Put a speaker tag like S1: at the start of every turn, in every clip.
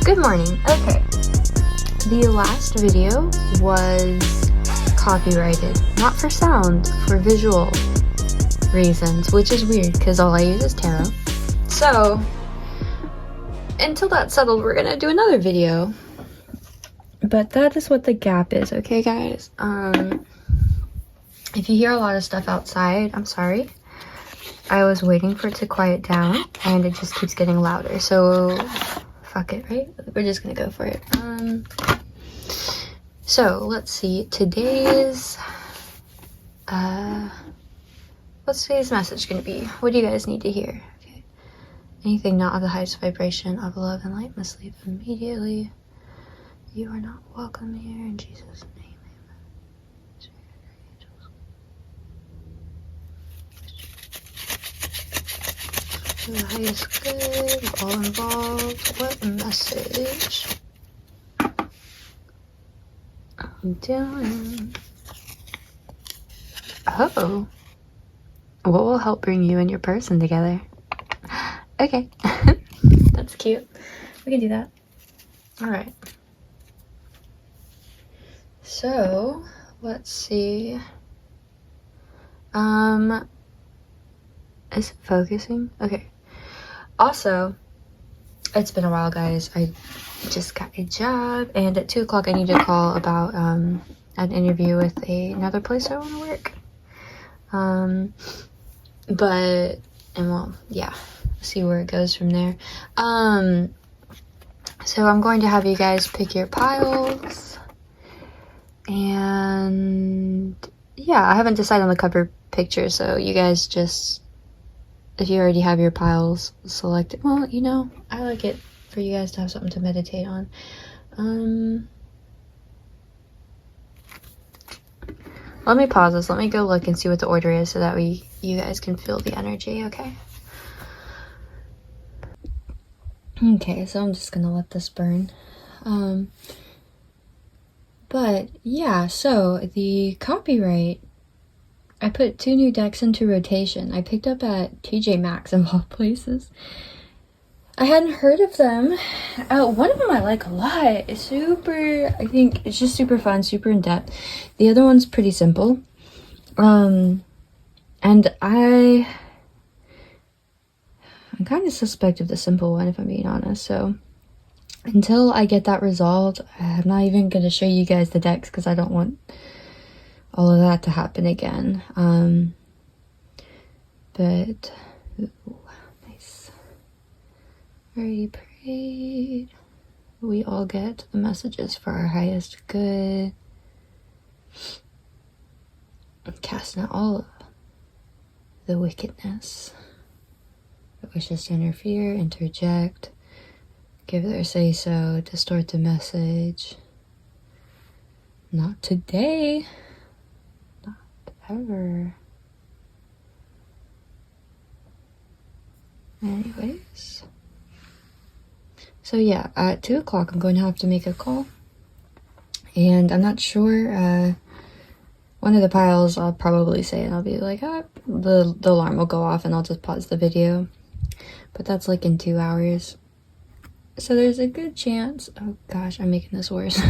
S1: Good morning. Okay, the last video was copyrighted, not for sound, for visual reasons, which is weird because all I use is tarot. So until that's settled, we're gonna do another video, but that is what the gap is. Okay guys, if you hear a lot of stuff outside, I'm sorry. I was waiting for it to quiet down and it just keeps getting louder, so fuck it, right? We're just gonna go for it. So let's see, what's today's message gonna be? What do you guys need to hear? Okay. Anything not of the highest vibration of love and light must leave immediately. You are not welcome here in Jesus' name. For the highest good of all involved. What message I'm doing? Oh, what will help bring you and your person together? Okay. That's cute. We can do that. All right. So let's see. Is it focusing? Okay. Also, it's been a while, guys. I just got a job, and at 2 o'clock I need to call about an interview with another place I want to work. Well, yeah, see where it goes from there. So I'm going to have you guys pick your piles, and yeah, I haven't decided on the cover picture, so you guys just, if you already have your piles selected, well, you know, I like it for you guys to have something to meditate on. Let me pause this. Let me go look and see what the order is so that you guys can feel the energy, okay? Okay, so I'm just gonna let this burn. But yeah, so the copyright, I put 2 new decks into rotation. I picked up at TJ Maxx of all places. I hadn't heard of them. One of them I like a lot. It's super, I think it's just super fun, super in depth. The other one's pretty simple. And I'm kind of suspect of the simple one, if I'm being honest. So until I get that resolved, I'm not even going to show you guys the decks because I don't want all of that to happen again. But ooh, nice. Already prayed. We all get the messages for our highest good. Casting out all of the wickedness that wishes to interfere, interject, give their say-so, distort the message. Not today. Not ever. Anyways. So yeah, at 2 o'clock I'm going to have to make a call. And I'm not sure, one of the piles I'll probably say, and I'll be like, the alarm will go off and I'll just pause the video. But that's like in 2 hours. So there's a good chance, oh gosh, I'm making this worse.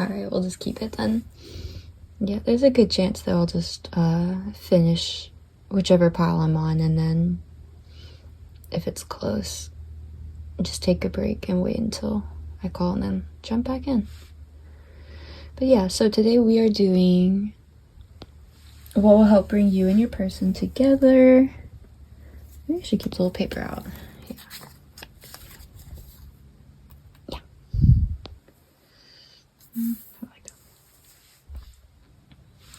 S1: Alright, we'll just keep it then. Yeah, there's a good chance that I'll just finish whichever pile I'm on, and then if it's close, just take a break and wait until I call and then jump back in. But yeah, so today we are doing what will help bring you and your person together. Maybe I should keep the little paper out. Yeah. I like that.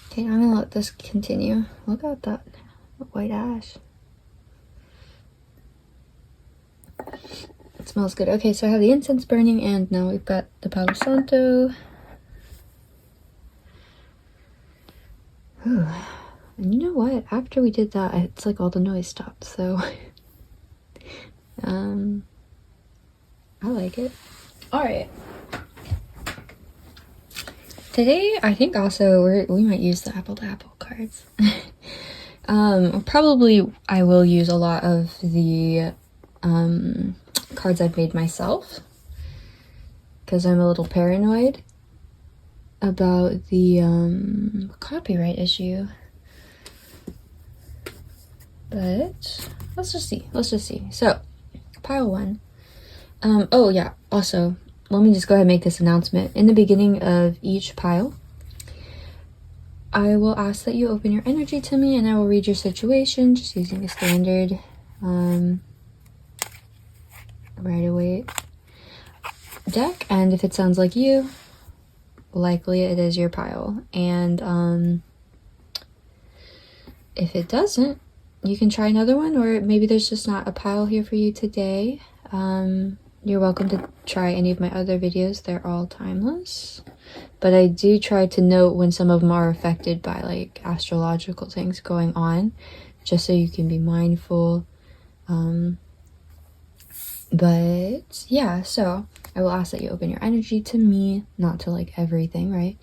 S1: Okay, I'm gonna let this continue. Look at that white ash. It smells good. Okay, so I have the incense burning, and now we've got the Palo Santo. Ooh. And you know what? After we did that, it's like all the noise stopped, so I like it. Alright. Today, I think also we might use the apple to apple cards. Probably I will use a lot of the cards I've made myself. because I'm a little paranoid about the copyright issue. But let's just see. So, pile 1. Oh yeah, also, let me just go ahead and make this announcement. In the beginning of each pile, I will ask that you open your energy to me, and I will read your situation, just using a standard Rider-Waite deck. And if it sounds like you, likely it is your pile. And if it doesn't, you can try another one, or maybe there's just not a pile here for you today. You're welcome to try any of my other videos. They're all timeless. But I do try to note when some of them are affected by like astrological things going on, just so you can be mindful. But yeah, so I will ask that you open your energy to me, not to like everything, right?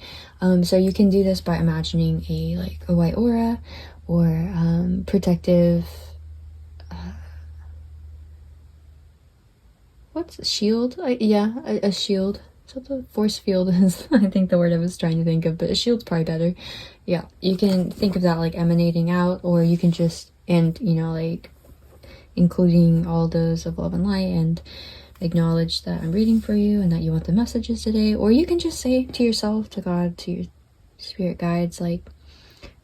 S1: So you can do this by imagining a white aura, or protective, what's a shield? A shield. So the force field is, I think, the word I was trying to think of, but a shield's probably better. Yeah, you can think of that like emanating out, or you can just, and you know, like including all those of love and light, and acknowledge that I'm reading for you and that you want the messages today. Or you can just say to yourself, to God, to your spirit guides, like,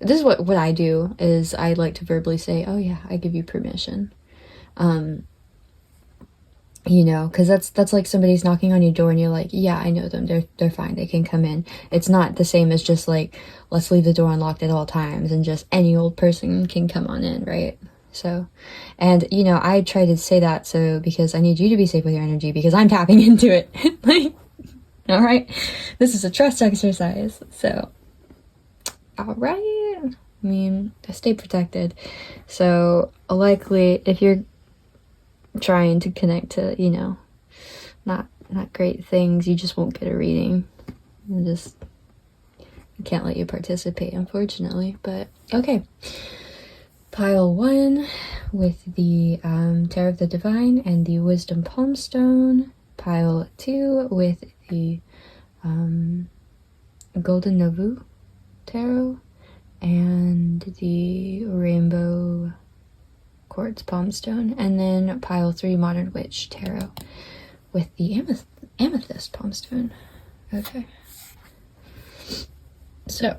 S1: this is what I do, is I like to verbally say, oh yeah, I give you permission. You know, because that's like somebody's knocking on your door and you're like, yeah, I know them, they're fine, they can come in. It's not the same as just like, let's leave the door unlocked at all times and just any old person can come on in, right? So, and you know, I try to say that because I need you to be safe with your energy, because I'm tapping into it. Like, all right, this is a trust exercise. So, all right, I mean, stay protected. So likely, if you're trying to connect to, you know, not great things, you just won't get a reading. I can't let you participate, unfortunately. But okay, pile 1 with the Tarot of the Divine and the Wisdom Palm Stone. Pile 2 with the Golden Nauvoo Tarot and the Rainbow Quartz Palm Stone. And then pile 3, Modern Witch Tarot with the Amethyst Palm Stone. Okay. So,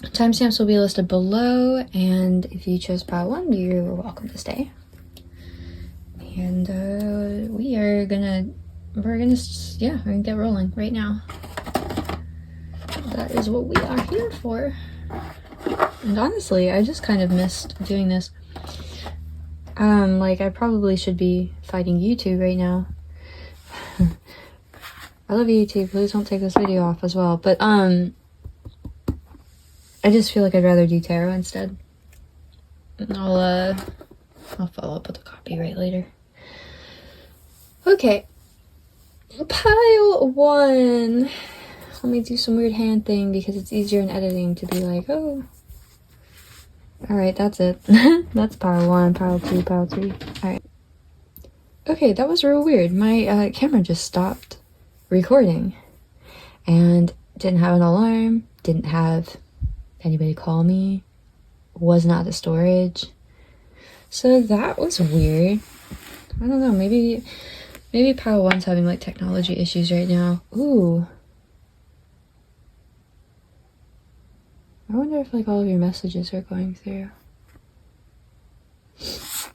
S1: timestamps will be listed below, and if you chose pile 1, you're welcome to stay. And we're gonna get rolling right now. That is what we are here for. And honestly, I just kind of missed doing this. Like, I probably should be fighting YouTube right now. I love you, YouTube. Please don't take this video off as well. But, I just feel like I'd rather do tarot instead. I'll follow up with the copyright later. Okay. Pile 1. Let me do some weird hand thing, because it's easier in editing to be like, oh. Alright, that's it. That's pile 1, pile 2, pile 3. Alright. Okay, that was real weird. My camera just stopped recording. And didn't have an alarm, didn't have anybody call me, was not the storage. So that was weird. I don't know, maybe pile 1's having like technology issues right now. Ooh. I wonder if like all of your messages are going through with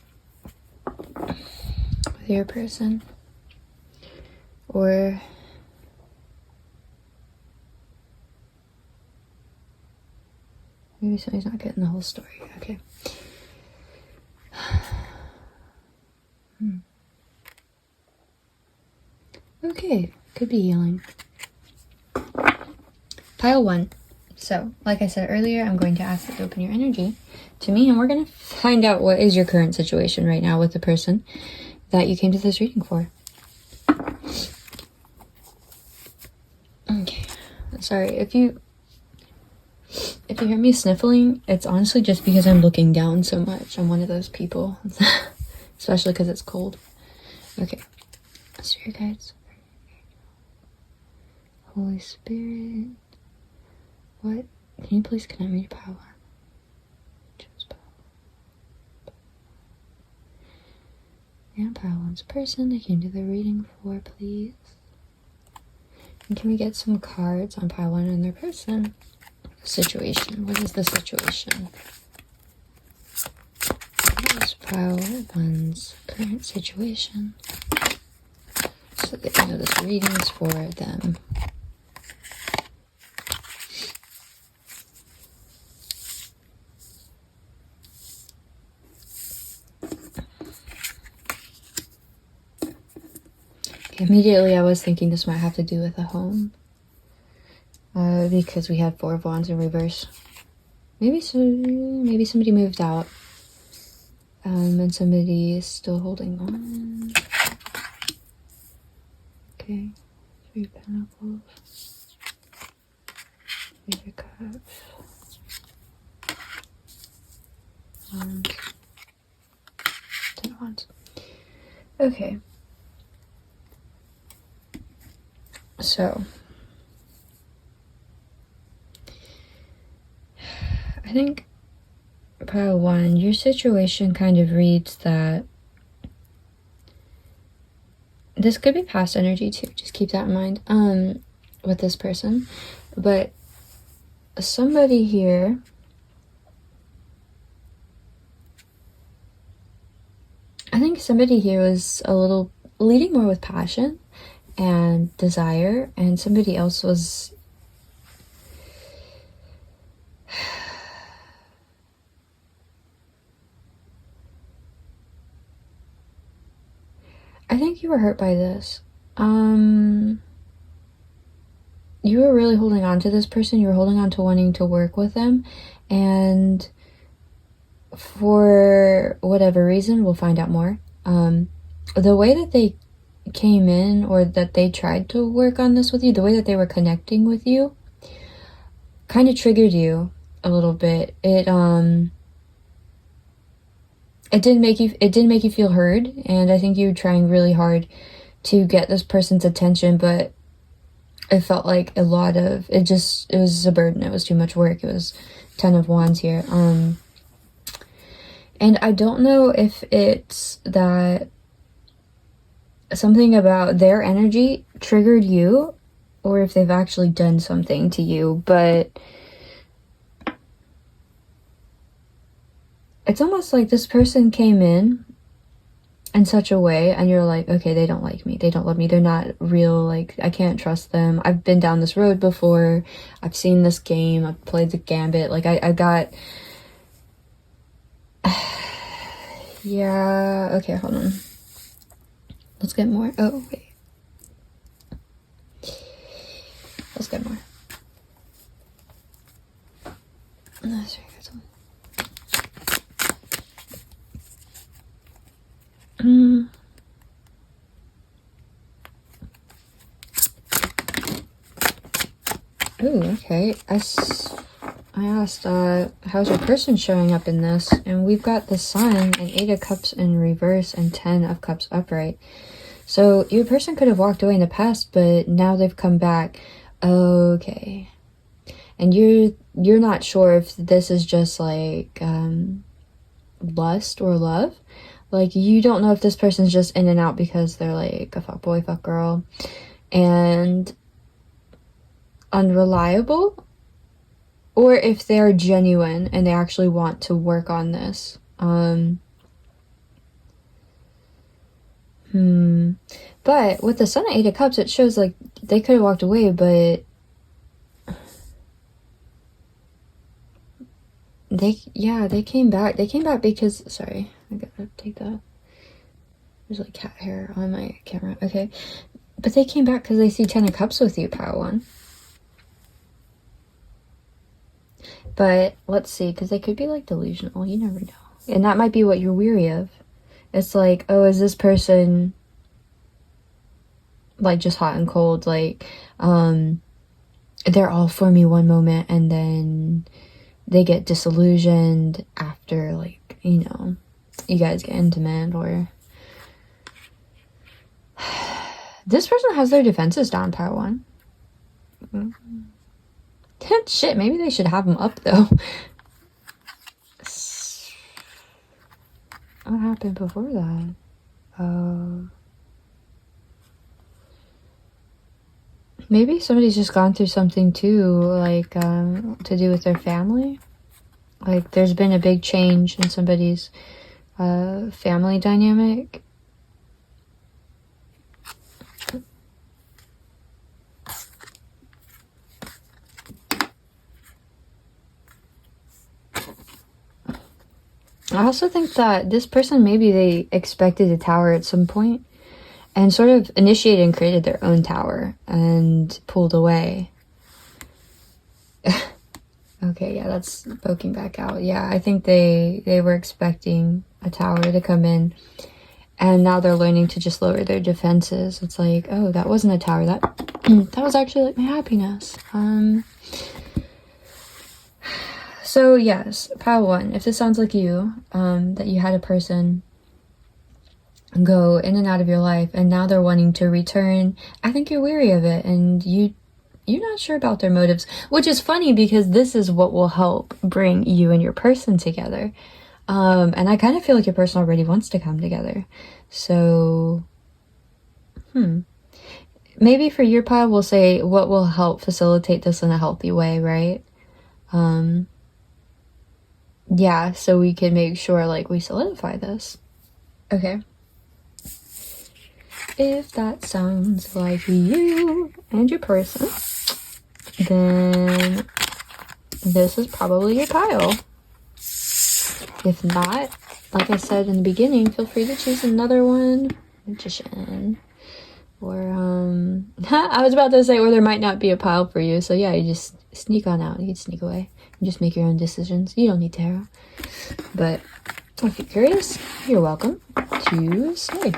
S1: your person, or maybe somebody's not getting the whole story. Okay. Okay, could be healing. Pile 1. So, like I said earlier, I'm going to ask that you open your energy to me, and we're going to find out what is your current situation right now with the person that you came to this reading for. Okay. Sorry, if you hear me sniffling, it's honestly just because I'm looking down so much. I'm one of those people, especially because it's cold. Okay. Spirit guides. Holy Spirit. What? Can you please connect me to power? And power one's person they came to the reading for, please. And can we get some cards on pile one and their person? Situation. What is the situation? What is pile one's current situation? So that you know this reading is for them. Immediately I was thinking this might have to do with a home. Because we had 4 of Wands in reverse. Maybe somebody moved out. And somebody is still holding on. Okay. 3 of Pentacles. 3 of Cups. Wands. 10 of Wands. Okay. So, I think pile 1, your situation kind of reads that this could be past energy too, just keep that in mind, with this person, but somebody here I think somebody here was a little leading more with passion and desire, and somebody else was I think you were hurt by this. You were really holding on to this person. You were holding on to wanting to work with them, and for whatever reason, we'll find out more. The way that they came in, or that they tried to work on this with you, the way that they were connecting with you kind of triggered you a little bit. It didn't make you feel heard, and I think you were trying really hard to get this person's attention, but it felt like a lot of it was a burden. It was too much work. It was 10 of Wands here. And I don't know if it's that something about their energy triggered you, or if they've actually done something to you, but it's almost like this person came in such a way, and you're like, okay, they don't like me, they don't love me, they're not real, like, I can't trust them. I've been down this road before, I've seen this game, I've played the gambit, like, I got yeah, okay, hold on. Let's get more. Oh, wait. Let's get more. That's very good. Ooh, okay. I asked, how's your person showing up in this? And we've got the Sun and 8 of Cups in reverse and 10 of Cups upright. So your person could have walked away in the past, but now they've come back. Okay. And you're not sure if this is just like lust or love. Like, you don't know if this person's just in and out because they're like a fuck boy, fuck girl, and unreliable, or if they're genuine and they actually want to work on this. But with the Sun and 8 of Cups, it shows like they could have walked away, but they came back. They came back because, sorry, I gotta take that. There's like cat hair on my camera. Okay. But they came back because they see 10 of Cups with you, pile 1. But let's see, because they could be like delusional. You never know. And that might be what you're weary of. It's like, oh, is this person like just hot and cold? Like, they're all for me one moment and then they get disillusioned after, like, you know, you guys get intimate, or this person has their defenses down, pile 1. Shit, maybe they should have them up though. What happened before that? Maybe somebody's just gone through something too, like to do with their family. Like there's been a big change in somebody's family dynamic. I also think that this person, maybe they expected a tower at some point and sort of initiated and created their own tower and pulled away. Okay, yeah, that's poking back out. Yeah, I think they were expecting a tower to come in, and now they're learning to just lower their defenses. It's like, oh, that wasn't a tower. That was actually like my happiness. So yes, pile 1, if this sounds like you, that you had a person go in and out of your life and now they're wanting to return, I think you're weary of it and you're not sure about their motives, which is funny because this is what will help bring you and your person together. And I kind of feel like your person already wants to come together. So, maybe for your pile, we'll say what will help facilitate this in a healthy way, right? Yeah, so we can make sure like we solidify this. Okay. If that sounds like you and your person, then this is probably your pile. If not, like I said in the beginning, feel free to choose another one. Magician. Or, I was about to say, or there might not be a pile for you. So yeah, you just sneak on out. You can sneak away. You just make your own decisions. You don't need tarot. But if you're curious, you're welcome to stay.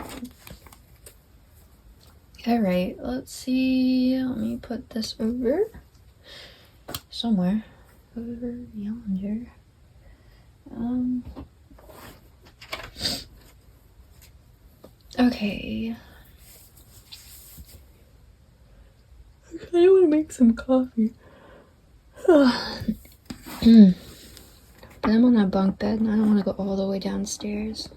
S1: Alright, let's see. Let me put this over somewhere. Over yonder. Okay. I kind of want to make some coffee. But I'm on that bunk bed and I don't want to go all the way downstairs.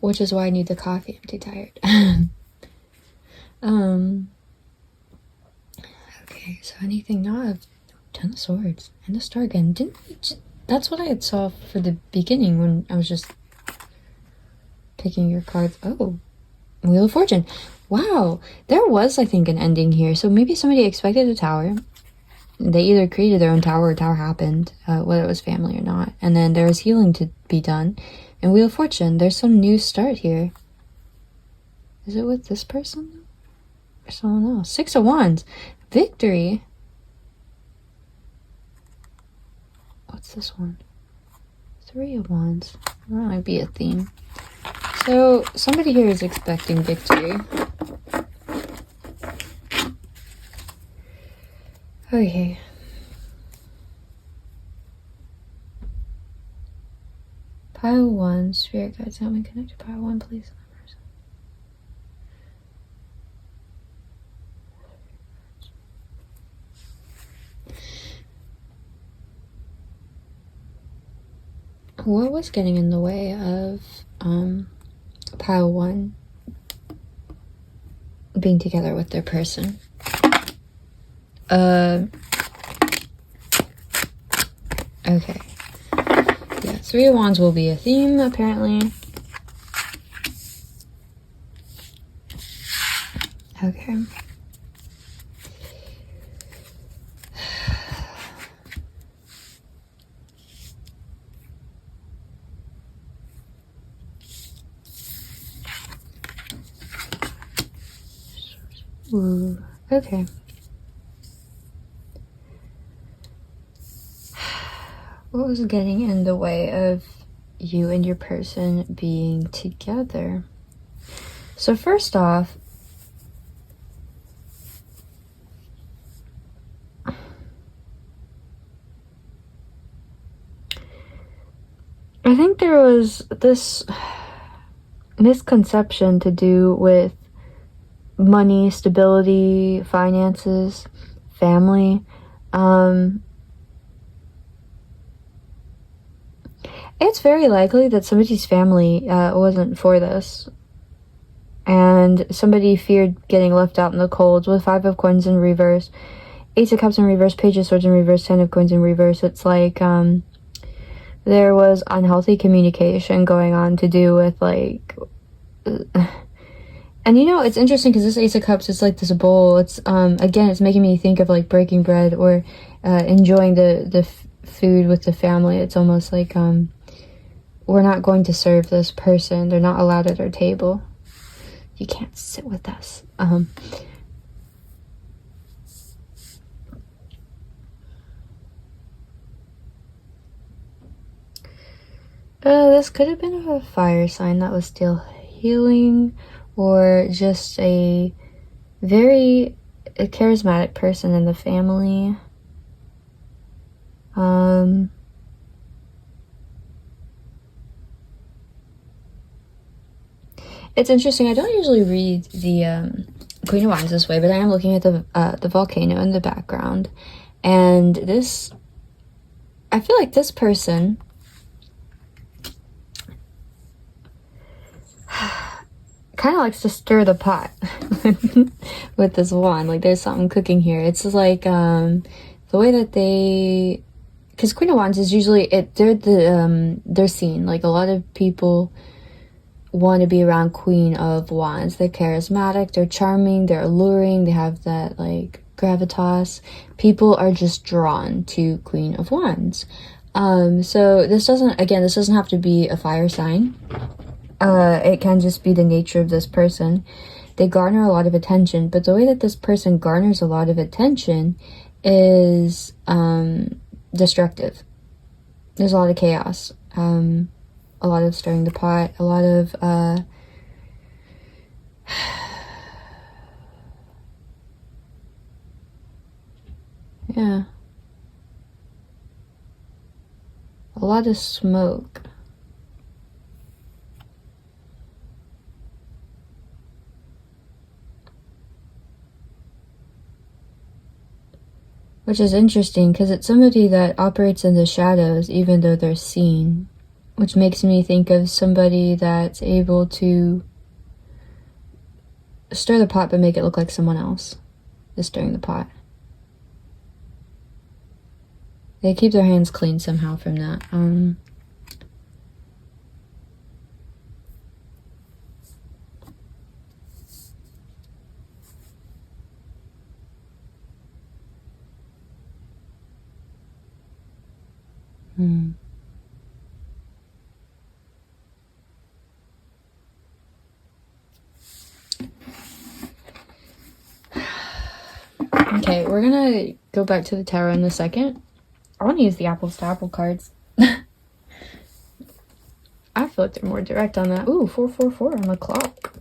S1: Which is why I need the coffee. I'm too tired. Okay, so anything not 10 of Swords and the Star again. That's what I had saw for the beginning when I was just picking your cards. Oh, Wheel of Fortune. Wow, there was, I think, an ending here. So maybe somebody expected a tower. They either created their own tower or a tower happened, whether it was family or not. And then there was healing to be done. And Wheel of Fortune, there's some new start here. Is it with this person? Or someone else? 6 of Wands. Victory. What's this one? 3 of Wands. That might be a theme. So, somebody here is expecting victory. Okay. Pile 1, Spirit Guides, help me connect to Pile 1, please. What was getting in the way of Pile 1 being together with their person? Okay. Yeah, 3 of Wands will be a theme, apparently. Okay. Ooh, okay. What was getting in the way of you and your person being together? So first off, I think there was this misconception to do with money, stability, finances, family. It's very likely that somebody's family wasn't for this, and somebody feared getting left out in the cold. With 5 of Coins in reverse, Ace of Cups in reverse, Page of Swords in reverse, 10 of Coins in reverse. It's like there was unhealthy communication going on to do with like and you know, it's interesting because this Ace of Cups is like this bowl. It's again, it's making me think of like breaking bread or enjoying the food with the family. It's almost like we're not going to serve this person. They're not allowed at our table. You can't sit with us. This could have been a fire sign that was still healing, or just a very charismatic person in the family. It's interesting. I don't usually read the Queen of Wands this way, but I am looking at the volcano in the background, and this. I feel like this person kind of likes to stir the pot with this wand. Like there's something cooking here. It's like the way that they, because Queen of Wands is usually they're seen. Like a lot of people want to be around Queen of Wands. They're charismatic, they're charming, they're alluring, they have that like gravitas. People are just drawn to Queen of Wands. So this doesn't have to be a fire sign. It can just be the nature of this person. They garner a lot of attention, but the way that this person garners a lot of attention is destructive. There's a lot of chaos, a lot of stirring the pot, a lot of yeah, a lot of smoke. Which is interesting because it's somebody that operates in the shadows even though they're seen. Which makes me think of somebody that's able to stir the pot but make it look like someone else is stirring the pot. They keep their hands clean somehow from that. Okay, we're gonna go back to the tarot in a second. I want to use the apples to apple cards. I feel like they're more direct on that. Ooh, 444 on the clock.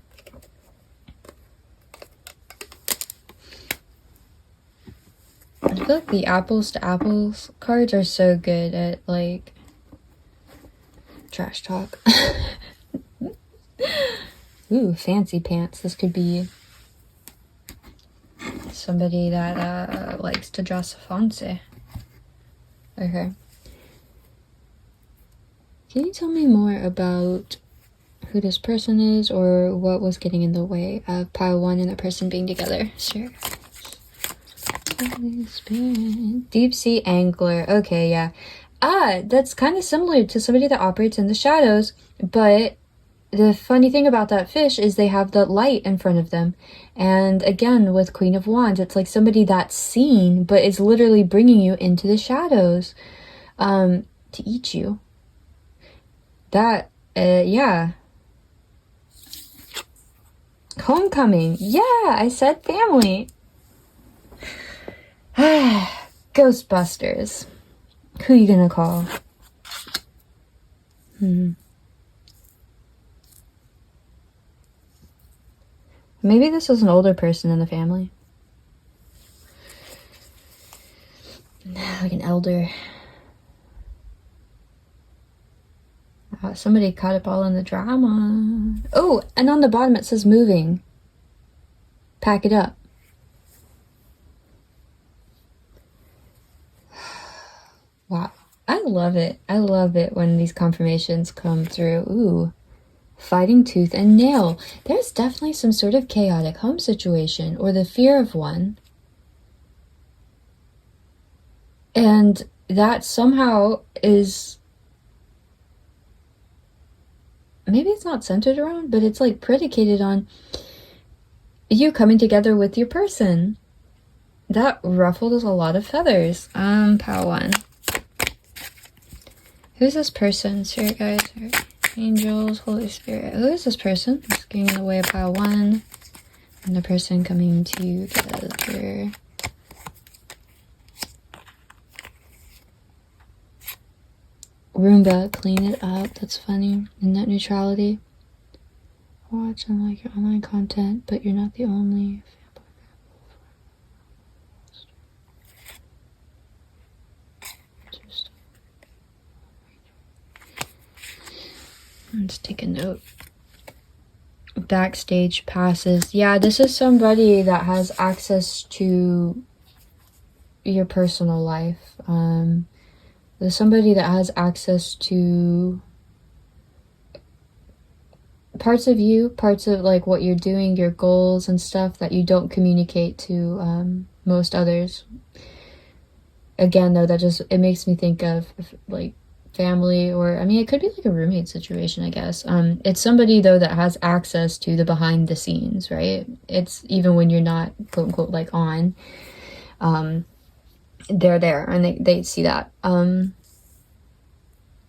S1: I feel like the apples to apples cards are so good at like trash talk. Ooh, fancy pants. This could be somebody that likes to dress fancy. Okay. Can you tell me more about who this person is or what was getting in the way of pile 1 and the person being together? Sure. Deep sea angler. Okay, yeah. That's kind of similar to somebody that operates in the shadows, but the funny thing about that fish is they have the light in front of them. And again, with Queen of Wands, it's like somebody that's seen, but is literally bringing you into the shadows to eat you. That, yeah. Homecoming. Yeah, I said family. Ghostbusters. Who you gonna call? Maybe this is an older person in the family. Like an elder. Somebody caught up all in the drama. Oh, and on the bottom it says moving. Pack it up. Wow. I love it. I love it when these confirmations come through. Ooh. Fighting tooth and nail. There's definitely some sort of chaotic home situation or the fear of one. And that somehow is, maybe it's not centered around, but it's like predicated on you coming together with your person. That ruffled a lot of feathers. Power one. Who's this person? Spirit guides, angels, Holy Spirit. Who is this person? It's getting in the way of pile one. And the person coming together. Roomba, clean it up. That's funny. And net neutrality. Watch and like your online content, but you're not the only. Let's take a note. Backstage passes. Yeah, this is somebody that has access to your personal life. There's somebody that has access to parts of you, parts of like what you're doing, your goals and stuff that you don't communicate to most others. Again, though, that just, it makes me think of like family, or I mean, it could be like a roommate situation, I guess. It's somebody though that has access to the behind the scenes, right? It's even when you're not quote unquote like on, they're there and they see that.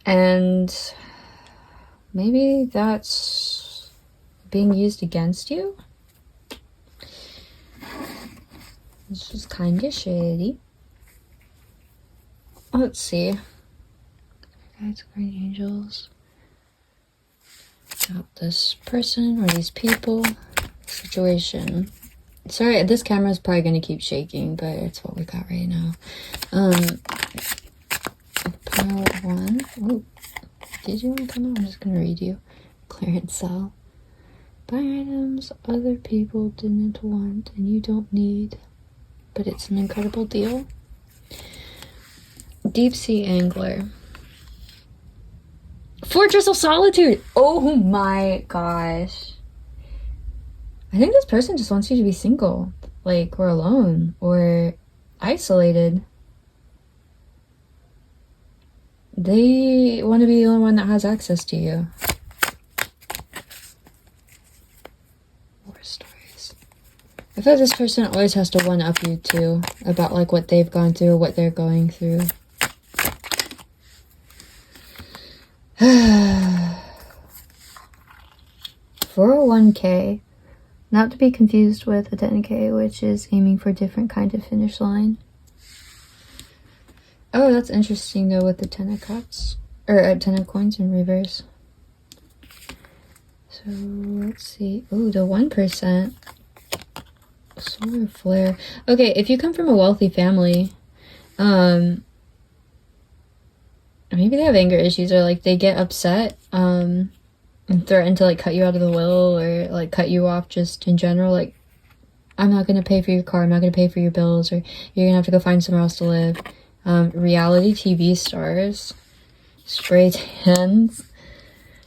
S1: And maybe that's being used against you. This is kind of shitty. Let's see. Guides, guardian angels. About this person or these people. Situation. Sorry, this camera is probably going to keep shaking, but it's what we got right now. Pile one. Oh, did you want to come out? I'm just going to read you. Clearance sell. Buy items other people didn't want and you don't need, but it's an incredible deal. Deep sea angler. Fortress of Solitude. Oh my gosh. I think this person just wants you to be single, like, or alone, or isolated. They want to be the only one that has access to you. War stories. I feel like this person always has to one-up you too, about like what they've gone through, what they're going through. 401k, not to be confused with a 10k, which is aiming for a different kind of finish line. Oh, that's interesting though with the 10 of cups, or 10 of coins in reverse. So let's see. Oh, the 1%. Solar flare. Okay, if you come from a wealthy family, maybe they have anger issues, or like they get upset and threaten to like cut you out of the will, or like cut you off just in general, like I'm not gonna pay for your car, I'm not gonna pay for your bills, or you're gonna have to go find somewhere else to live. Reality TV stars, spray tans.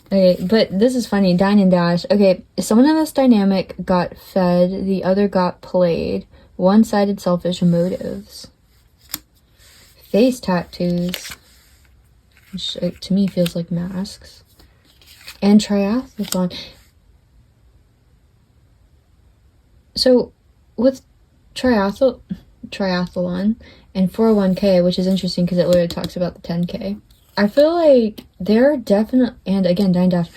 S1: Okay, but this is funny. Dine and dash. Okay, someone in this dynamic got fed, the other got played. One-sided selfish motives. Face tattoos, which to me feels like masks. And triathlon. So with triathlon and 401k, which is interesting because it literally talks about the 10k. I feel like there are definitely, and again, Dine Dash,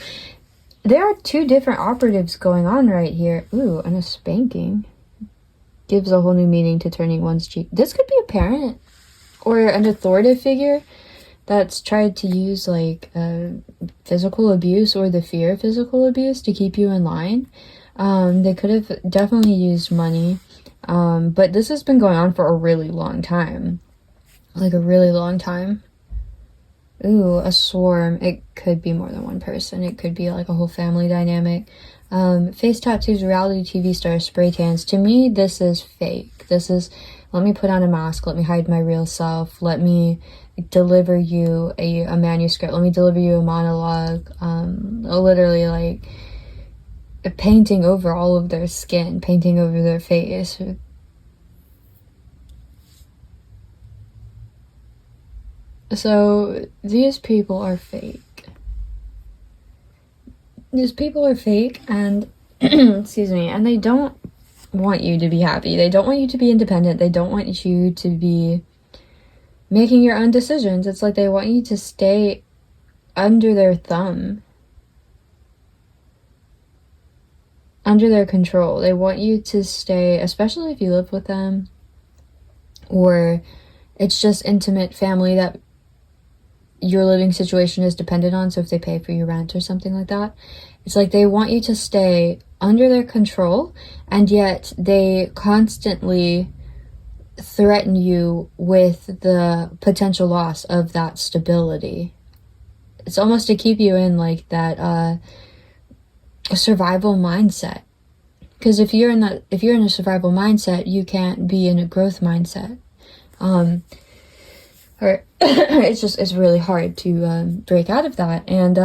S1: there are two different operatives going on right here. Ooh, and a spanking gives a whole new meaning to turning one's cheek. This could be a parent or an authoritative figure that's tried to use like physical abuse or the fear of physical abuse to keep you in line. They could have definitely used money, but this has been going on for a really long time, like a really long time. Ooh, a swarm. It could be more than one person. It could be like a whole family dynamic. Face tattoos, reality TV stars, spray tans. To me, this is fake. This is, let me put on a mask, let me hide my real self, let me deliver you a manuscript, let me deliver you a monologue, literally like painting over all of their skin, painting over their face. So these people are fake. These people are fake, and excuse me, and they don't want you to be happy. They don't want you to be independent. They don't want you to be making your own decisions. It's like they want you to stay under their thumb, under their control. They want you to stay, especially if you live with them, or it's just intimate family that your living situation is dependent on. So if they pay for your rent or something like that, it's like they want you to stay under their control, and yet they constantly threaten you with the potential loss of that stability. It's almost to keep you in like that survival mindset. Because if you're in a survival mindset, you can't be in a growth mindset. Or it's really hard to break out of that. And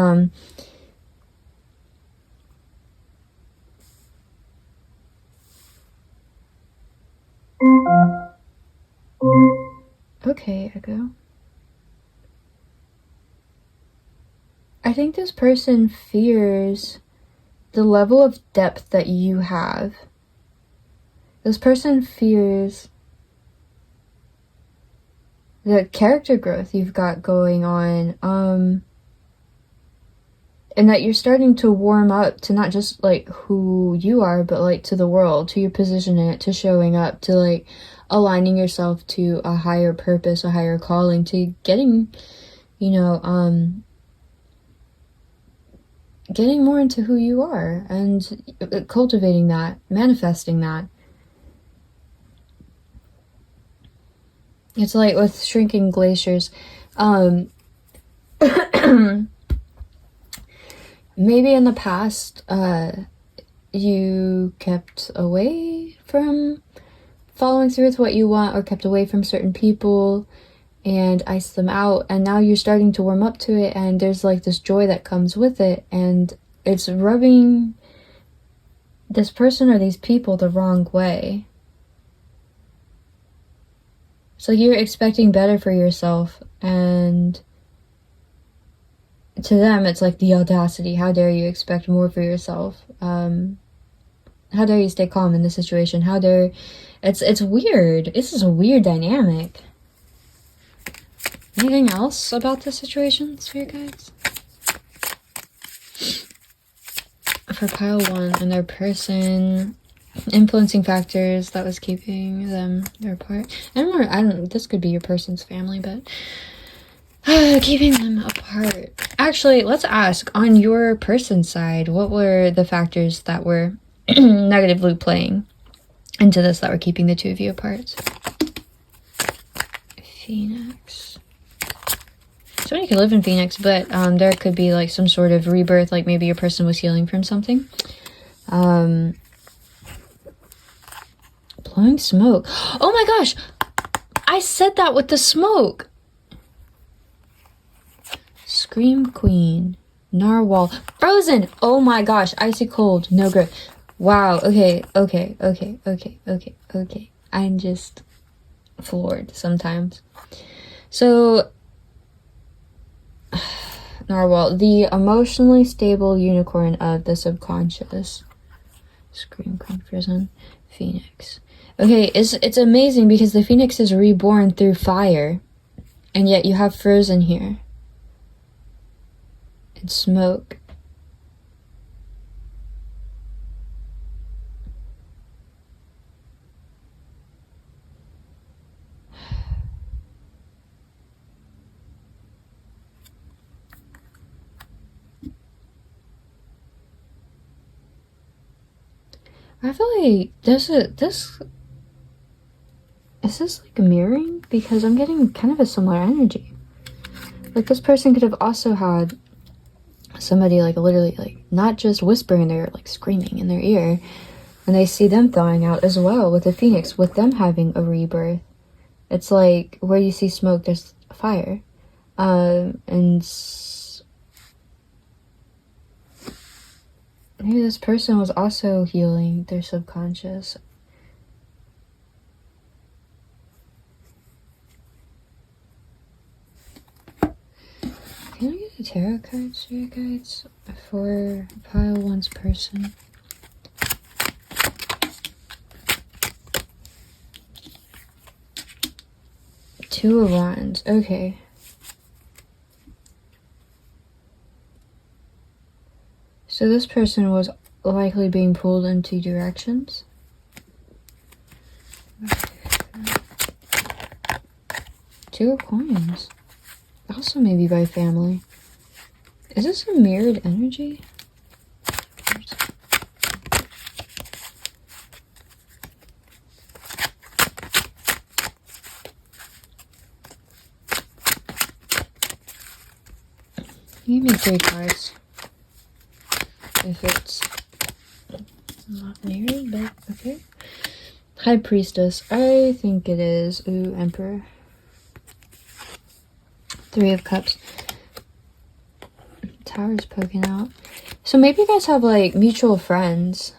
S1: okay, Echo. I think this person fears the level of depth that you have. This person fears the character growth you've got going on, and that you're starting to warm up to not just like who you are, but like to the world, to your position in it, to showing up, to like aligning yourself to a higher purpose, a higher calling, to getting, you know, getting more into who you are and cultivating that, manifesting that. It's like with shrinking glaciers. Maybe in the past, you kept away from following through with what you want, or kept away from certain people and iced them out, and now you're starting to warm up to it, and there's like this joy that comes with it, and it's rubbing this person or these people the wrong way. So you're expecting better for yourself, and to them it's like the audacity. How dare you expect more for yourself? How dare you stay calm in this situation? How dare... It's weird. This is a weird dynamic. Anything else about the situation, Spirit Guides? For pile 1 and their person, influencing factors that was keeping them apart. I don't, this could be your person's family, but keeping them apart. Actually, let's ask, on your person's side, what were the factors that were negatively playing into this, that were keeping the two of you apart? Phoenix. Somebody could live in Phoenix, but there could be like some sort of rebirth, like maybe your person was healing from something. Blowing smoke. Oh my gosh! I said that with the smoke! Scream Queen. Narwhal. Frozen! Oh my gosh, icy cold. No good. Wow, okay. I'm just floored sometimes. So, Narwhal, the emotionally stable unicorn of the subconscious. Scream Queen, Frozen, Phoenix. Okay, it's amazing because the Phoenix is reborn through fire, and yet you have Frozen here. And smoke. I feel like is this like mirroring? Because I'm getting kind of a similar energy. Like this person could have also had somebody like literally like not just whispering, they're like screaming in their ear, and they see them thawing out as well with the phoenix, with them having a rebirth. It's like where you see smoke, there's fire. And maybe this person was also healing their subconscious. Can I get the tarot cards, spirit guides, for pile 1's person? Two of Wands. Okay. So this person was likely being pulled in 2 directions. Two of Coins. Also maybe by family. Is this a mirrored energy? Give me 3 cards. If it's not married, but okay. High Priestess. I think it is. Ooh, Emperor. 3 of Cups. Tower's poking out. So maybe you guys have like mutual friends.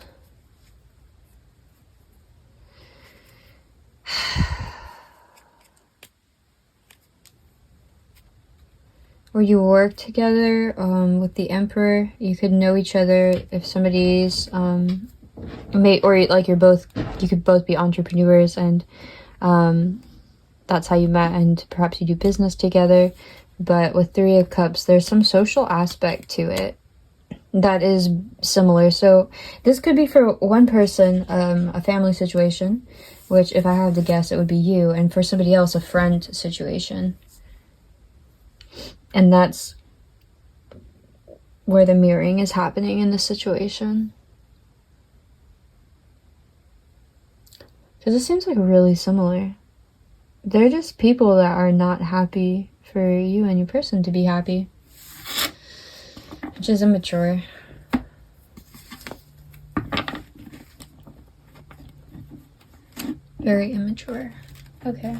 S1: Or you work together with the Emperor. You could know each other if somebody's or like you could both be entrepreneurs, and that's how you met, and perhaps you do business together. But with 3 of Cups, there's some social aspect to it that is similar. So this could be for one person, a family situation, which if I had to guess, it would be you, and for somebody else, a friend situation. And that's where the mirroring is happening in this situation. Because it seems like really similar. They're just people that are not happy for you and your person to be happy. Which is immature. Very immature. Okay.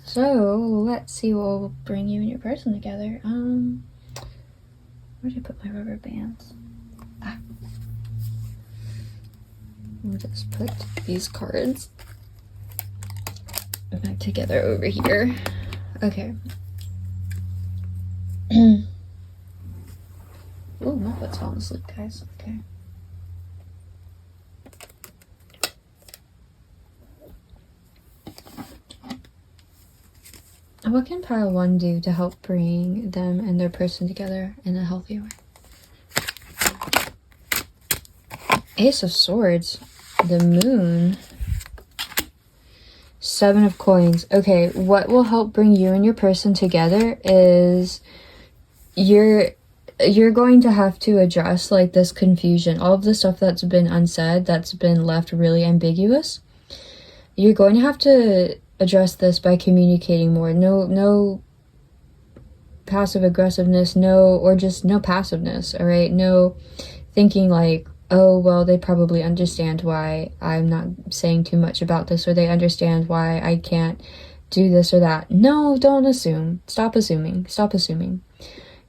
S1: So, let's see what will bring you and your person together. Where did I put my rubber bands? We'll just put these cards back together over here. Okay. Ooh, my foot's falling asleep, guys. Okay. What can pile 1 do to help bring them and their person together in a healthy way? Ace of Swords, the Moon, 7 of Coins. Okay, what will help bring you and your person together is you're going to have to address like this confusion, all of the stuff that's been unsaid, that's been left really ambiguous. You're going to have to address this by communicating more. No passive aggressiveness, or just no passiveness, all right? No thinking like, oh, well, they probably understand why I'm not saying too much about this, or they understand why I can't do this or that. No, don't assume. Stop assuming. Stop assuming.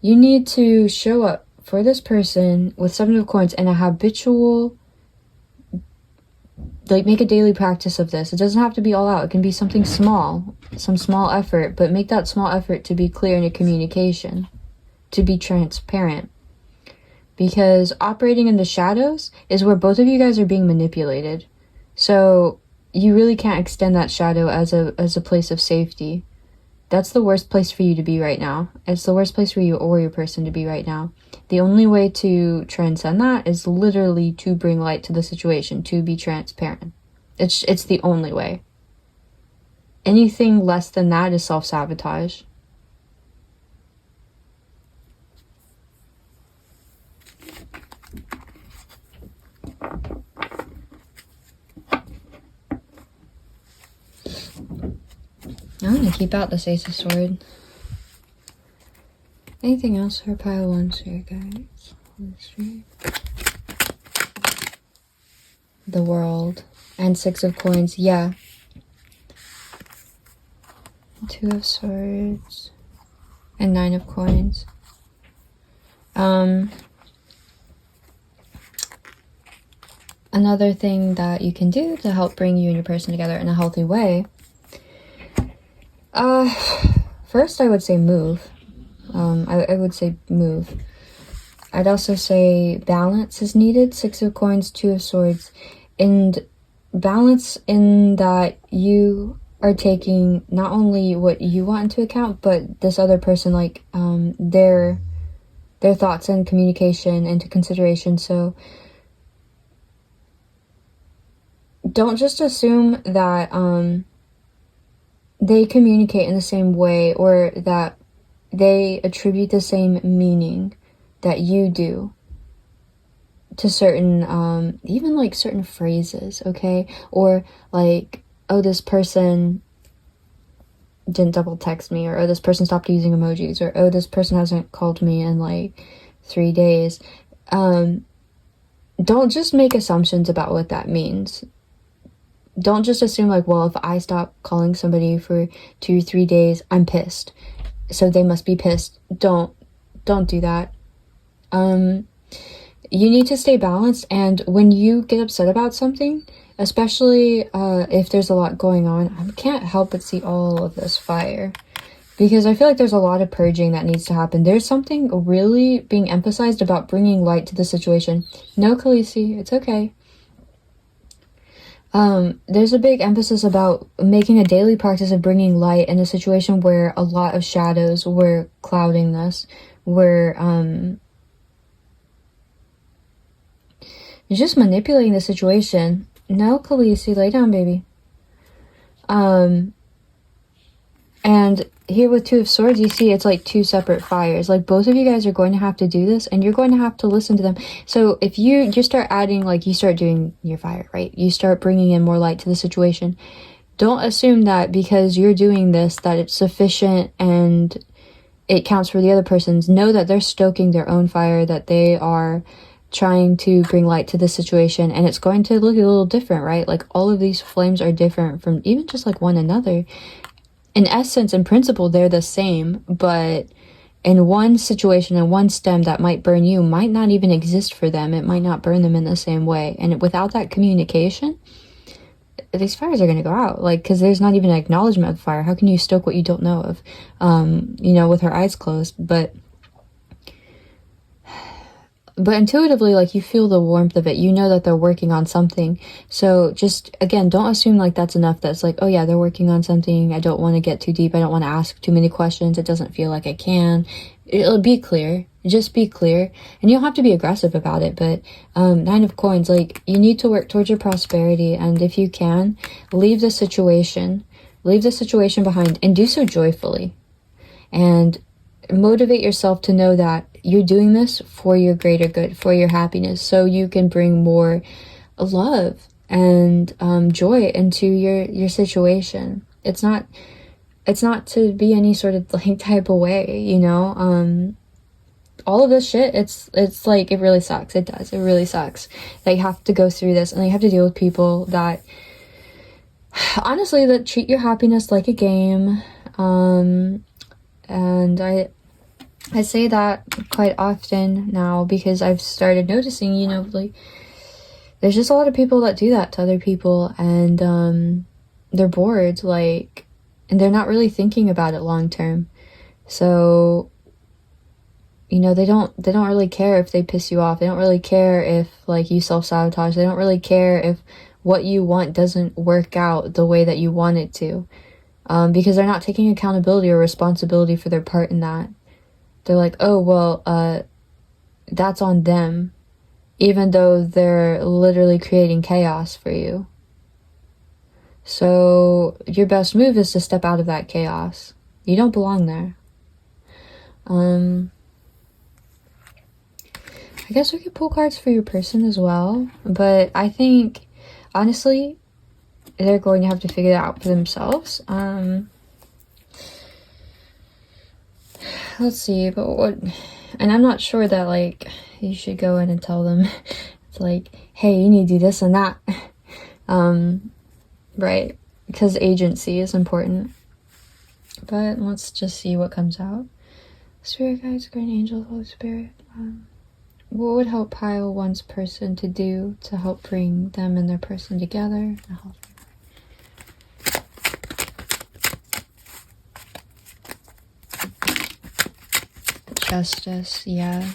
S1: You need to show up for this person with 7 of Coins and a habitual, like, make a daily practice of this. It doesn't have to be all out. It can be something small, some small effort, but make that small effort to be clear in your communication, to be transparent. Because operating in the shadows is where both of you guys are being manipulated. So you really can't extend that shadow as a place of safety. That's the worst place for you to be right now. It's the worst place for you or your person to be right now. The only way to transcend that is literally to bring light to the situation, to be transparent. It's the only way. Anything less than that is self-sabotage. I'm gonna keep out this Ace of Swords. Anything else for pile 1 here, guys? Mystery. The World. And 6 of Coins. Yeah. 2 of Swords. And 9 of Coins. Another thing that you can do to help bring you and your person together in a healthy way. First I would say move. I would say move. I'd also say balance is needed. 6 of Coins, 2 of Swords. And balance in that you are taking not only what you want into account, but this other person, like, their thoughts and communication into consideration. So don't just assume that they communicate in the same way, or that they attribute the same meaning that you do to certain, even like certain phrases, okay? Or like, oh, this person didn't double text me, or oh, this person stopped using emojis, or oh, this person hasn't called me in like 3 days. Don't just make assumptions about what that means. Don't just assume like, well, if I stop calling somebody for 2 or 3 days, I'm pissed, so they must be pissed. Don't do that. You need to stay balanced, and when you get upset about something, especially if there's a lot going on, I can't help but see all of this fire, because I feel like there's a lot of purging that needs to happen. There's something really being emphasized about bringing light to the situation. No, Khaleesi, it's okay. There's a big emphasis about making a daily practice of bringing light in a situation where a lot of shadows were clouding this, where you're just manipulating the situation. No, Khaleesi, lay down, baby. And here with 2 of Swords, you see it's like 2 separate fires. Like, both of you guys are going to have to do this, and you're going to have to listen to them. So if you just start adding, like, you start doing your fire, right? You start bringing in more light to the situation. Don't assume that because you're doing this that it's sufficient and it counts for the other person's. Know that they're stoking their own fire, that they are trying to bring light to the situation, and it's going to look a little different, right? Like, all of these flames are different from even just like one another. In essence and principle, they're the same, but in one situation, in one stem that might burn you, might not even exist for them. It might not burn them in the same way. And without that communication, these fires are going to go out. Like, because there's not even an acknowledgement of fire. How can you stoke what you don't know of? With her eyes closed. But intuitively, like, you feel the warmth of it. You know that they're working on something. So just, again, don't assume like that's enough. That's like, oh yeah, they're working on something. I don't want to get too deep. I don't want to ask too many questions. It doesn't feel like I can. It'll be clear. Just be clear. And you don't have to be aggressive about it. But 9 of Coins, like, you need to work towards your prosperity. And if you can, leave the situation behind, and do so joyfully. And motivate yourself to know that you're doing this for your greater good, for your happiness, so you can bring more love and joy into your situation. It's not to be any sort of like type of way, you know. All of this shit, it's like, it really sucks. It does. It really sucks that you have to go through this, and you have to deal with people that, honestly, that treat your happiness like a game. And I say that quite often now because I've started noticing, like, there's just a lot of people that do that to other people, and they're bored, like, and they're not really thinking about it long term. So, they don't really care if they piss you off. They don't really care if, like, you self-sabotage. They don't really care if what you want doesn't work out the way that you want it to, because they're not taking accountability or responsibility for their part in that. They're like, oh, well, that's on them, even though they're literally creating chaos for you. So your best move is to step out of that chaos. You don't belong there. I guess we could pull cards for your person as well, but I think, honestly, they're going to have to figure that out for themselves. let's see, but what, and I'm not sure that, like, you should go in and tell them, it's like, hey, you need to do this and that. Right, because agency is important. But let's just see what comes out. Spirit guides, guardian angels, Holy Spirit. What would help pile one's person to do to help bring them and their person together? Justice, yeah.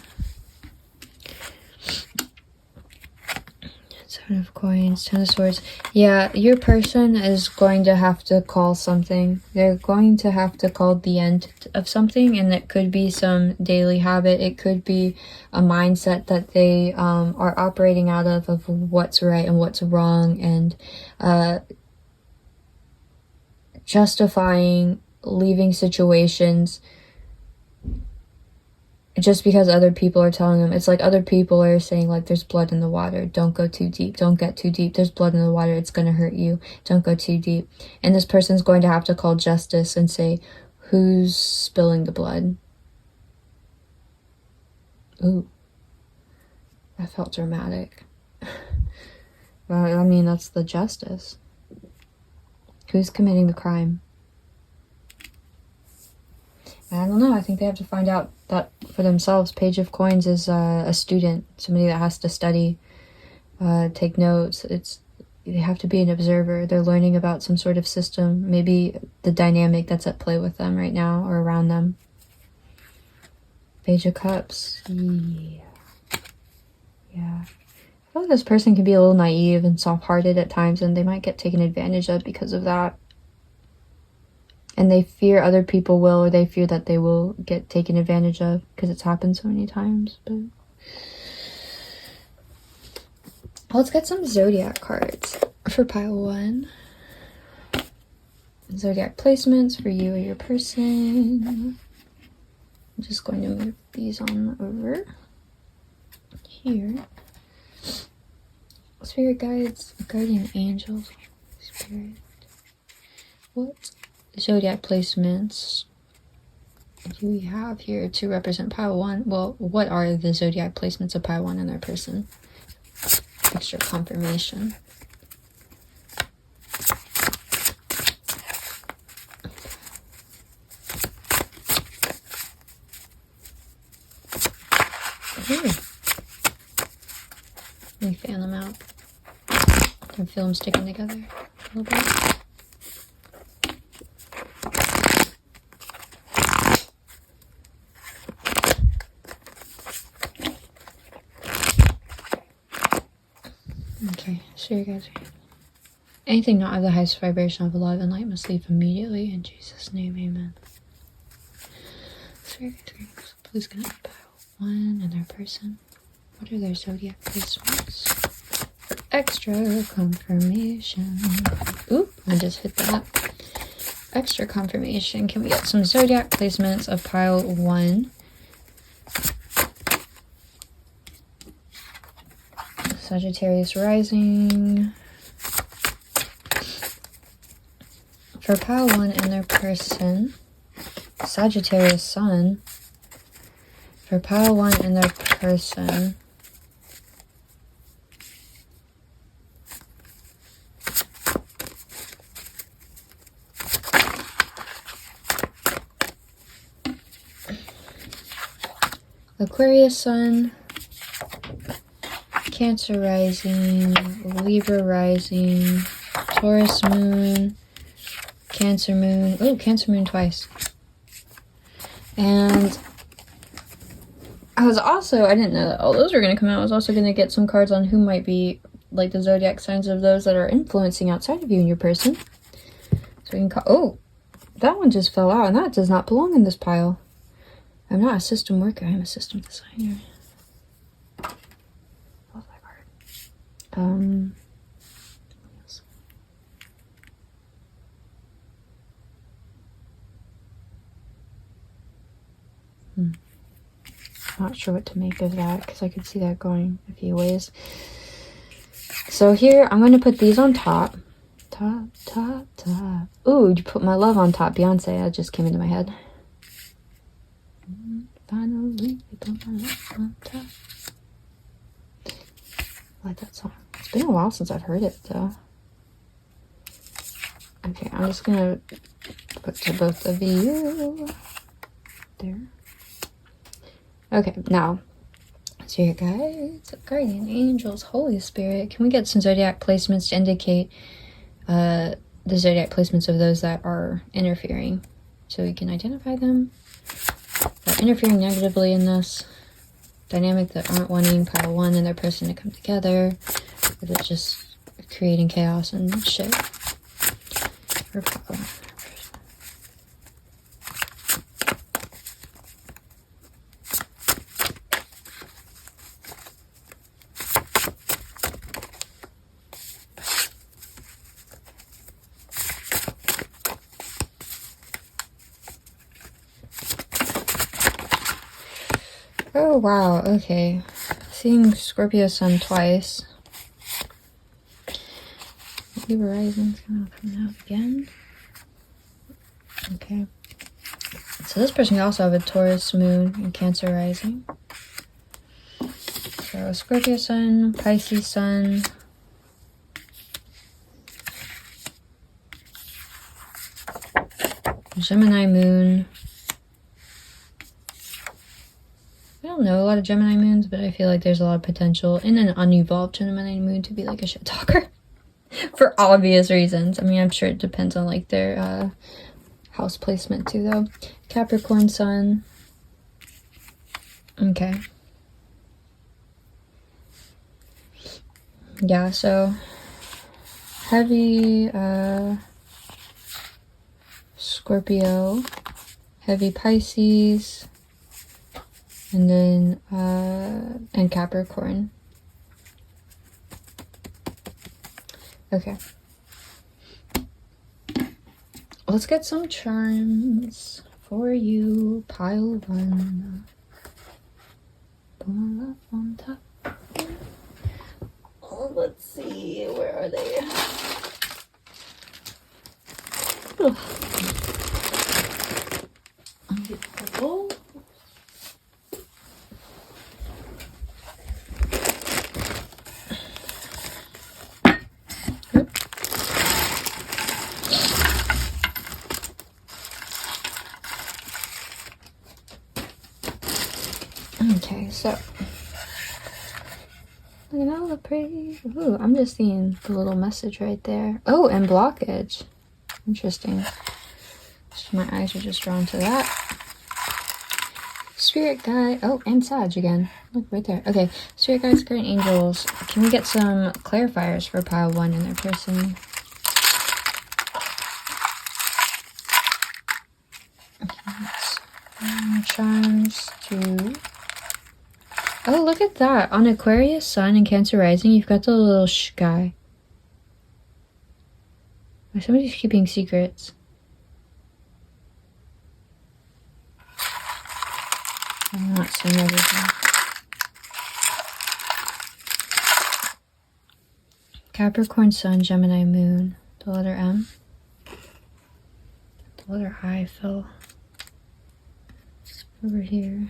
S1: Seven of Coins, Ten of Swords. Yeah, your person is going to have to call something. They're going to have to call the end of something, and it could be some daily habit. It could be a mindset that they are operating out of what's right and what's wrong, and justifying leaving situations just because other people are telling them. It's like other people are saying, like, there's blood in the water, don't go too deep, don't get too deep, there's blood in the water, it's gonna hurt you, don't go too deep. And this person's going to have to call justice and say, who's spilling the blood? Ooh, that felt dramatic. Well, I mean, that's the justice. Who's committing the crime? I don't know. I think they have to find out that for themselves. Page of Coins is a student, somebody that has to study, take notes. They have to be an observer. They're learning about some sort of system, maybe the dynamic that's at play with them right now or around them. Page of Cups. Yeah. I feel like this person can be a little naive and soft-hearted at times, and they might get taken advantage of because of that. And they fear other people will, or they fear that they will get taken advantage of because it's happened so many times. But let's get some zodiac cards for pile 1. Zodiac placements for you or your person. I'm just going to move these on over here. Spirit guides, guardian angels, spirit. What zodiac placements do we have here to represent pile 1? Well, what are the zodiac placements of pile 1 and their person? Extra confirmation. Ooh. Let me fan them out. I can feel them sticking together a little bit. Okay, so you guys, anything not of the highest vibration of love and light must leave immediately. In Jesus' name, amen. So please connect pile 1 and their person. What are their zodiac placements? For extra confirmation. Oop, I just hit that. Extra confirmation. Can we get some zodiac placements of pile 1? Sagittarius rising. For pile 1 and their person. Sagittarius sun. For pile 1 and their person. Aquarius sun. Cancer rising, Libra rising, Taurus moon, Cancer moon. Oh, Cancer moon twice. And I didn't know that all those were going to come out. I was also going to get some cards on who might be, like, the zodiac signs of those that are influencing outside of you and your person. So we can call, oh, that one just fell out, and that does not belong in this pile. I'm not a system worker, I'm a system designer. Not sure what to make of that because I could see that going a few ways. So here I'm going to put these on top. Top. Ooh, you put my love on top. Beyonce, that just came into my head. I like that song. It's been a while since I've heard it though. Okay, I'm just gonna put to both of you. There. Okay, now, so you guys, guardian angels, Holy Spirit. Can we get some zodiac placements to indicate the zodiac placements of those that are interfering? So we can identify them. That are interfering negatively in this dynamic, that aren't wanting pile one and their person to come together. Or they're just creating chaos and shit. For pile one. Oh wow, okay. Seeing Scorpio Sun twice. Libra Rising's gonna come out again. Okay. So this person can also have a Taurus Moon and Cancer Rising. So Scorpio Sun, Pisces Sun. Gemini Moon. I don't know a lot of Gemini moons, but I feel like there's a lot of potential in an unevolved Gemini moon to be like a shit talker. For obvious reasons. I mean, I'm sure it depends on like their house placement too though. Capricorn Sun. Okay. Yeah, so heavy Scorpio, heavy Pisces, and then and Capricorn. Okay, let's get some charms for you. Pile one. Pull up on top. Oh, let's see, where are they? Ugh. I'll get purple. Okay, so look at all the pretty. Ooh, I'm just seeing the little message right there. Oh, and blockage. Interesting. So my eyes are just drawn to that. Spirit guide. Oh, and Sag again. Look right there. Okay, spirit guides, guardian angels. Can we get some clarifiers for pile one in their person? Okay, charms to. Oh, look at that. On Aquarius Sun and Cancer Rising, you've got the little shh guy. Somebody's keeping secrets. I'm not seeing everything. Capricorn Sun, Gemini Moon. The letter M. The letter I fell over here.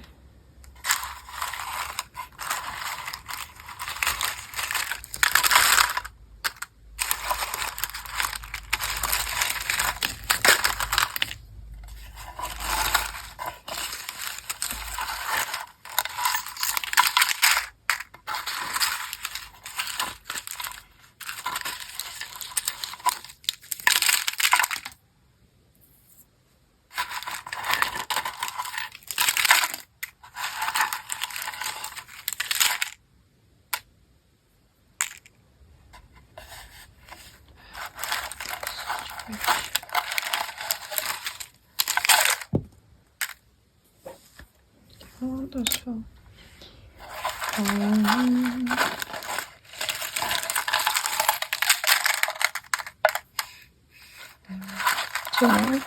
S1: I want those full. Two more.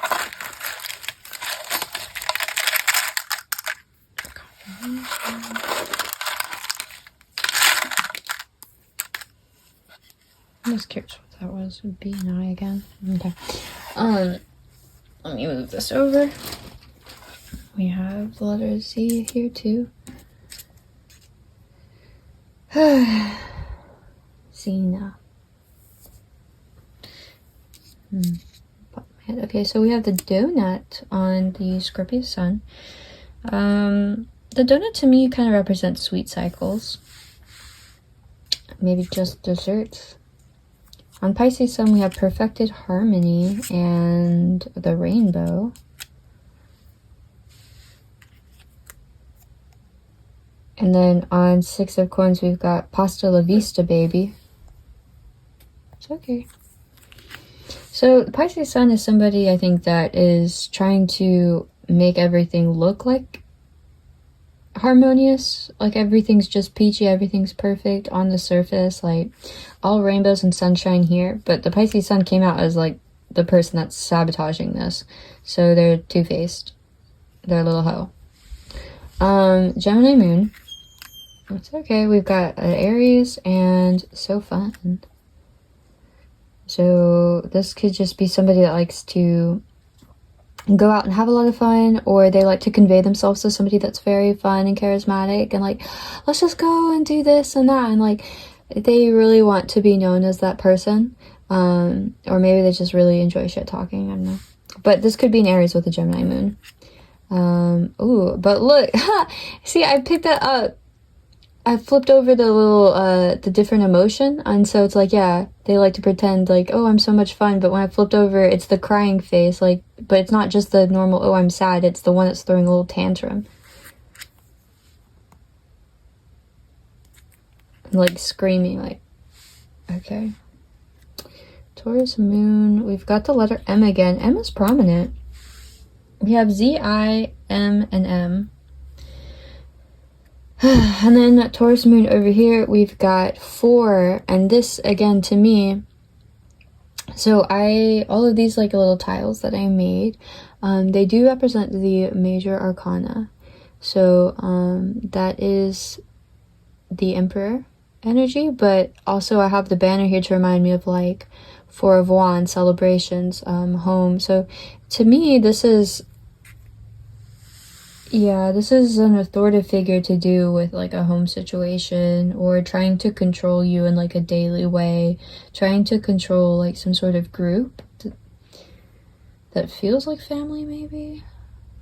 S1: I'm just curious what that was. B and I again. Okay. Let me move this over. We have the letter Z here too. Cena. Okay, so we have the donut on the Scorpio sun. The donut to me kind of represents sweet cycles. Maybe just desserts. On Pisces sun, we have perfected harmony and the rainbow. And then on Six of Coins, we've got Pasta La Vista, baby. It's okay. So Pisces sun is somebody, I think, that is trying to make everything look like harmonious. Like everything's just peachy, everything's perfect on the surface, like all rainbows and sunshine here. But the Pisces sun came out as like the person that's sabotaging this. So they're two-faced. They're a little hoe. Gemini moon. It's okay. We've got an Aries and so fun. So this could just be somebody that likes to go out and have a lot of fun, or they like to convey themselves to somebody that's very fun and charismatic and like, let's just go and do this and that, and like they really want to be known as that person. Or maybe they just really enjoy shit talking. I don't know. But this could be an Aries with a Gemini moon. Ooh, but look, see, I picked that up. I flipped over the little, the different emotion, and so it's like, yeah, they like to pretend like, oh, I'm so much fun, but when I flipped over, it's the crying face, like, but it's not just the normal, oh, I'm sad, it's the one that's throwing a little tantrum. Like, screaming, like, okay. Taurus moon, we've got the letter M again. M is prominent. We have Z, I, M, and M. And then Taurus moon over here, we've got 4, and this again to me, so all of these like little tiles that I made, they do represent the major arcana. So that is the Emperor energy, but also I have the banner here to remind me of like 4 of Wands, celebrations, home. So to me, this is an authoritative figure to do with like a home situation, or trying to control you in like a daily way, trying to control like some sort of group that feels like family, maybe.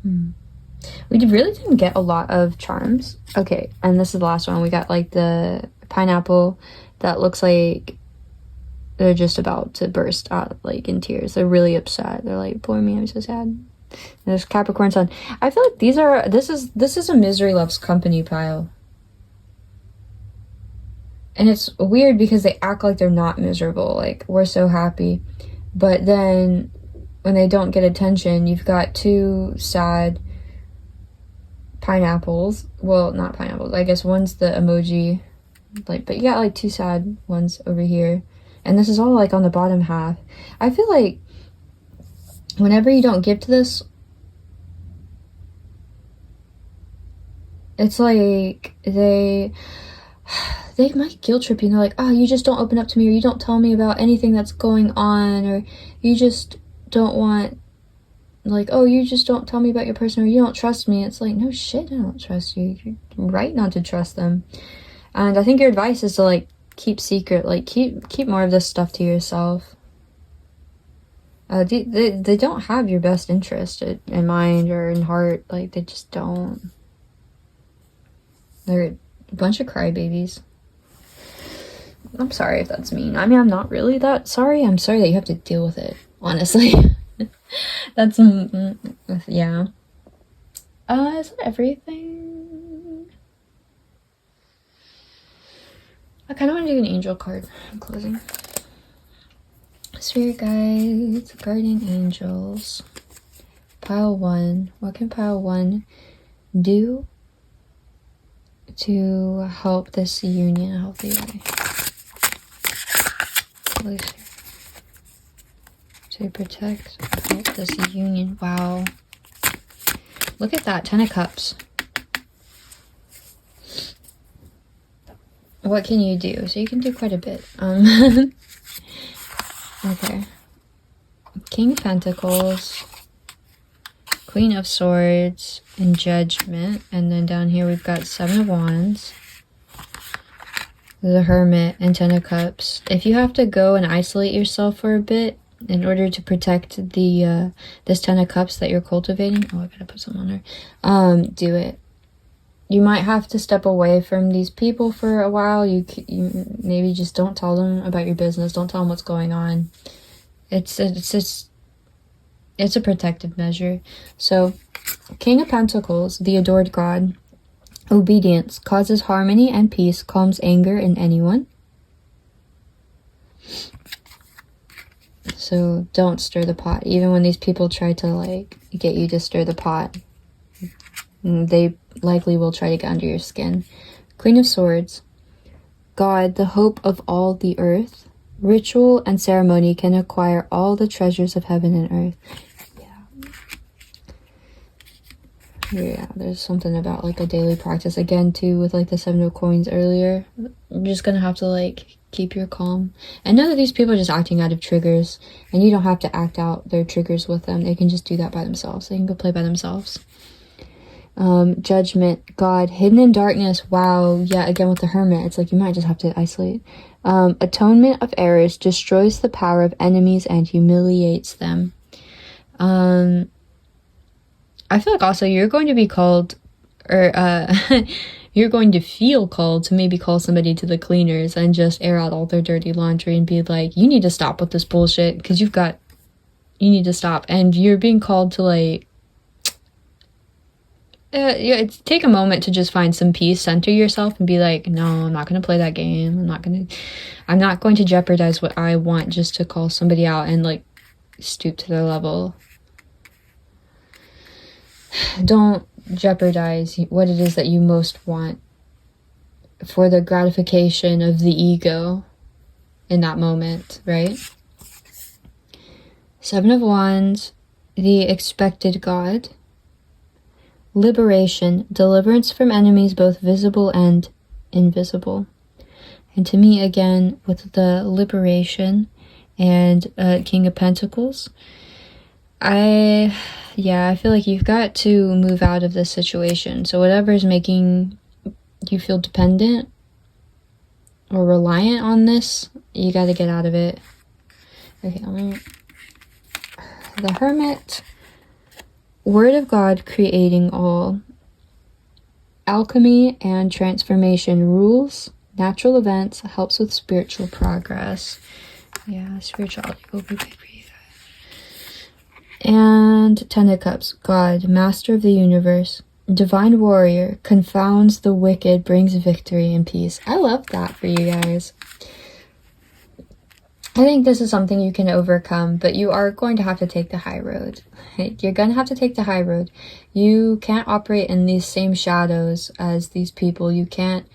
S1: We really didn't get a lot of charms. Okay, and this is the last one. We got like the pineapple that looks like they're just about to burst out like in tears. They're really upset. They're like, poor me, I'm so sad. There's Capricorn sun. I feel like this is a misery loves company pile. And it's weird because they act like they're not miserable. Like, we're so happy. But then when they don't get attention, you've got 2 sad pineapples. Well, not pineapples. I guess one's the emoji. Like, but you got like 2 sad ones over here. And this is all like on the bottom half. I feel like whenever you don't give to this, it's like they might guilt trip you, and they're like, oh, you just don't open up to me, or you don't tell me about anything that's going on, or you just don't want, like, oh, you just don't tell me about your person, or you don't trust me. It's like, no shit, I don't trust you. You're right not to trust them. And I think your advice is to like keep secret, like keep more of this stuff to yourself. They don't have your best interest in mind or in heart. Like, they just don't. They're a bunch of crybabies. I'm sorry if that's mean. I mean, I'm not really that sorry. I'm sorry that you have to deal with it, honestly. That's, yeah. Is that everything? I kind of want to do an angel card in closing. Spirit guides, guardian angels. Pile 1. What can pile 1 do to help this union in a healthy way? To protect or help this union. Wow. Look at that. 10 of Cups. What can you do? So you can do quite a bit. Okay. King of Pentacles, Queen of Swords, and Judgment. And then down here we've got 7 of Wands. the Hermit, and Ten of Cups. If you have to go and isolate yourself for a bit in order to protect the this Ten of Cups that you're cultivating, oh, I gotta put some on there. Do it. You might have to step away from these people for a while. You maybe just don't tell them about your business. Don't tell them what's going on. It's a protective measure. So, King of Pentacles, the adored god. Obedience causes harmony and peace, calms anger in anyone. So don't stir the pot. Even when these people try to like get you to stir the pot, they likely will try to get under your skin. Queen of Swords. God, the hope of all the earth. Ritual and ceremony can acquire all the treasures of heaven and earth. Yeah, there's something about like a daily practice again too with like the Seven of Coins earlier. You're just gonna have to like keep your calm and know that these people are just acting out of triggers, and you don't have to act out their triggers with them. They can just do that by themselves. They can go play by themselves. Judgment, God, hidden in darkness. Wow, yeah, again with the Hermit, it's like you might just have to isolate. Atonement of errors destroys the power of enemies and humiliates them. I feel like also you're going to be called, or you're going to feel called to maybe call somebody to the cleaners and just air out all their dirty laundry and be like, you need to stop with this bullshit because you need to stop. And you're being called to like, take a moment to just find some peace, center yourself and be like, no, I'm not going to play that game. I'm not going to jeopardize what I want just to call somebody out and like stoop to their level. Don't jeopardize what it is that you most want for the gratification of the ego in that moment, right? Seven of Wands, the expected God. Liberation, deliverance from enemies both visible and invisible. And to me, again, with the liberation and King of Pentacles, I feel like you've got to move out of this situation. So whatever is making you feel dependent or reliant on this, you got to get out of it. Okay, the Hermit. Word of God creating all. Alchemy and transformation rules. Natural events helps with spiritual progress. Yeah, spirituality will be big for you guys. And Ten of Cups. God, master of the universe. Divine warrior, confounds the wicked, brings victory and peace. I love that for you guys. I think this is something you can overcome, but you are going to have to take the high road. You're going to have to take the high road. You can't operate in these same shadows as these people. You can't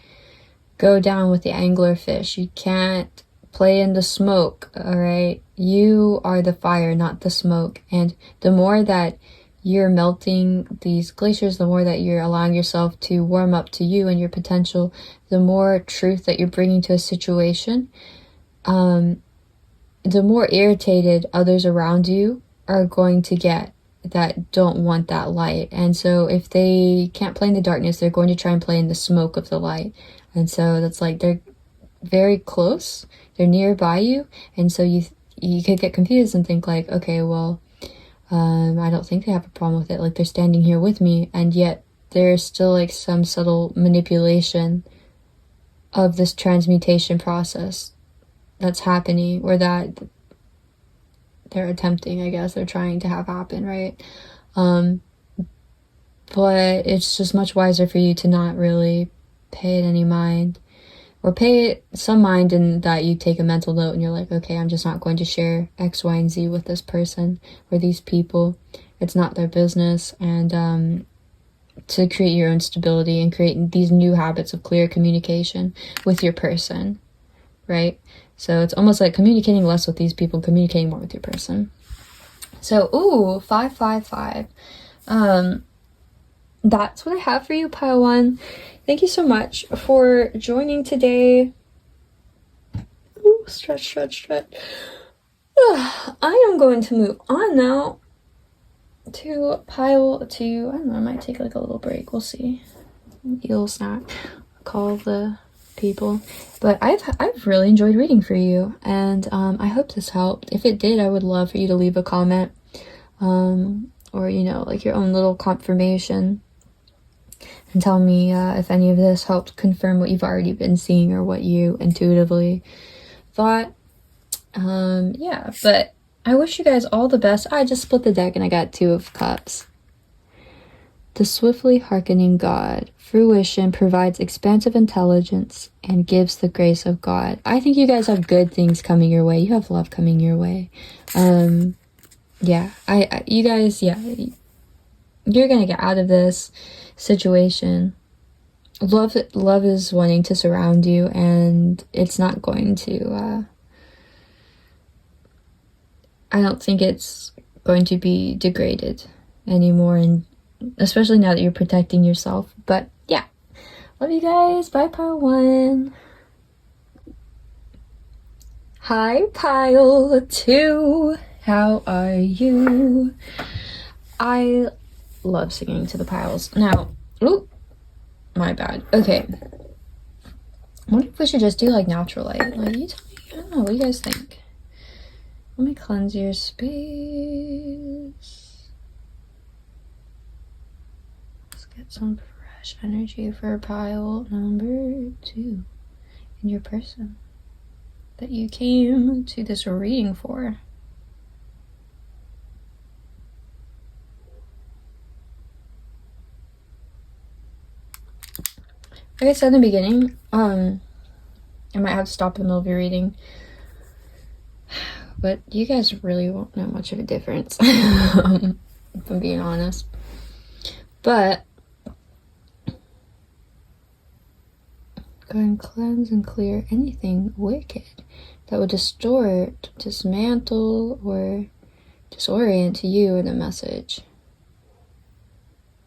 S1: go down with the anglerfish. You can't play in the smoke, all right? You are the fire, not the smoke. And the more that you're melting these glaciers, the more that you're allowing yourself to warm up to you and your potential, the more truth that you're bringing to a situation, the more irritated others around you are going to get that don't want that light. And so if they can't play in the darkness, they're going to try and play in the smoke of the light. And so that's like they're very close, they're nearby you, and so you could get confused and think like, okay, well, I don't think they have a problem with it, like they're standing here with me, and yet there's still like some subtle manipulation of this transmutation process that's happening, or that they're attempting, I guess, they're trying to have happen, right? But it's just much wiser for you to not really pay it any mind, or pay it some mind in that you take a mental note and you're like, okay, I'm just not going to share X, Y, and Z with this person or these people. It's not their business. And to create your own stability and create these new habits of clear communication with your person, right? So it's almost like communicating less with these people, communicating more with your person. So, ooh, 555. That's what I have for you, Pile 1. Thank you so much for joining today. Ooh, stretch, stretch, stretch. I am going to move on now to Pile 2. I don't know, I might take like a little break. We'll see. Eel snack. Call the people. But I've really enjoyed reading for you, and I hope this helped. If it did, I would love for you to leave a comment, or you know, like your own little confirmation, and tell me if any of this helped confirm what you've already been seeing or what you intuitively thought. Yeah, but I wish you guys all the best. I just split the deck and I got 2 of Cups. The swiftly hearkening God. Fruition provides expansive intelligence and gives the grace of God. I think you guys have good things coming your way. You have love coming your way. Yeah, you guys, yeah, you're gonna get out of this situation. Love is wanting to surround you, and it's not going to, I don't think it's going to be degraded anymore, and especially now that you're protecting yourself. But yeah, love you guys. Bye, pile 1. Hi, pile 2. How are you? I love singing to the piles. Now, ooh, my bad. Okay. I wonder if we should just do like natural light. Like, you tell me. I don't know. What do you guys think? Let me cleanse your space. Get some fresh energy for pile number 2 in your person that you came to this reading for. Like I said in the beginning, I might have to stop in the middle of your reading, but you guys really won't know much of a difference, if I'm being honest. But go and cleanse and clear anything wicked that would distort, dismantle, or disorient you or the message.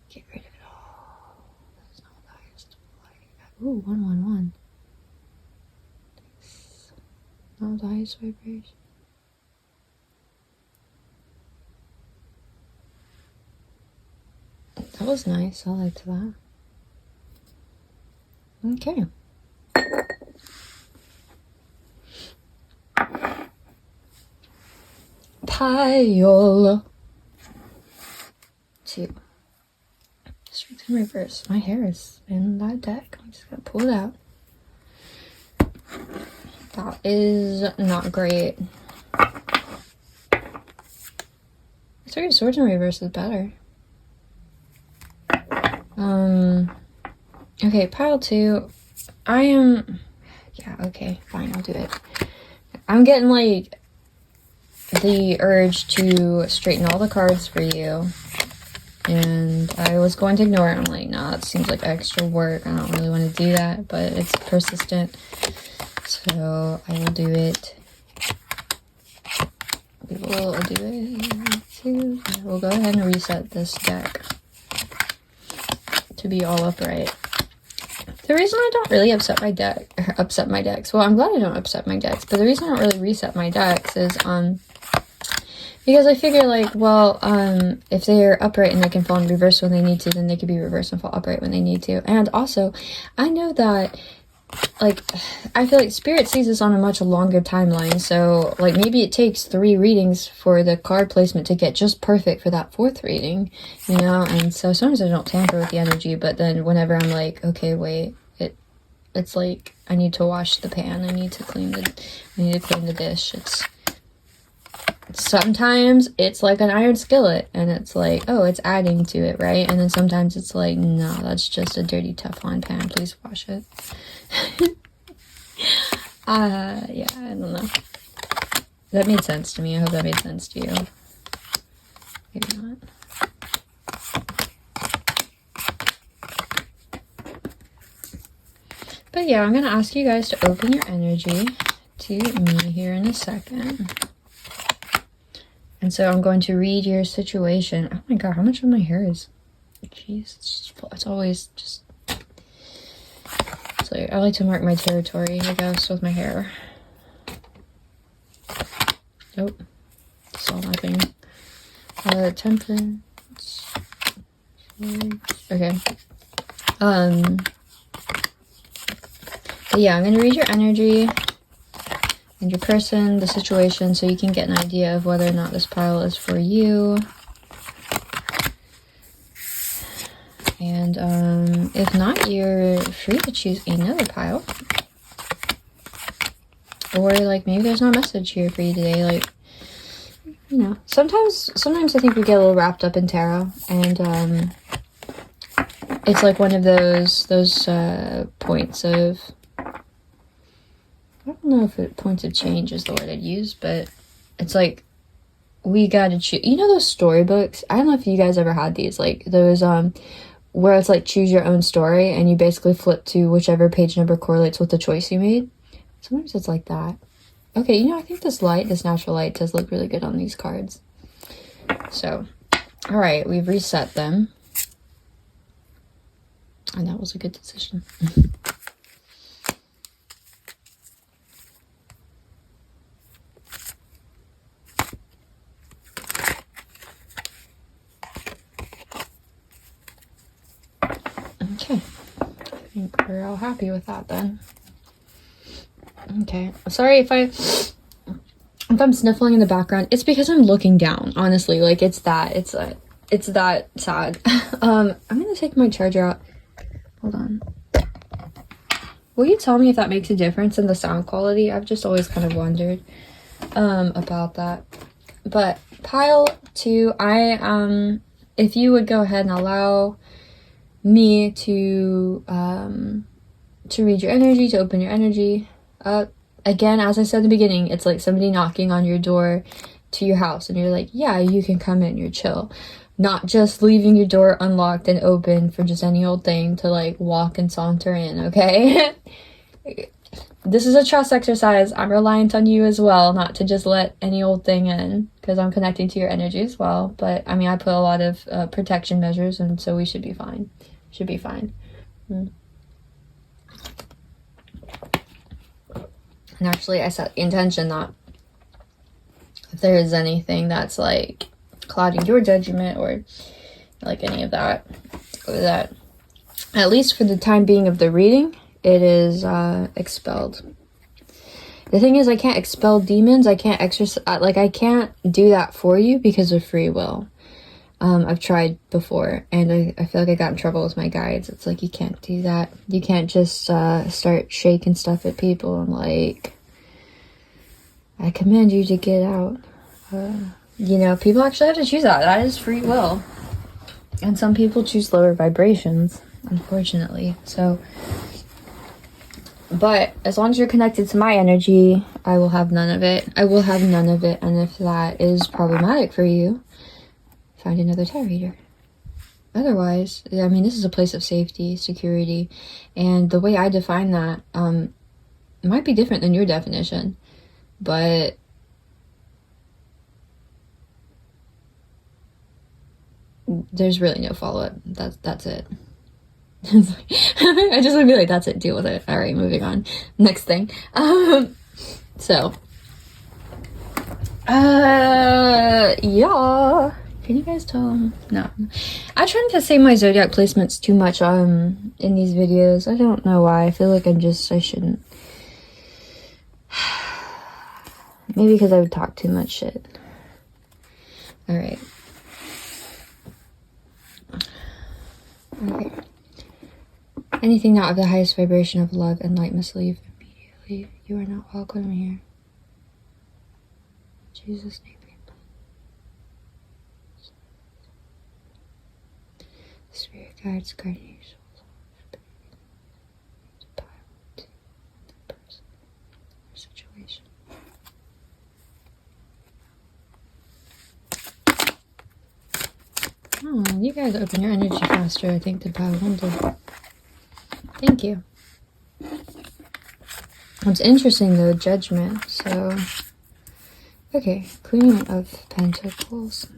S1: Get rid of it all. There's no highest light. Ooh, 111. Not the highest vibration. That was nice. I liked that. Okay. Pile 2. Strength in reverse. My hair is in that deck. I'm just gonna pull it out. That is not great. 3 of Swords in reverse is better. Okay, pile 2. Yeah, okay, fine, I'll do it. I'm getting like the urge to straighten all the cards for you, and I was going to ignore it. I'm like, nah, that seems like extra work. I don't really want to do that, but it's persistent, so I will do it. We will do it too. We'll go ahead and reset this deck to be all upright. The reason I don't really upset my decks, well, I'm glad I don't upset my decks, but the reason I don't really reset my decks is, because I figure, like, well, if they're upright and they can fall in reverse when they need to, then they could be reversed and fall upright when they need to. And also, I know that, like, I feel like Spirit sees this on a much longer timeline, so, like, maybe it takes 3 readings for the card placement to get just perfect for that 4th reading, you know? And so sometimes I don't tamper with the energy, but then whenever I'm like, okay, wait, it's like, I need to wash the pan, I need to clean the dish, sometimes it's like an iron skillet, and it's like, oh, it's adding to it, right? And then sometimes it's like, no, that's just a dirty Teflon pan, please wash it. Yeah, I don't know. That made sense to me. I hope that made sense to you. Maybe not. But yeah, I'm gonna ask you guys to open your energy to me here in a second. And so I'm going to read your situation. Oh my god, how much of my hair is... Jeez, it's always just... So I like to mark my territory, I guess, with my hair. Nope. Saw nothing. Temperance. Okay. yeah, I'm going to read your energy and your person, the situation, so you can get an idea of whether or not this pile is for you. And if not, you're free to choose another pile. Or like maybe there's no message here for you today. Like, you know, sometimes I think we get a little wrapped up in tarot, and it's like one of those points of, I don't know if points of change is the word I'd use, but it's like we gotta choose. You know those storybooks? I don't know if you guys ever had these, like those where it's like choose your own story, and you basically flip to whichever page number correlates with the choice you made. Sometimes it's like that. Okay, you know, I think this natural light does look really good on these cards. So, all right, we've reset them. And that was a good decision. Okay, I think we're all happy with that then. Okay, sorry if I'm sniffling in the background. It's because I'm looking down, honestly. Like, it's that sad. I'm gonna take my charger out. Hold on. Will you tell me if that makes a difference in the sound quality? I've just always kind of wondered about that. But pile 2, if you would go ahead and allow me to read your energy, to open your energy up. Again, as I said in the beginning, it's like somebody knocking on your door to your house, and you're like, yeah, you can come in, you're chill. Not just leaving your door unlocked and open for just any old thing to like walk and saunter in, okay? This is a trust exercise. I'm reliant on you as well, not to just let any old thing in, because I'm connecting to your energy as well. But I mean, I put a lot of protection measures, and so we should be fine. Should be fine. And actually, I set the intention that if there is anything that's like clouding your judgment or like any of that, or that, at least for the time being of the reading, it is expelled. The thing is, I can't expel demons. I can't exercise, like, I can't do that for you because of free will. I've tried before, and I feel like I got in trouble with my guides. It's like, you can't do that. You can't just start shaking stuff at people and like, I command you to get out. You know, people actually have to choose that. That is free will. And some people choose lower vibrations, unfortunately. So, but as long as you're connected to my energy, I will have none of it. I will have none of it. And if that is problematic for you, find another tarot reader. Otherwise, I mean, this is a place of safety, security, and the way I define that might be different than your definition, but there's really no follow-up. That's it. I just would be like, that's it, deal with it. All right, moving on. Next thing. Yeah. Can you guys tell? No. I try not to say my zodiac placements too much in these videos. I don't know why. I feel like I shouldn't. Maybe because I would talk too much shit. Alright. Okay. Anything not of the highest vibration of love and light must leave immediately. You are not welcome here. In Jesus' name. Spirit guides, guardian angels, to pile to the person or situation. Oh, you guys open your energy faster, I think, than pile 1 did. Thank you. What's interesting though, judgment. So, okay, Queen of Pentacles.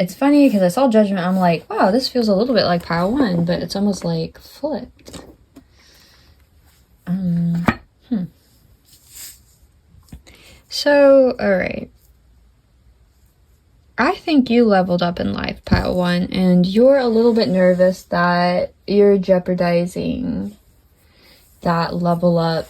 S1: It's funny because I saw judgment, I'm like, wow, this feels a little bit like pile 1, but it's almost like flipped. So, alright. I think you leveled up in life, pile 1, and you're a little bit nervous that you're jeopardizing that level up,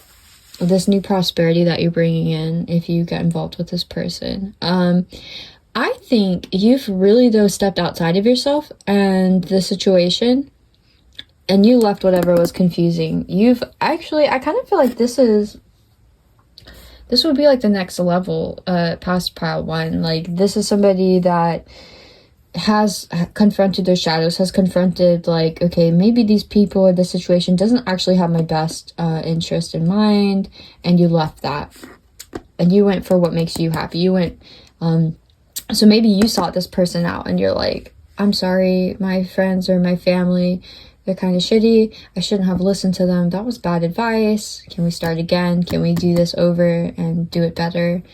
S1: this new prosperity that you're bringing in if you get involved with this person. I think you've really, though, stepped outside of yourself and the situation, and you left whatever was confusing. You've actually, I kind of feel like this would be like the next level past pile 1. Like, this is somebody that has confronted their shadows, has confronted, like, okay, maybe these people or the situation doesn't actually have my best interest in mind, and you left that. And you went for what makes you happy. You went, so maybe you sought this person out, and you're like, I'm sorry, my friends or my family, they're kind of shitty. I shouldn't have listened to them. That was bad advice. Can we start again? Can we do this over and do it better?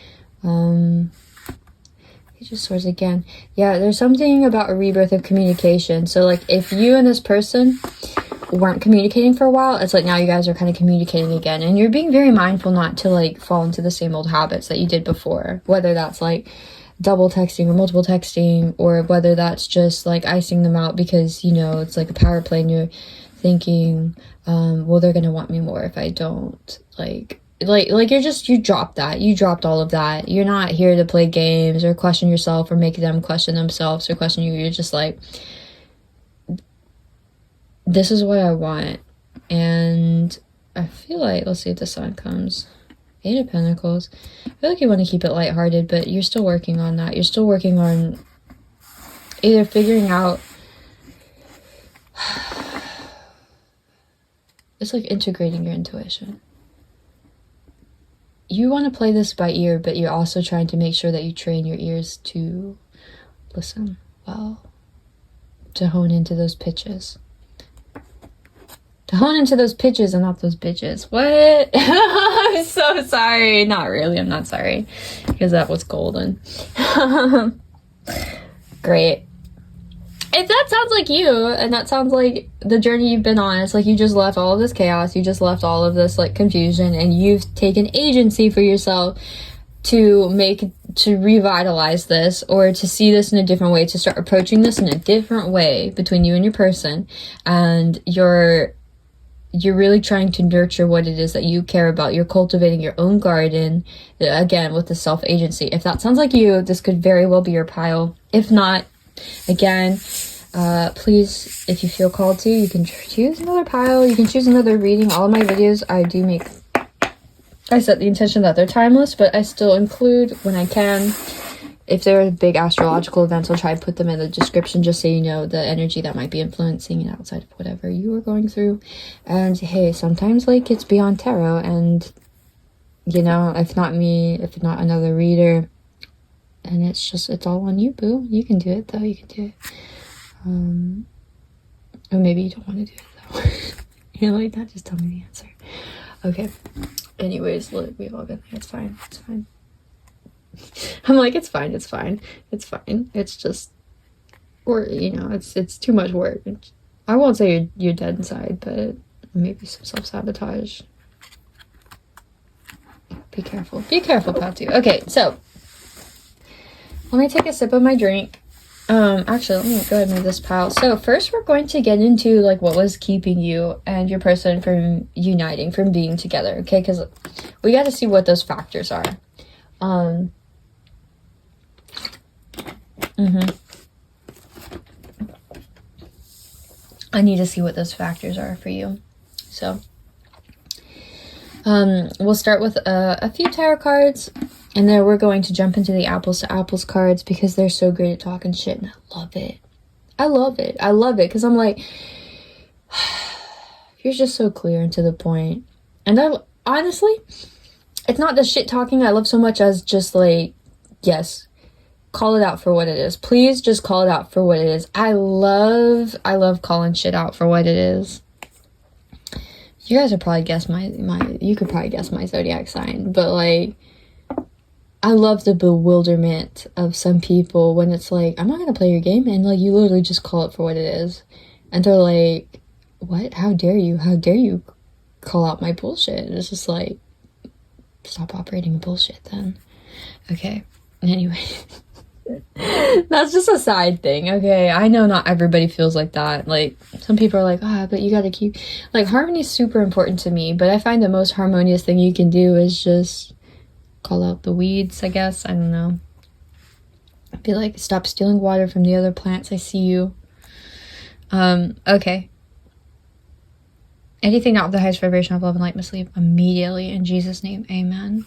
S1: Just swords again. Yeah, there's something about a rebirth of communication. So, like, if you and this person weren't communicating for a while, it's like now you guys are kind of communicating again. And you're being very mindful not to, like, fall into the same old habits that you did before. Whether that's, like, double texting or multiple texting, or whether that's just, like, icing them out because, you know, it's like a power play and you're thinking, well, they're going to want me more if I don't, like you dropped all of that. You're not here to play games or question yourself or make them question themselves or question you. You're just like, this is what I want. And I feel like, let's see if the sun comes. 8 of Pentacles. I feel like you want to keep it lighthearted, but you're still working on that. You're still working on either figuring out, it's like integrating your intuition. You want to play this by ear, but you're also trying to make sure that you train your ears to listen well, to hone into those pitches. To hone into those pitches and not those bitches. What? I'm so sorry. Not really, I'm not sorry. Because that was golden. Great. If that sounds like you, and that sounds like the journey you've been on, it's like you just left all of this chaos, you just left all of this, like, confusion, and you've taken agency for yourself to revitalize this, or to see this in a different way, to start approaching this in a different way between you and your person, and you're really trying to nurture what it is that you care about. You're cultivating your own garden, again, with the self-agency. If that sounds like you, this could very well be your pile. If not, again, please, if you feel called to, you can choose another pile, you can choose another reading. All of my videos, I set the intention that they're timeless, but I still include, when I can, if there are big astrological events, I'll try and put them in the description just so you know the energy that might be influencing it outside of whatever you are going through. And hey, sometimes, like, it's beyond tarot, and, you know, if not me, if not another reader, and it's all on you, boo. You can do it, though. You can do it. Or maybe you don't want to do it, though. You're like, that, just tell me the answer. Okay. Anyways, look, we've all been there. It's fine. It's fine. I'm like, it's fine. It's fine. It's fine. It's just, or, you know, it's too much work. I won't say you're dead inside, but maybe some self-sabotage. Be careful. Be careful, Patu. Okay, so let me take a sip of my drink. Actually, let me go ahead and move this pile. So first we're going to get into, like, what was keeping you and your person from uniting, from being together, okay? Because we got to see what those factors are. I need to see what those factors are for you. So, we'll start with a few tarot cards, and then we're going to jump into the apples to apples cards because they're so great at talking shit, and I love it. I love it. I love it because I'm like, you're just so clear and to the point. And I honestly, it's not the shit talking I love so much as just, like, yes, call it out for what it is. Please just call it out for what it is. I love calling shit out for what it is. You guys would probably guess you could probably guess my zodiac sign, but, like, I love the bewilderment of some people when it's like, I'm not gonna play your game, and, like, you literally just call it for what it is. And they're like, what? How dare you? How dare you call out my bullshit? And it's just like, stop operating bullshit then. Okay. Anyway. That's just a side thing, okay? I know not everybody feels like that. Like, some people are like, but you gotta keep... Like, harmony is super important to me, but I find the most harmonious thing you can do is just call out the weeds, I guess. I don't know. Be like, stop stealing water from the other plants. I see you. Okay. Anything not of the highest vibration of love and light must leave immediately. In Jesus' name, amen.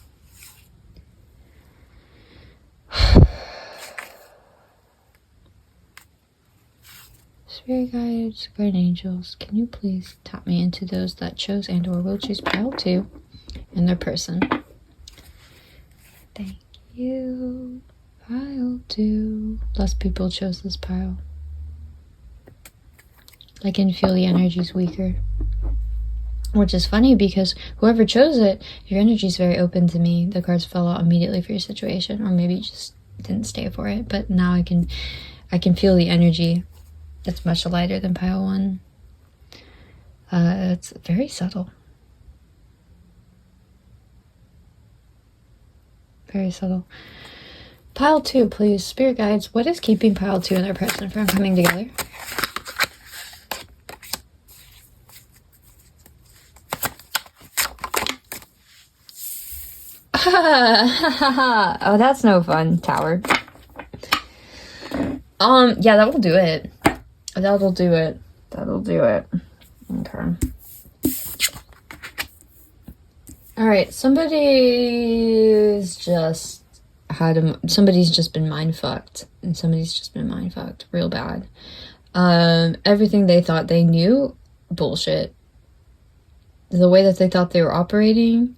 S1: Spirit guides, guardian angels, can you please tap me into those that chose and or will choose pile 2 in their person? Thank you. Pile 2. Less people chose this pile. I can feel the energy's weaker. Which is funny because whoever chose it, your energy is very open to me. The cards fell out immediately for your situation, or maybe you just didn't stay for it. But now I can feel the energy. It's much lighter than pile 1. It's very subtle. Very subtle. Pile 2, please. Spirit guides, what is keeping pile 2 in their person from coming together? Oh, that's no fun, Tower. Yeah, that will do it. That'll do it. Okay. Alright, somebody's just been mind fucked. And somebody's just been mind fucked real bad. Everything they thought they knew, bullshit. The way that they thought they were operating,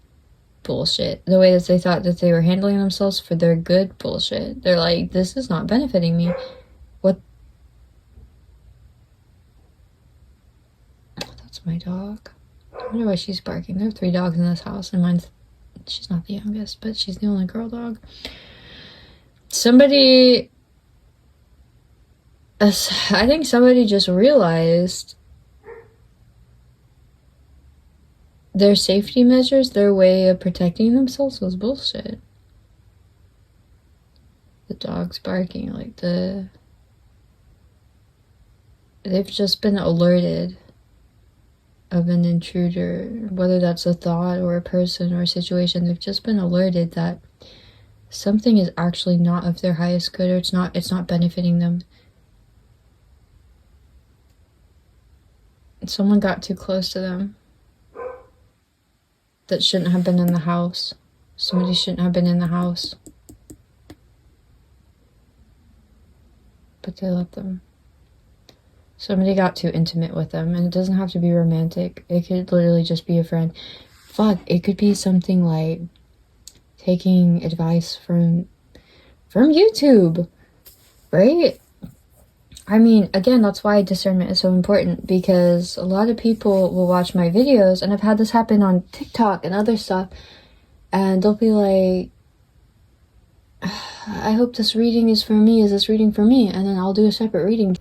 S1: bullshit. The way that they thought that they were handling themselves for their good, bullshit. They're like, this is not benefiting me. What? Oh, that's my dog. I wonder why she's barking. There are 3 dogs in this house, and she's not the youngest, but she's the only girl dog. I think somebody just realized their safety measures, their way of protecting themselves was bullshit. The dog's barking, like they've just been alerted of an intruder, whether that's a thought or a person or a situation. They've just been alerted that something is actually not of their highest good, or it's not benefiting them. Someone got too close to them that shouldn't have been in the house. Somebody shouldn't have been in the house, but they let them. Somebody got too intimate with them, and it doesn't have to be romantic. It could literally just be a friend. Fuck, it could be something like taking advice from YouTube, right? I mean, again, that's why discernment is so important, because a lot of people will watch my videos, and I've had this happen on TikTok and other stuff, and they'll be like, I hope this reading is for me. Is this reading for me? And then I'll do a separate reading.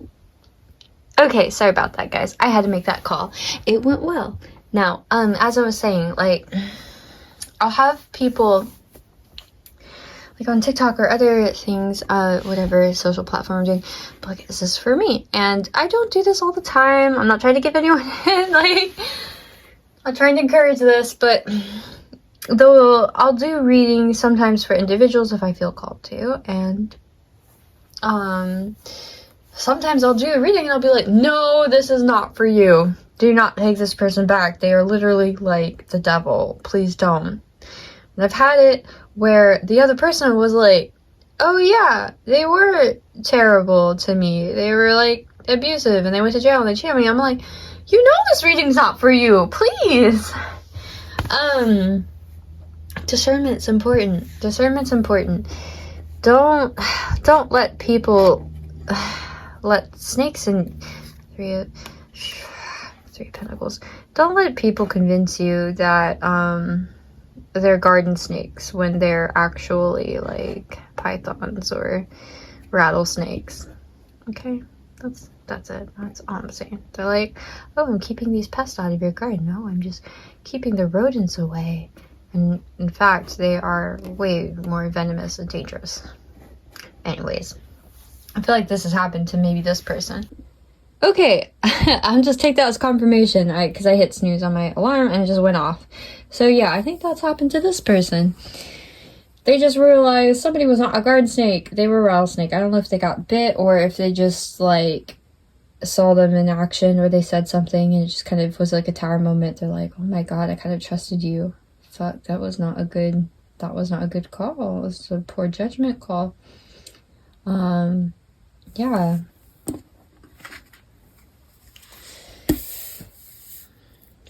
S1: Okay, sorry about that, guys. I had to make that call. It went well. Now, as I was saying, like, I'll have people, like, on TikTok or other things, whatever social platform I'm doing, but like, is this for me? And I don't do this all the time. I'm not trying to give anyone like, I'm trying to encourage this, but though I'll do readings sometimes for individuals if I feel called to, and sometimes I'll do a reading and I'll be like, no, this is not for you. Do not take this person back. They are literally like the devil. Please don't. And I've had it where the other person was like, oh yeah, they were terrible to me. They were like abusive and they went to jail and they cheated on me. I'm like, you know this reading's not for you. Please. Discernment's important. Discernment's important. Don't let people... let snakes and three of pentacles. Don't let people convince you that they're garden snakes when they're actually like pythons or rattlesnakes. Okay, that's it. That's all I'm saying. They're like, oh, I'm keeping these pests out of your garden. No, I'm just keeping the rodents away. And in fact, they are way more venomous and dangerous. Anyways, I feel like this has happened to maybe this person. Okay, I'm just take that as confirmation, because I hit snooze on my alarm and it just went off. So yeah, I think that's happened to this person. They just realized somebody was not a garden snake. They were a rattlesnake. I don't know if they got bit or if they just, like, saw them in action or they said something and it just kind of was like a tower moment. They're like, oh my god, I kind of trusted you. Fuck, that was not a good call. It was a poor judgment call. Yeah.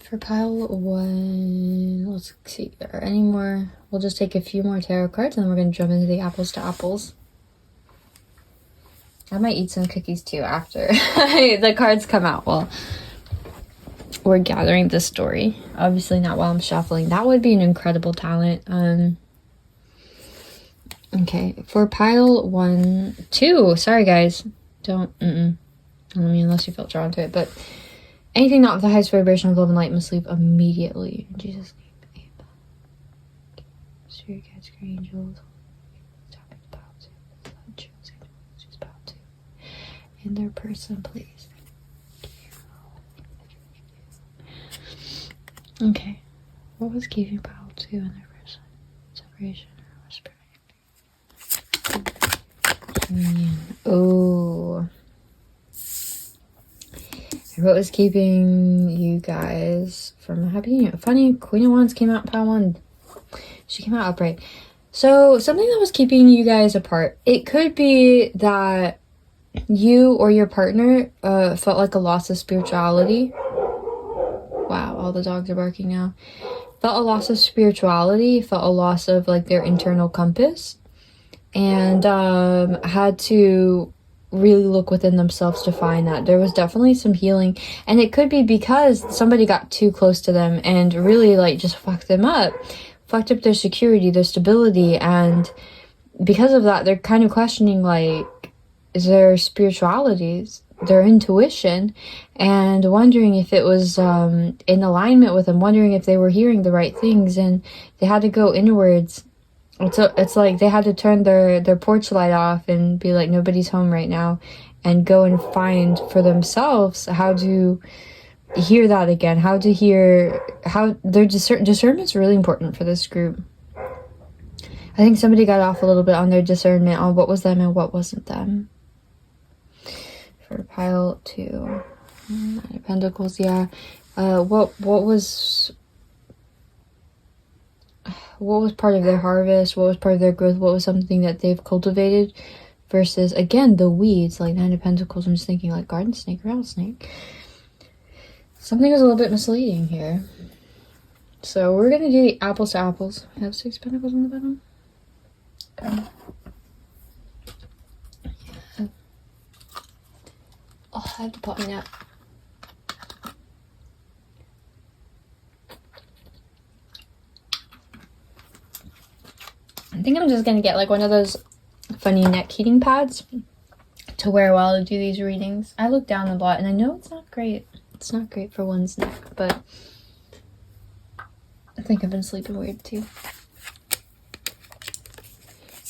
S1: For pile 1, let's see, are there any more? We'll just take a few more tarot cards and then we're going to jump into the apples to apples. I might eat some cookies too after the cards come out while we're gathering the story. Obviously not while I'm shuffling. That would be an incredible talent. Okay, for pile 1, 2, sorry guys. I mean, unless you felt drawn to it, but anything not with the highest vibration of love and light must leave immediately. In Jesus' name, amen. Spirit guides, guardian angels, in their person, please. Okay, what was keeping pile 2 in their person? Separation or whispering? Oh. What was keeping you guys from a happy union? Funny, Queen of Wands came out pile 1. She came out upright. So, something that was keeping you guys apart. It could be that you or your partner felt like a loss of spirituality. Wow, all the dogs are barking now. Felt a loss of spirituality, felt a loss of like their internal compass, and had to really look within themselves to find that. There was definitely some healing, and it could be because somebody got too close to them and really like just fucked up their security, their stability, and because of that they're kind of questioning like their spiritualities, their intuition, and wondering if it was in alignment with them, wondering if they were hearing the right things, and they had to go inwards. It's like they had to turn their porch light off and be like, nobody's home right now, and go and find for themselves how to hear that again, how their discernment's really important for this group. I think somebody got off a little bit on their discernment on what was them and what wasn't them. For pile 2, Nine of Pentacles, yeah. What was part of their harvest? What was part of their growth? What was something that they've cultivated? Versus, again, the weeds, like Nine of Pentacles. I'm just thinking like garden snake, rattlesnake. Something was a little bit misleading here. So we're gonna do the apples to apples. I have 6 pentacles on the bottom. Okay. Oh, I have to pop my nap. I think I'm just gonna get like one of those funny neck heating pads to wear while I do these readings. I look down a lot and I know it's not great. It's not great for one's neck, but I think I've been sleeping weird too.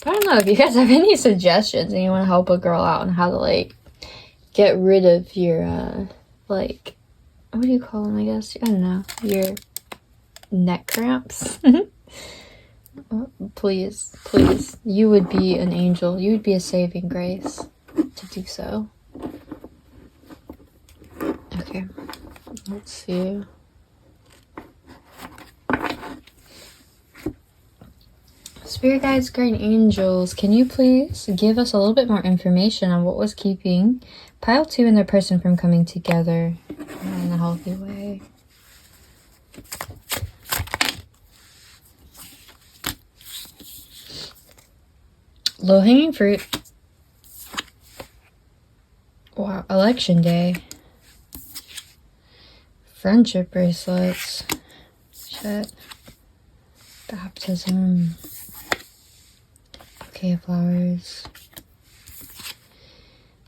S1: But I don't know if you guys have any suggestions and you want to help a girl out on how to like get rid of your like, what do you call them, I guess? I don't know, your neck cramps. Oh, please, you would be an angel. You would be a saving grace to do so. Okay, let's see. Spirit guides, guardian angels, can you please give us a little bit more information on what was keeping pile 2 and their person from coming together in a healthy way? Low-hanging fruit. Wow, election day. Friendship bracelets. Shit. Baptism. Bouquet of flowers.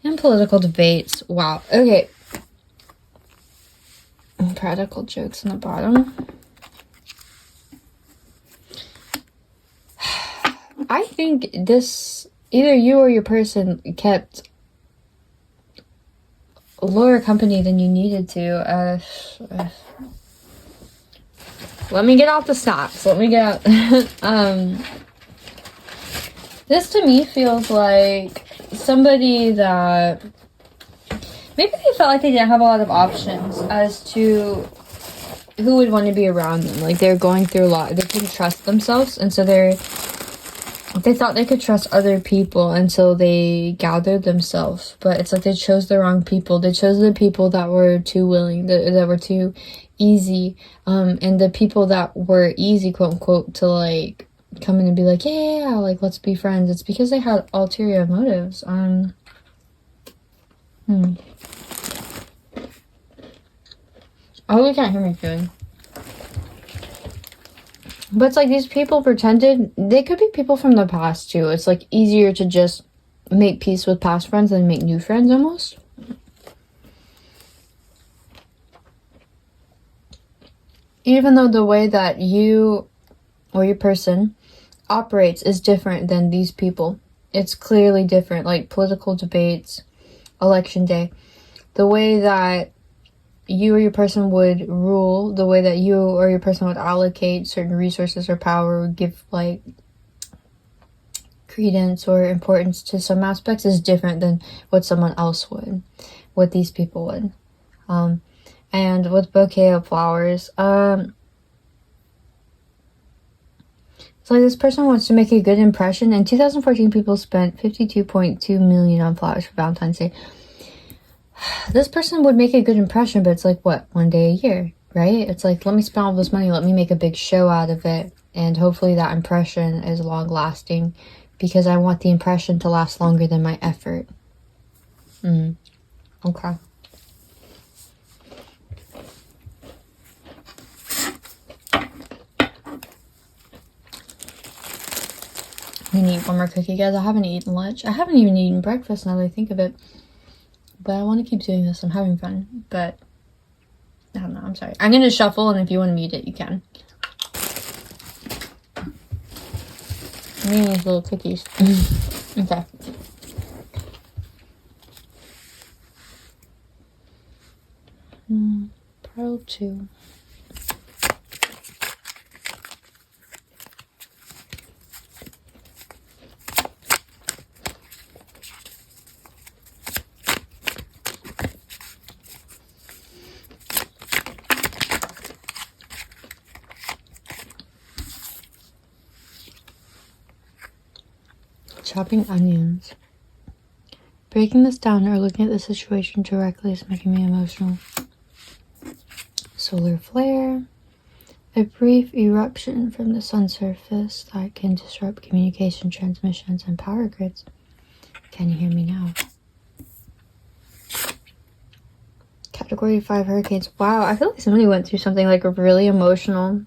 S1: And political debates. Wow. Okay. And practical jokes on the bottom. I think this either you or your person kept lower company than you needed to. Let me get out the snaps. Let me get out. This to me feels like somebody that maybe they felt like they didn't have a lot of options as to who would want to be around them. Like they're going through a lot. They couldn't trust themselves, and so they thought they could trust other people, and so they gathered themselves. But it's like they chose the wrong people. They chose the people that were too willing, that were too easy, and the people that were easy, quote unquote, to like come in and be like, yeah, like let's be friends. It's because they had ulterior motives. I hope you can't hear me chewing. But it's like these people pretended, they could be people from the past too. It's like easier to just make peace with past friends than make new friends almost. Even though the way that you or your person operates is different than these people. It's clearly different, like political debates, election day. The way that you or your person would rule, the way that you or your person would allocate certain resources or power, would give like credence or importance to some aspects is different than what someone else would, what these people would. And with bouquet of flowers, it's like this person wants to make a good impression. In 2014, people spent $52.2 million on flowers for Valentine's Day. This person would make a good impression, but it's like, what, one day a year, right? It's like, let me spend all this money, let me make a big show out of it, and hopefully that impression is long-lasting, because I want the impression to last longer than my effort. Okay. I'm gonna eat one more cookie, guys. I haven't eaten lunch. I haven't even eaten breakfast now that I think of it. But I want to keep doing this. I'm having fun. But I don't know. I'm sorry. I'm going to shuffle, and if you want to eat it, you can. I'm eating these little cookies. Okay. Pile 2. Chopping onions. Breaking this down or looking at the situation directly is making me emotional. Solar flare. A brief eruption from the sun's surface that can disrupt communication transmissions and power grids. Can you hear me now? Category 5 hurricanes. Wow, I feel like somebody went through something like really emotional.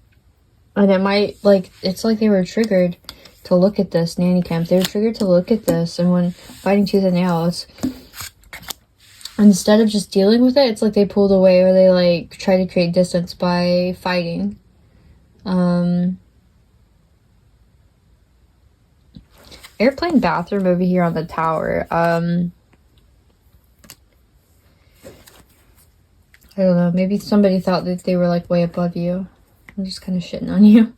S1: And it might, like, it's like they were triggered to look at this nanny camp. They were triggered to look at this, and when fighting tooth and nail, it's instead of just dealing with it, it's like they pulled away, or they like try to create distance by fighting. Airplane bathroom over here on the tower. I don't know, maybe somebody thought that they were like way above you. I'm just kind of shitting on you.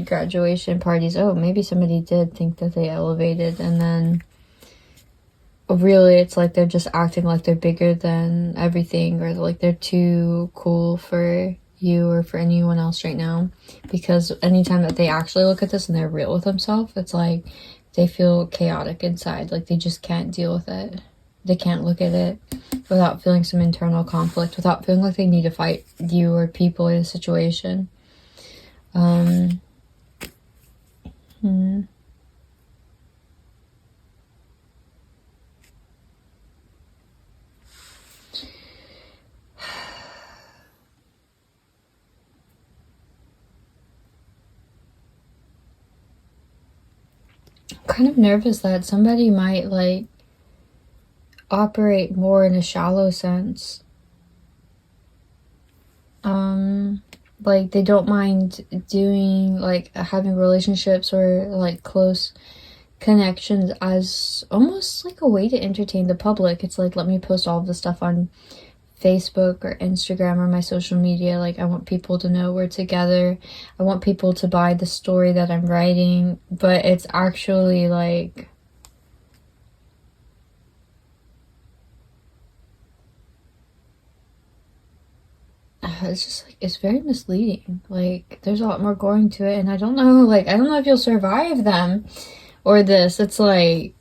S1: Graduation parties. Oh, maybe somebody did think that they elevated, and then really it's like they're just acting like they're bigger than everything, or like they're too cool for you or for anyone else right now. Because anytime that they actually look at this and they're real with themselves, it's like they feel chaotic inside. Like they just can't deal with it. They can't look at it without feeling some internal conflict, without feeling like they need to fight you or people in a situation. I'm kind of nervous that somebody might like operate more in a shallow sense. like they don't mind doing like having relationships or like close connections as almost like a way to entertain the public. It's like, let me post all of the stuff on Facebook or Instagram or my social media. Like, I want people to know we're together. I want people to buy the story that I'm writing, but it's actually like, it's just like, it's very misleading. Like, there's a lot more going to it, and I don't know, like, I don't know if you'll survive them or this. It's like,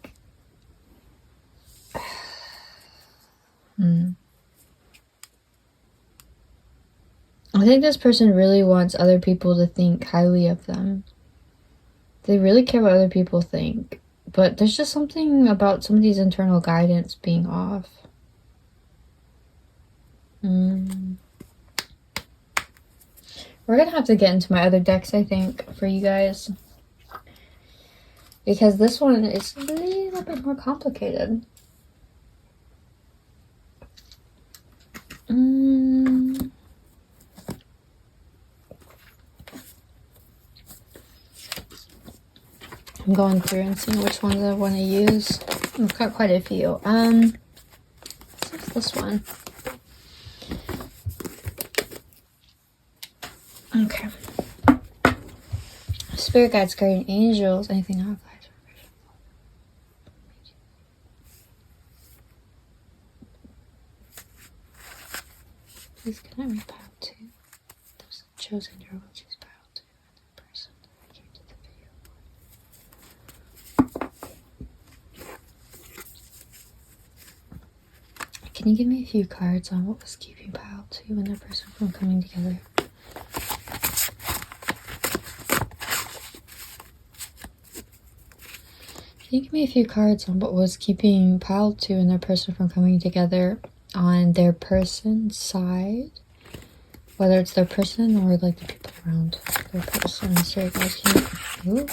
S1: I think this person really wants other people to think highly of them. They really care what other people think, but there's just something about somebody's internal guidance being off. We're gonna have to get into my other decks, I think, for you guys, because this one is a little bit more complicated. I'm going through and seeing which ones I want to use. I've got quite a few. What's this one? Okay. Spirit guides, guardian angels, anything else? Please can I read pile 2? There's a chosen hero, which is pile 2, and the person that I came to the video. Can you give me a few cards on what was keeping pile 2 and the person from coming together? Can you give me a few cards on what was keeping pile 2 and their person from coming together on their person's side? Whether it's their person or like the people around their person. Sorry guys, ooh.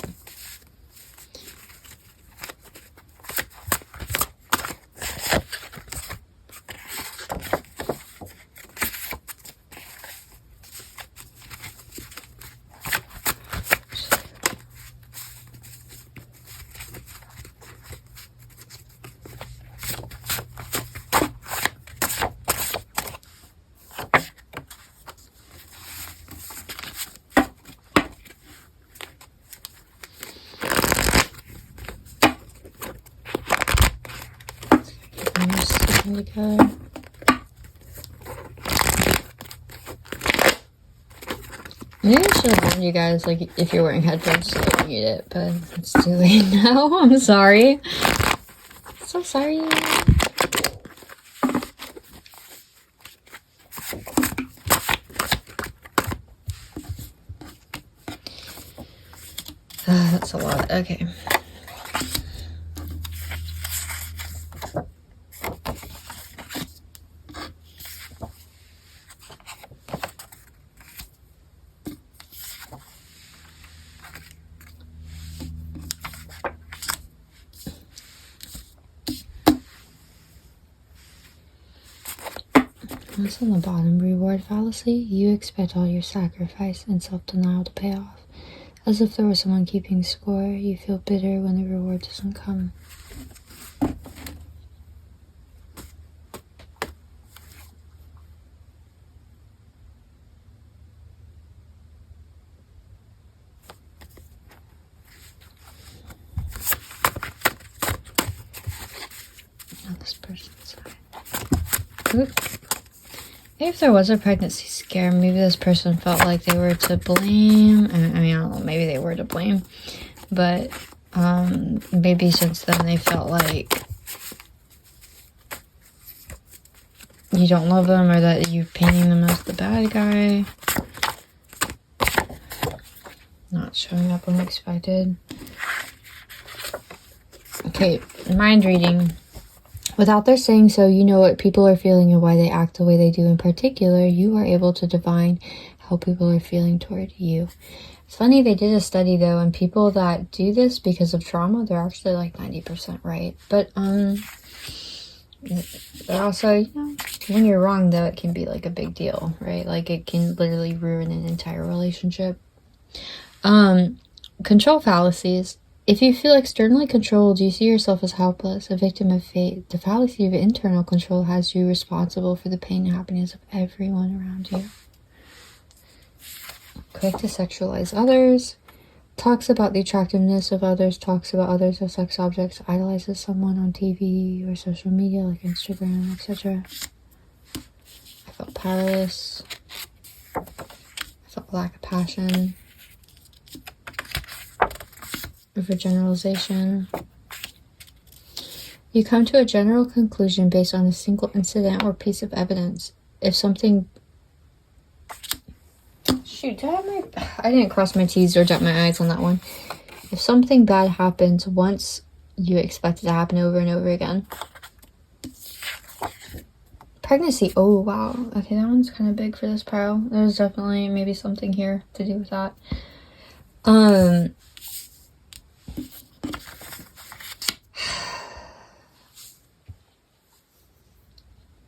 S1: Together. Maybe I should have warned you guys, like, if you're wearing headphones, so don't need it, but it's too late now. I'm sorry. So sorry. That's a lot. Okay. What's on the bottom? Reward fallacy. You expect all your sacrifice and self-denial to pay off. As if there was someone keeping score. You feel bitter when the reward doesn't come. On this person's side. Ooh. If there was a pregnancy scare, maybe this person felt like they were to blame. I mean, I don't know, maybe they were to blame. But maybe since then they felt like you don't love them or that you're painting them as the bad guy. Not showing up unexpected. Okay, mind reading. Without their saying so, you know what people are feeling and why they act the way they do. In particular, you are able to divine how people are feeling toward you. It's funny, they did a study though, and people that do this because of trauma, they're actually like 90% right. But Also, you know, when you're wrong, though, it can be like a big deal, right? Like, it can literally ruin an entire relationship. Control fallacies. If you feel externally controlled, you see yourself as helpless, a victim of fate. The fallacy of internal control has you responsible for the pain and happiness of everyone around you. Quick to sexualize others. Talks about the attractiveness of others, talks about others as sex objects, idolizes someone on TV or social media like Instagram, etc. I felt powerless. I felt lack of passion. Overgeneralization. You come to a general conclusion based on a single incident or piece of evidence. If something... Shoot, I didn't cross my T's or dot my I's on that one. If something bad happens once, you expect it to happen over and over again. Pregnancy. Oh, wow. Okay, that one's kind of big for this pile. There's definitely maybe something here to do with that.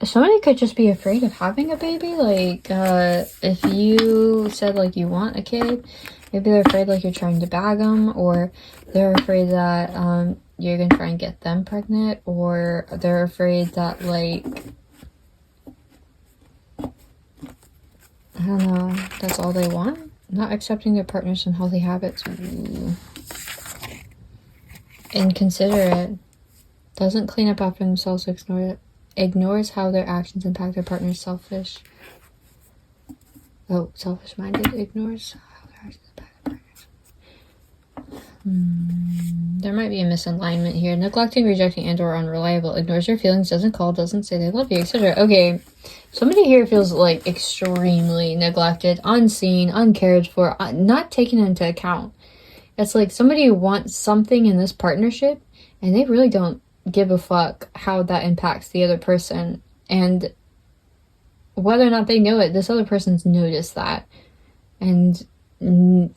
S1: Somebody could just be afraid of having a baby. Like, if you said, like, you want a kid, maybe they're afraid, like, you're trying to bag them, or they're afraid that, you're gonna try and get them pregnant, or they're afraid that, like, I don't know, that's all they want? Not accepting their partner's unhealthy habits. Ooh. Inconsiderate. Doesn't clean up after themselves, ignores how their actions impact their partner. Selfish. Oh, selfish-minded. Ignores how their actions impact their partners. There might be a misalignment here. Neglecting, rejecting, and or unreliable. Ignores your feelings, doesn't call, doesn't say they love you, etc. Okay, somebody here feels like extremely neglected, unseen, uncared for, not taken into account. It's like somebody wants something in this partnership, and they really don't give a fuck how that impacts the other person, and whether or not they know it, this other person's noticed that. And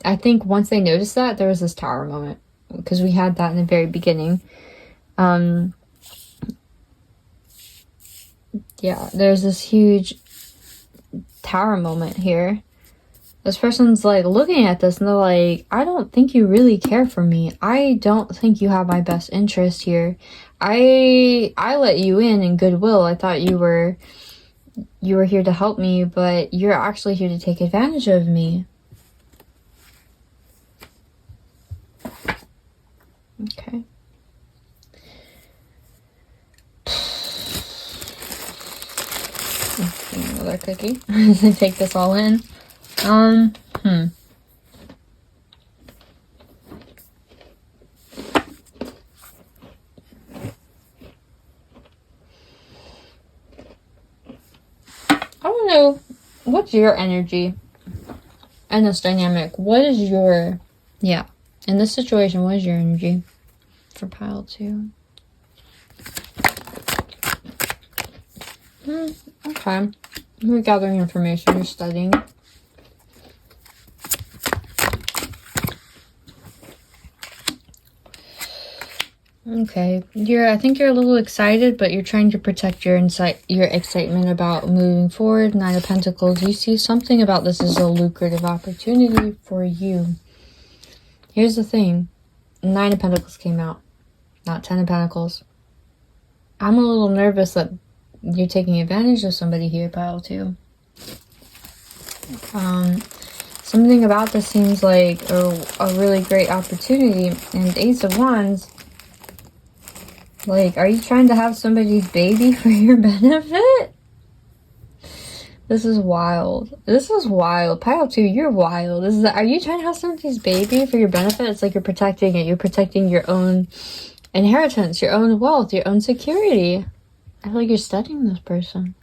S1: I think once they noticed that, there was this tower moment, because we had that in the very beginning. Yeah, there's this huge tower moment here. This person's like looking at this and they're like, I don't think you really care for me. I don't think you have my best interest here. I let you in goodwill. I thought you were here to help me, but you're actually here to take advantage of me. Okay. Another cookie. Take this all in. I don't know. What's your energy in this dynamic? What is your... Yeah. In this situation, what is your energy for pile 2? Okay. You're gathering information. You're studying. Okay. I think you're a little excited, but you're trying to protect your excitement about moving forward. 9 of Pentacles. You see something about this is a lucrative opportunity for you. Here's the thing. 9 of Pentacles came out, not 10 of Pentacles. I'm a little nervous that you're taking advantage of somebody here, pile 2. Something about this seems like a really great opportunity. And Ace of Wands, like, are you trying to have somebody's baby for your benefit? This is wild. This is wild. Pile 2, you're wild. Are you trying to have somebody's baby for your benefit? It's like you're protecting it. You're protecting your own inheritance, your own wealth, your own security. I feel like you're studying this person.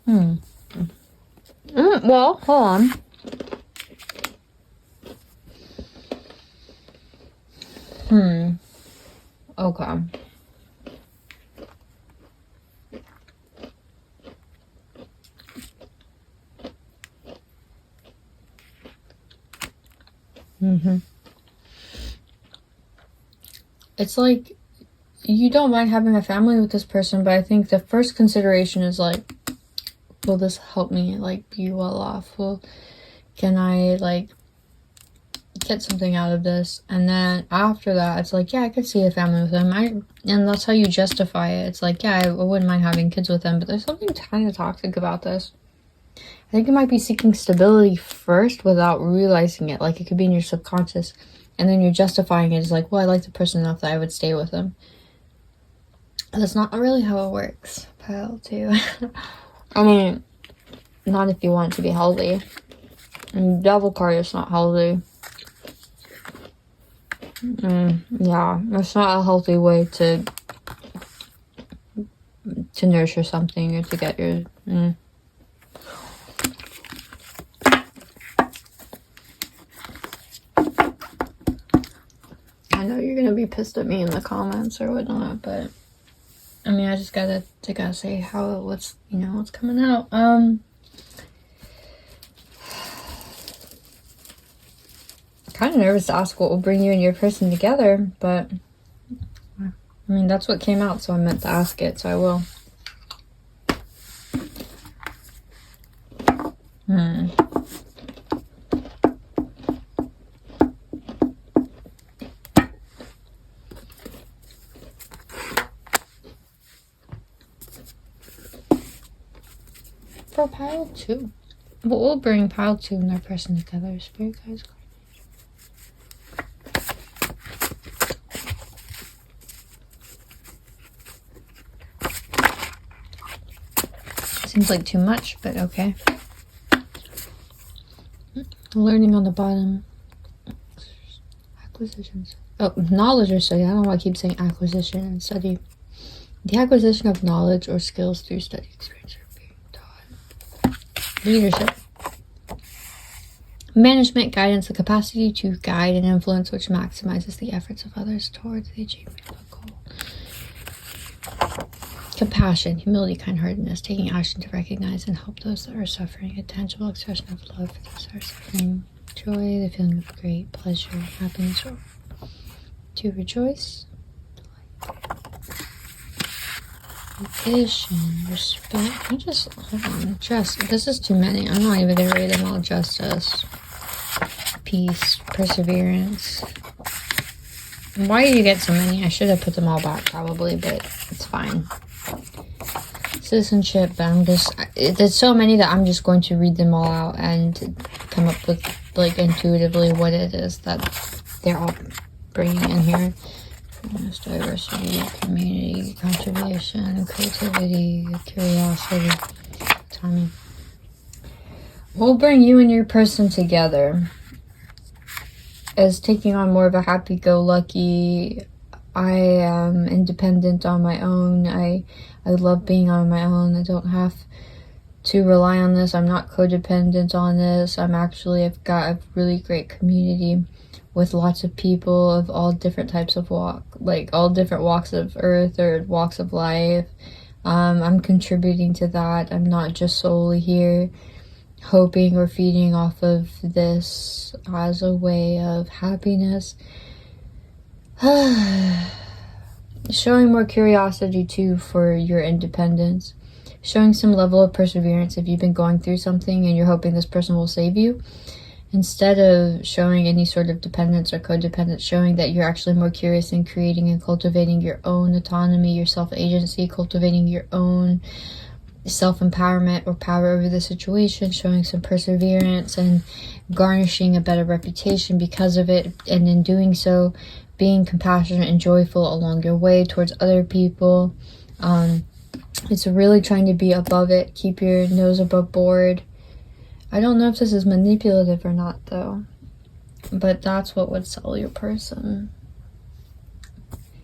S1: Well, hold on. Okay. It's like you don't mind having a family with this person, but I think the first consideration is like, will this help me like be well off? Can I like get something out of this? And then after that, it's like, yeah, I could see a family with them. And that's how you justify it. It's like, yeah, I wouldn't mind having kids with them, but there's something kind of toxic about this. I think you might be seeking stability first without realizing it. Like, it could be in your subconscious, and then you're justifying it as like, well, I like the person enough that I would stay with them. And that's not really how it works, pile 2. I mean, not if you want it to be healthy. And devil card is not healthy. Yeah, it's not a healthy way to nurture something or to get your... I know you're gonna be pissed at me in the comments or whatnot, but I mean, I just gotta say what's coming out. Kind of nervous to ask what will bring you and your person together, but I mean, that's what came out, so I meant to ask it, so I will. For pile 2, what will bring pile 2 and their person together? Spirit guides. Seems like too much, but okay. Learning on the bottom. Acquisitions. Oh, knowledge or study. I don't know why I keep saying acquisition and study. The acquisition of knowledge or skills through study, experience, or being taught. Leadership. Management, guidance, the capacity to guide and influence which maximizes the efforts of others towards the achievement of a goal. Compassion, humility, kind-heartedness, taking action to recognize and help those that are suffering, a tangible expression of love for those that are suffering, joy, the feeling of great pleasure, happiness, or to rejoice, vision, respect. Hold on, justice. This is too many. I'm not even gonna read them all. Justice, peace, perseverance. Why do you get so many? I should have put them all back probably, but it's fine. Citizenship, but there's so many that I'm just going to read them all out and come up with like intuitively what it is that they're all bringing in here. Diversity, community, contribution, creativity, curiosity, timing. We'll bring you and your person together as taking on more of a happy-go-lucky. I am independent on my own. I love being on my own. I don't have to rely on this. I'm not codependent on this. I've got a really great community with lots of people of all different types of all different walks of earth or walks of life. I'm contributing to that. I'm not just solely here hoping or feeding off of this as a way of happiness. Showing more curiosity too for your independence. Showing some level of perseverance if you've been going through something and you're hoping this person will save you. Instead of showing any sort of dependence or codependence, showing that you're actually more curious in creating and cultivating your own autonomy, your self-agency, cultivating your own self-empowerment or power over the situation, showing some perseverance and garnishing a better reputation because of it, and in doing so, being compassionate and joyful along your way towards other people. It's really trying to be above it, keep your nose above board. I don't know if this is manipulative or not, though, but that's what would sell your person.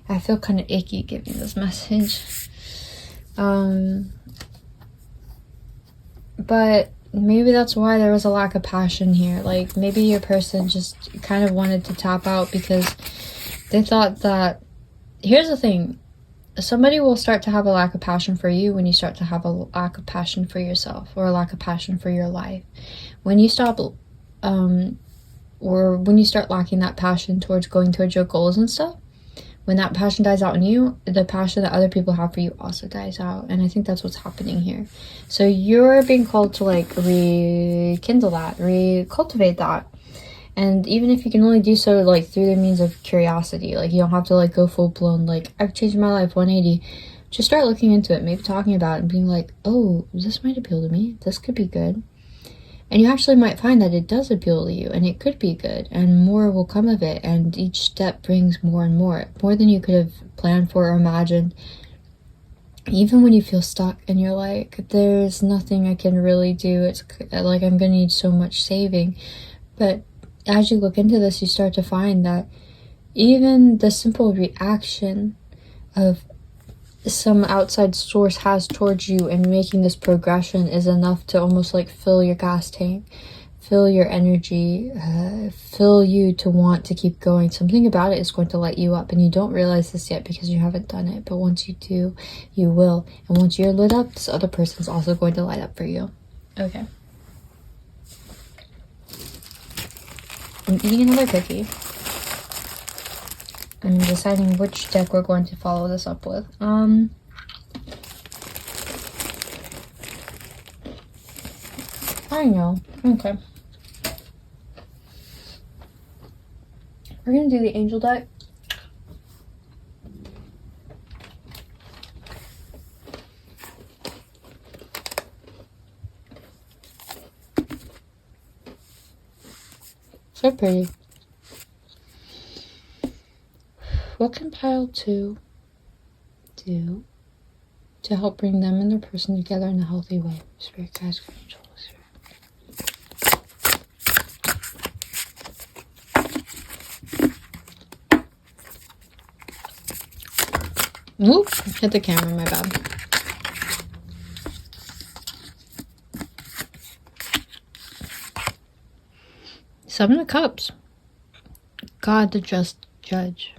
S1: I feel kind of icky giving this message. But maybe that's why there was a lack of passion here. Like, maybe your person just kind of wanted to tap out because they thought that... Here's the thing. Somebody will start to have a lack of passion for you when you start to have a lack of passion for yourself or a lack of passion for your life. When you stop, or when you start lacking that passion towards going towards your goals and stuff, when that passion dies out in you, the passion that other people have for you also dies out. And I think that's what's happening here. So you're being called to like rekindle that, recultivate that. And even if you can only do so like through the means of curiosity, like you don't have to like go full blown like I've changed my life 180. Just start looking into it, maybe talking about it and being like, oh, this might appeal to me, this could be good. And you actually might find that it does appeal to you and it could be good, and more will come of it, and each step brings more and more than you could have planned for or imagined. Even when you feel stuck and you're like, there's nothing I can really do, it's like I'm gonna need so much saving. But as you look into this, you start to find that even the simple reaction of some outside source has towards you and making this progression is enough to almost like fill your gas tank, fill your energy, fill you to want to keep going. Something about it is going to light you up, and you don't realize this yet because you haven't done it, but once you do, you will. And once you're lit up, this other person's also going to light up for you. Okay. I'm eating another cookie. I'm deciding which deck we're going to follow this up with. I know. Okay. We're gonna do the angel deck. So pretty. What can pile 2 do to help bring them and their person together in a healthy way? Spirit, guides, angel, spirit. Oop, hit the camera, my bad. Seven of Cups. God, the just judge.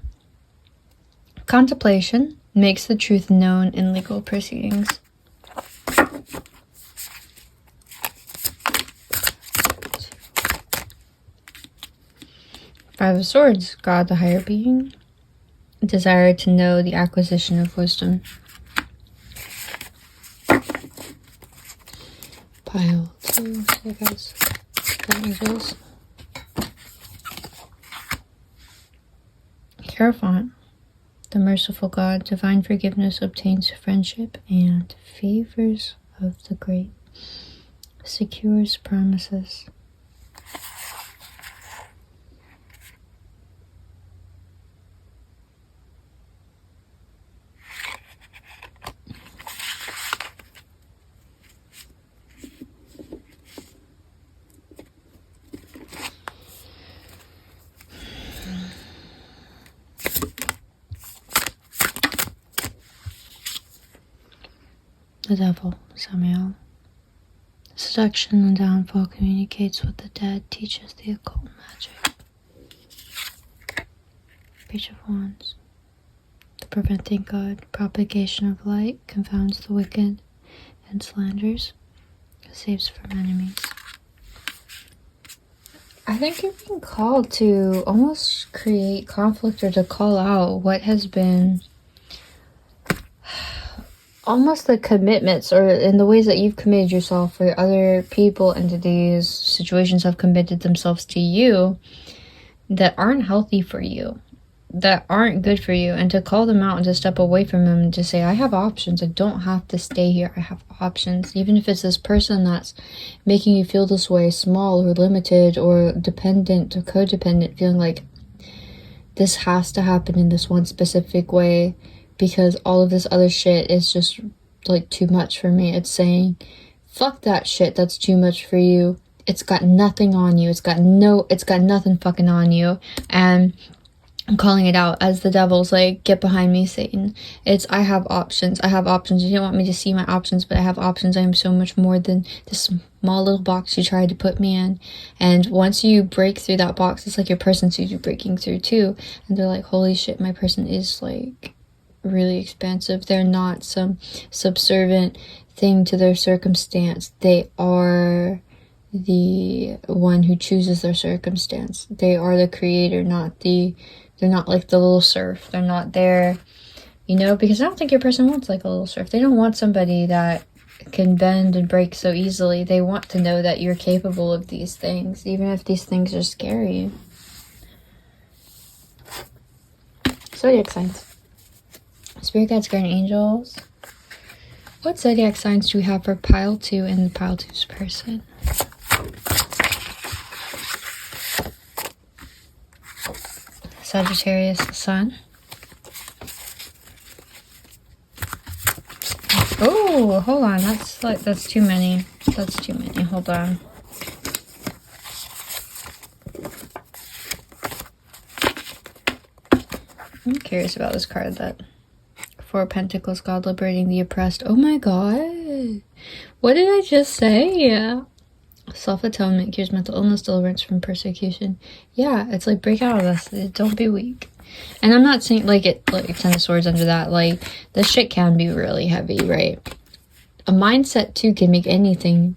S1: Contemplation makes the truth known in legal proceedings. Five of Swords. God, the higher being. Desire to know, the acquisition of wisdom. Pile 2, I guess. Angels. Hierophant. The merciful God, divine forgiveness obtains friendship and favors of the great, secures promises. The devil, Samuel. Seduction and downfall communicates with the dead, teaches the occult magic. Page of Wands. The preventing good, propagation of light, confounds the wicked and slanders, saves from enemies. I think you're being called to almost create conflict or to call out what has been almost the commitments or in the ways that you've committed yourself, or other people, entities, situations have committed themselves to you that aren't healthy for you, that aren't good for you, and to call them out and to step away from them and to say, I have options. I don't have to stay here. I have options. Even if it's this person that's making you feel this way, small or limited or dependent or codependent, feeling like this has to happen in this one specific way because all of this other shit is just like too much for me. It's saying, fuck that shit, that's too much for you. It's got nothing on you. It's got nothing fucking on you. And I'm calling it out as the devil's like, get behind me, Satan. It's, I have options. I have options. You didn't want me to see my options, but I have options. I am so much more than this small little box you tried to put me in. And once you break through that box, it's like your person sees you breaking through too. And they're like, holy shit, my person is like really expansive. They're not some subservient thing to their circumstance. They are the one who chooses their circumstance. They are the creator, not the They're not like the little serf. They're not there, you know, because I don't think your person wants like a little serf. They don't want somebody that can bend and break so easily. They want to know that you're capable of these things, even if these things are scary. Zodiac signs. Spirit guides, guardian angels. What zodiac signs do we have for pile 2 and pile 2's person? Sagittarius, Sun. Oh, hold on. That's too many. That's too many. Hold on. I'm curious about this card. That 4 of Pentacles, God liberating the oppressed. Oh my god. What did I just say? Self-atonement cures mental illness, deliverance from persecution. Yeah, it's like break out of this. Don't be weak. And I'm not saying like it like 10 of swords under that. Like this shit can be really heavy, right? A mindset too can make anything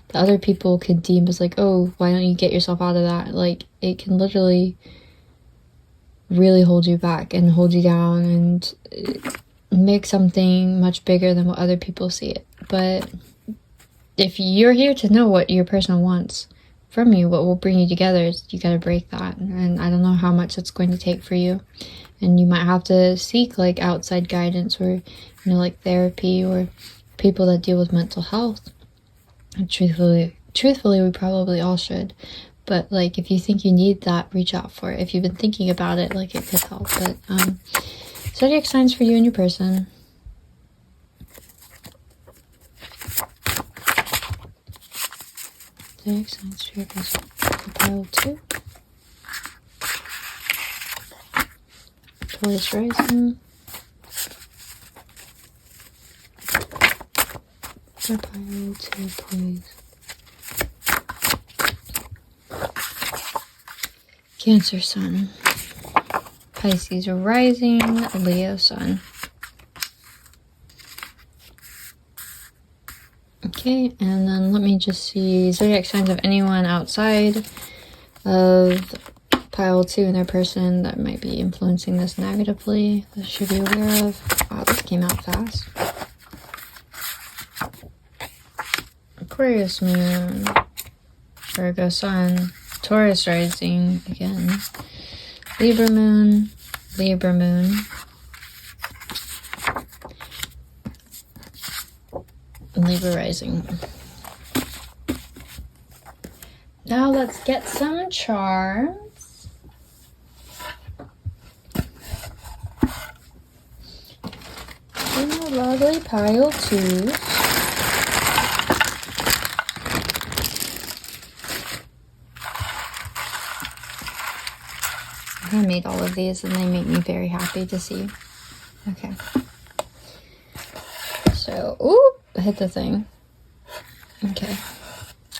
S1: that other people could deem as like, oh, why don't you get yourself out of that? Like it can literally really hold you back and hold you down and make something much bigger than what other people see it. But if you're here to know what your person wants from you, what will bring you together, you got to break that. And I don't know how much it's going to take for you. And you might have to seek like outside guidance or, you know, like therapy or people that deal with mental health. And truthfully, we probably all should. But like, if you think you need that, reach out for it. If you've been thinking about it, like it could help. But zodiac signs for you and your person. Zodiac signs for your person. Pile 2. Taurus rising. For pile 2, please. Cancer sun. Pisces rising. Leo sun. Okay, and then let me just see zodiac signs of anyone outside of pile 2 in their person that might be influencing this negatively. That should be aware of. Wow, this came out fast. Aquarius moon. Virgo sun. Taurus rising again. Libra moon. Libra moon. Libra rising. Now let's get some charms. In the lovely pile 2. I made all of these and they make me very happy to see. Okay. So, ooh, I hit the thing. Okay.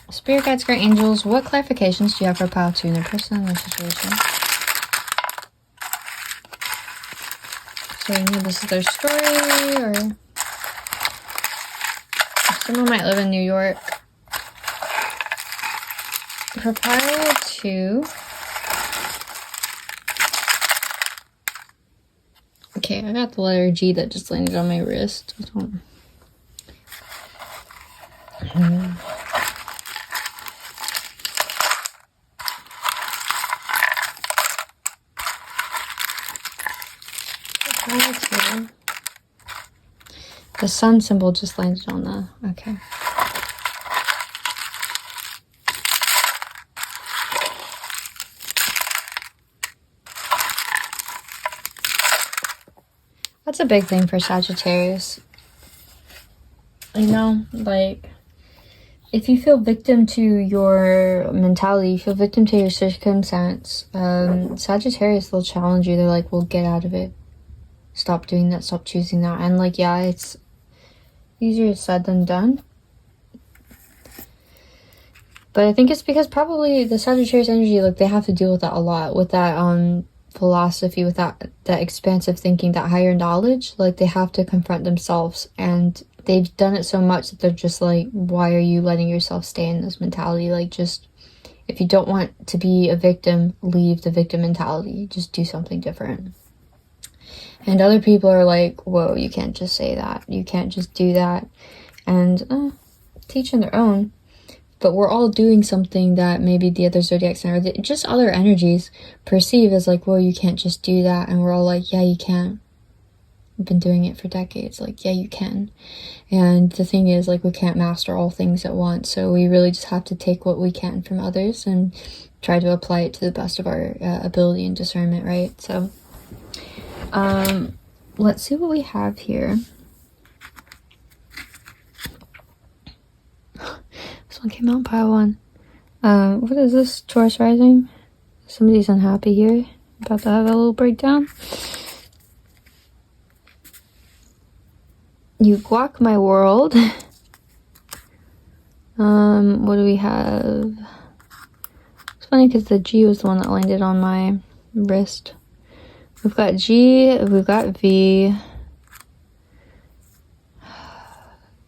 S1: Spirit guides, great angels, what clarifications do you have for pile 2 in their person or situation? So you know this is their story, or someone might live in New York. For pile 2. Okay, I got the letter G that just landed on my wrist. The sun symbol just landed on the... Okay. That's a big thing for Sagittarius. You know, like, if you feel victim to your mentality, you feel victim to your circumstance, Sagittarius will challenge you. They're like, well, get out of it. Stop doing that. Stop choosing that. And like, yeah, it's easier said than done. But I think it's because probably the Sagittarius energy, like, they have to deal with that a lot. With that, philosophy, with that expansive thinking, that higher knowledge. Like, they have to confront themselves. And they've done it so much that they're just like, why are you letting yourself stay in this mentality? Like, just If you don't want to be a victim, leave the victim mentality. Just do something different. And other people are like, whoa, you can't just say that. You can't just do that. And teach on their own. But we're all doing something that maybe the other zodiac sign or just other energies perceive as like, whoa, you can't just do that. And we're all like, yeah, you can. I've been doing it for decades. Like, yeah, you can. And the thing is, like, we can't master all things at once. So we really just have to take what we can from others and try to apply it to the best of our ability and discernment, right? So let's see what we have here. This one came out in pile 1. What is this? Taurus rising? Somebody's unhappy here. About to have a little breakdown. You guac my world. What do we have? It's funny because the G was the one that landed on my wrist. We've got G, we've got V.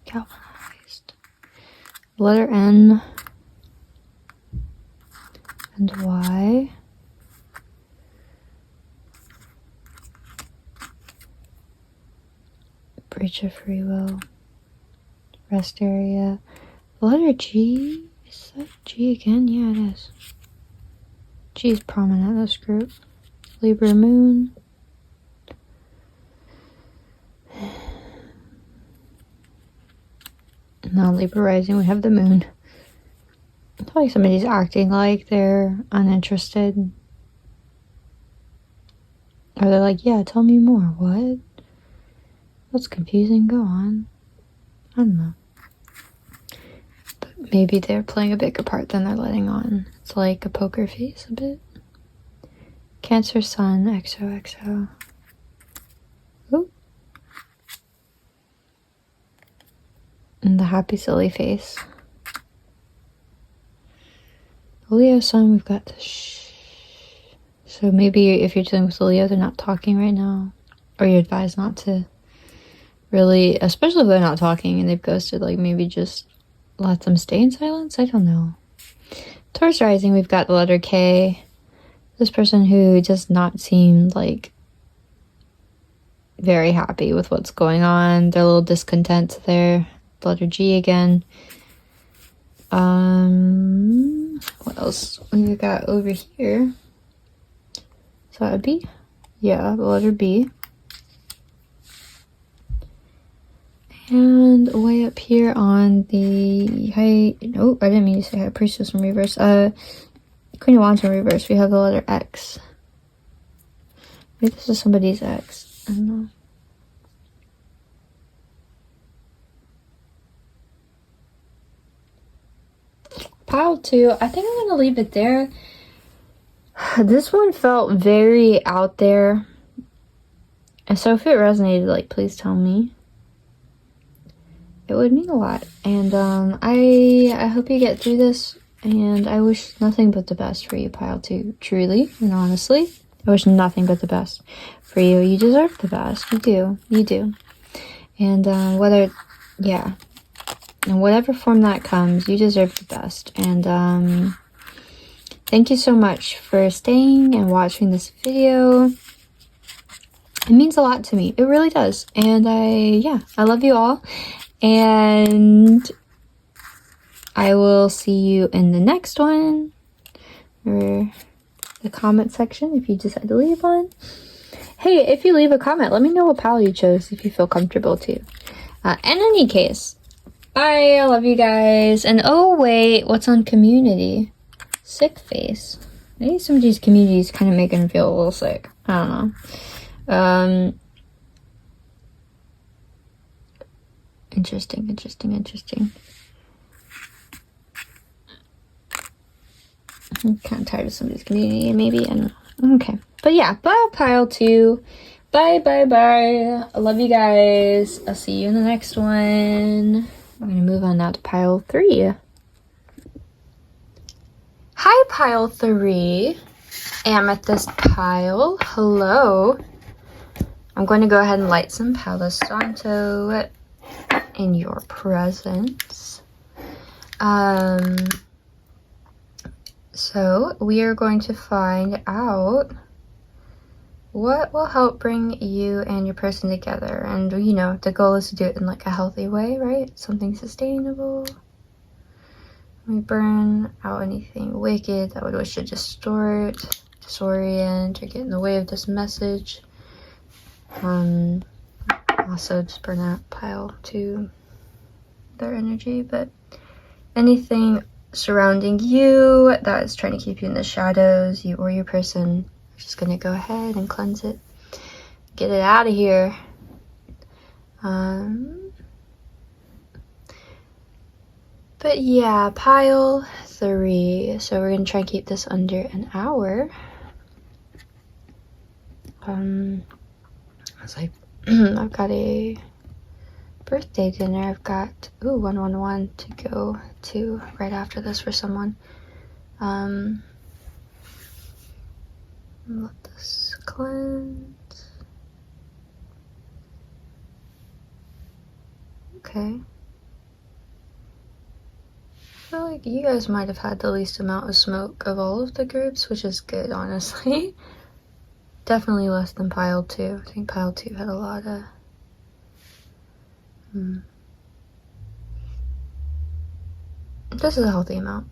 S1: Galvanized. Letter N. And Y. Breach of free will. Rest area. The letter G. Is that G again? Yeah, it is. G is prominent in this group. Libra moon. Now Libra rising, we have the moon. I feel like somebody's acting like they're uninterested. Or they're like, yeah, tell me more. What? That's confusing. Go on. I don't know. But maybe they're playing a bigger part than they're letting on. It's like a poker face a bit. Cancer sun, XOXO. Ooh. And the happy silly face. Leo sun, we've got the shh. So maybe if you're dealing with the Leo, they're not talking right now. Or you're advised not to really, especially if they're not talking and they've ghosted, like maybe just let them stay in silence. I don't know. Taurus rising, we've got the letter K. This person who does not seem like very happy with what's going on. They're a little discontent there. The letter G again. What else we've got over here? Is that a B? Yeah, the letter B. And way up here on the high, oh, I didn't mean to say high priestess in reverse. Queen of Wands in reverse, we have the letter X. Maybe this is somebody's ex. I don't know. Pile 2, I think I'm going to leave it there. This one felt very out there. And so if it resonated, like, please tell me. It would mean a lot. And I hope you get through this. And I wish nothing but the best for you, Pile 2. Truly and honestly. I wish nothing but the best for you. You deserve the best. You do. You do. And yeah. In whatever form that comes, you deserve the best. And thank you so much for staying and watching this video. It means a lot to me. It really does. And I love you all. And I will see you in the next one. Or the comment section if you decide to leave one. Hey, if you leave a comment, let me know what pal you chose if you feel comfortable to. In any case, bye. I love you guys. And oh wait, what's on community? Sick face. Maybe somebody's community is kind of making them feel a little sick. I don't know. Interesting. I'm kind of tired of somebody's community, maybe. I don't know. Okay. But yeah, bye, Pile 2. Bye. I love you guys. I'll see you in the next one. I'm going to move on now to Pile 3. Hi, Pile 3. Amethyst Pile. Hello. I'm going to go ahead and light some Palo Santo in your presence. So we are going to find out what will help bring you and your person together. And you know, the goal is to do it in like a healthy way, right? Something sustainable. We burn out anything wicked that would wish to distort, disorient, or get in the way of this message. Also just burn out pile to their energy, but anything surrounding you that is trying to keep you in the shadows, you or your person, are just gonna go ahead and cleanse it, get it out of here. But yeah, pile 3. So we're gonna try and keep this under an hour. I was like, I've got a birthday dinner. I've got 111 to go to right after this for someone. Let this cleanse. Okay. I feel like you guys might have had the least amount of smoke of all of the groups, which is good, honestly. Definitely less than pile 2. I think pile 2 had a lot of... This is a healthy amount.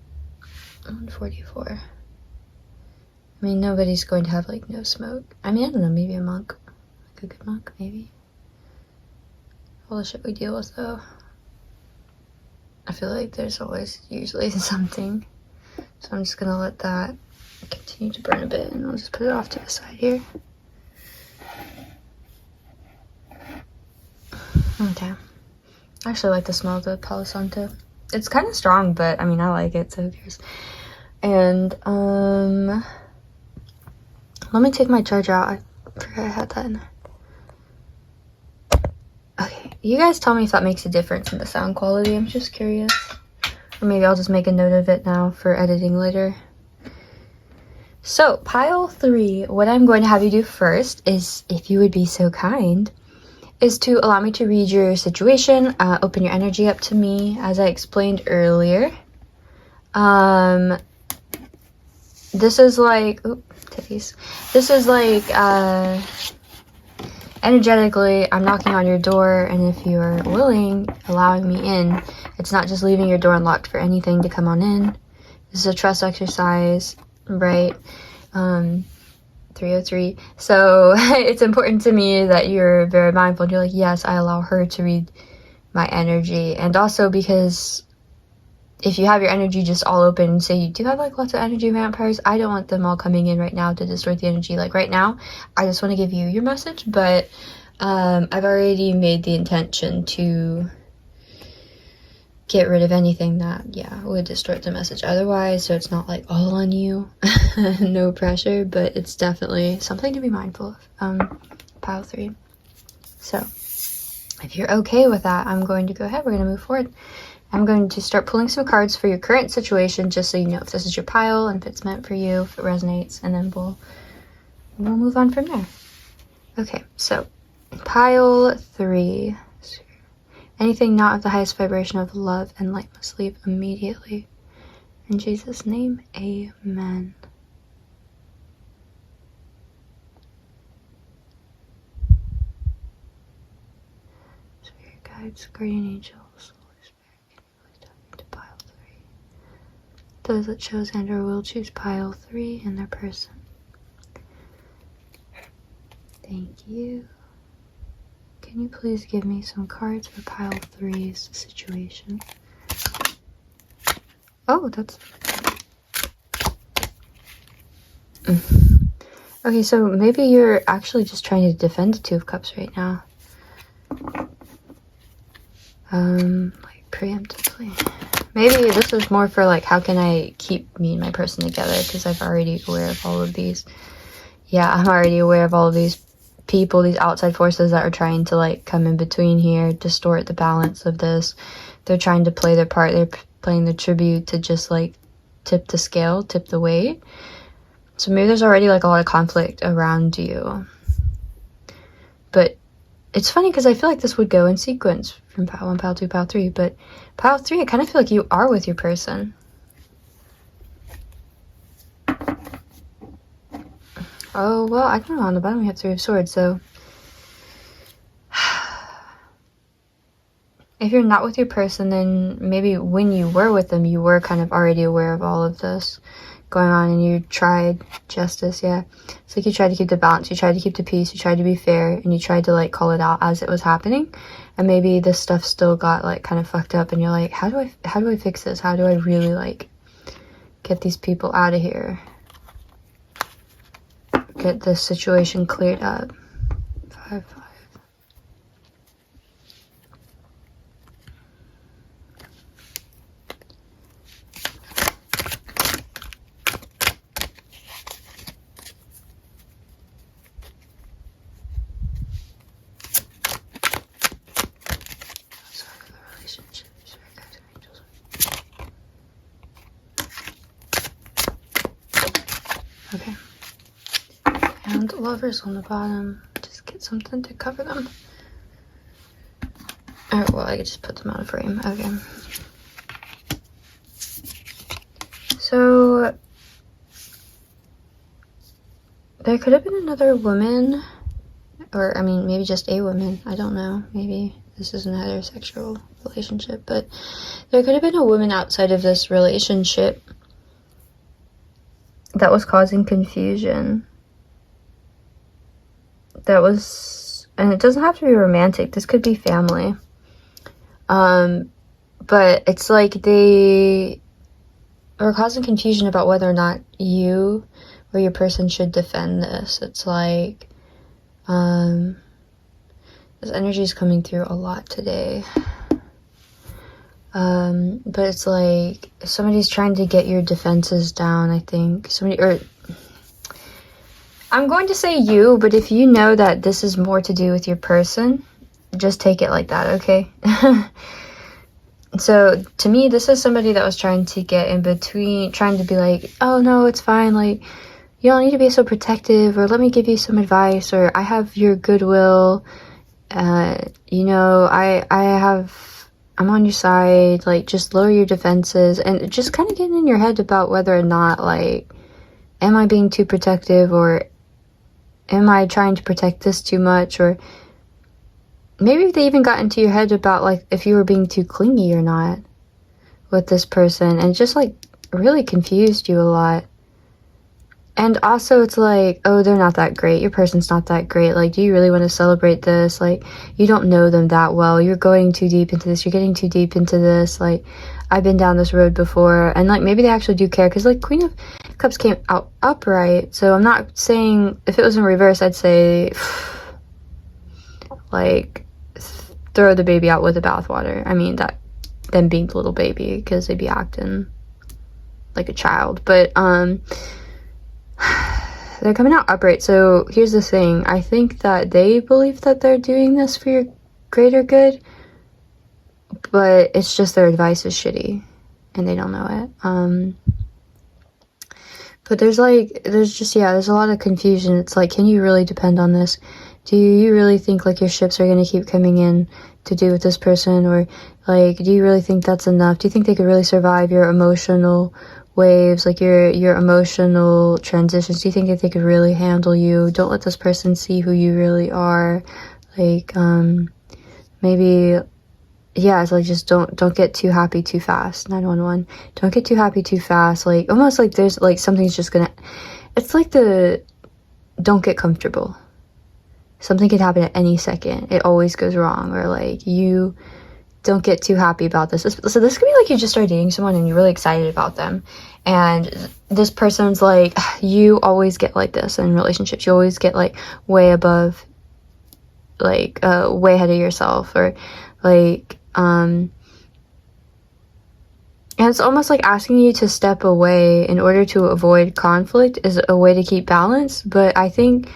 S1: 144. I mean, nobody's going to have, like, no smoke. I mean, I don't know, maybe a monk. Like a good monk, maybe. All the shit we deal with, though. I feel like there's always usually something. So I'm just gonna let that continue to burn a bit, and I'll just put it off to the side here. Okay. I actually like the smell of the Palo Santo. It's kind of strong, but I mean, I like it, so who cares? And let me take my charger out. I forgot I had that in there. Okay, you guys tell me if that makes a difference in the sound quality. I'm just curious. Or maybe I'll just make a note of it now for editing later. So, pile 3, what I'm going to have you do first is, if you would be so kind, is to allow me to read your situation, open your energy up to me, as I explained earlier. This is like, titties. This is like, energetically, I'm knocking on your door, and if you're willing, allowing me in. It's not just leaving your door unlocked for anything to come on in. This is a trust exercise, right? 303. So it's important to me that you're very mindful. You're like, yes, I allow her to read my energy. And also because if you have your energy just all open, say you do have like lots of energy vampires, I don't want them all coming in right now to distort the energy. Like right now, I just want to give you your message, but I've already made the intention to get rid of anything that, would distort the message otherwise, so it's not like all on you. No pressure, but it's definitely something to be mindful of. Pile 3. So if you're okay with that, I'm going to go ahead. We're going to move forward. I'm going to start pulling some cards for your current situation, just so you know if this is your pile and if it's meant for you, if it resonates, and then we'll move on from there. Okay, so pile 3. Anything not of the highest vibration of love and light must leave immediately. In Jesus' name, amen. Spirit guides, guardian angels, Holy Spirit, can you please tap into pile 3? Those that chose and or will choose pile 3 in their person. Thank you. Can you please give me some cards for pile 3's situation? Oh, that's... Okay, so maybe you're actually just trying to defend the Two of Cups right now. Like preemptively. Maybe this is more for like, how can I keep me and my person together? Because I'm already aware of all of these. Yeah, I'm already aware of all of these people, these outside forces that are trying to like come in between here, distort the balance of this. They're trying to play their part. They're playing the tribute to just like tip the scale, tip the weight. So maybe there's already like a lot of conflict around you. But it's funny because I feel like this would go in sequence from pile 1, pile 2, pile 3. But pile 3, I kind of feel like you are with your person. Oh, well, I don't know. On the bottom we have Three of Swords, so if you're not with your person, then maybe when you were with them, you were kind of already aware of all of this going on, and you tried justice. Yeah, it's like you tried to keep the balance, you tried to keep the peace, you tried to be fair, and you tried to like call it out as it was happening. And maybe this stuff still got like kind of fucked up, and you're like, how do I fix this? How do I really like get these people out of here, get this situation cleared up? 5-5. Okay. And Lovers on the bottom. Just get something to cover them. Oh, well, I could just put them out of frame. Okay. So, there could have been another woman, or, I mean, maybe just a woman. I don't know. Maybe this isn't a heterosexual relationship, but there could have been a woman outside of this relationship that was causing confusion. That was, and it doesn't have to be romantic. This could be family. But it's like they are causing confusion about whether or not you or your person should defend this. It's like, this energy is coming through a lot today. But it's like somebody's trying to get your defenses down, I think. I'm going to say you, but if you know that this is more to do with your person, just take it like that, okay? So, to me, this is somebody that was trying to get in between, trying to be like, oh, no, it's fine, like, you don't need to be so protective, or let me give you some advice, or I have your goodwill, you know, I'm on your side, like, just lower your defenses, and just kind of getting in your head about whether or not, like, am I being too protective, or am I trying to protect this too much, or maybe they even got into your head about, like, if you were being too clingy or not with this person, and just, like, really confused you a lot. And also, it's like, oh, they're not that great. Your person's not that great. Like, do you really want to celebrate this? Like, you don't know them that well. You're going too deep into this. You're getting too deep into this. Like, I've been down this road before. And, like, maybe they actually do care. Because, like, Queen of Cups came out upright. So I'm not saying, if it was in reverse, I'd say, like, throw the baby out with the bathwater. I mean, that, them being the little baby, because they'd be acting like a child. But, they're coming out upright. So here's the thing. I think that they believe that they're doing this for your greater good, but it's just their advice is shitty and they don't know it. But there's a lot of confusion. It's like, can you really depend on this? Do you really think like your ships are going to keep coming in to do with this person? Or like, do you really think that's enough? Do you think they could really survive your emotional waves, like your emotional transitions? Do you think that they could really handle you? Don't let this person see who you really are. Like, maybe, yeah, it's like, just don't get too happy too fast. 911. Don't get too happy too fast. Like, almost like there's like something's just gonna, it's like don't get comfortable. Something could happen at any second. It always goes wrong. Or like, you don't get too happy about this. So this could be like you just started dating someone and you're really excited about them. And this person's like, you always get like this in relationships. You always get like way above, like way ahead of yourself. Or like, and it's almost like asking you to step away in order to avoid conflict is a way to keep balance. But I think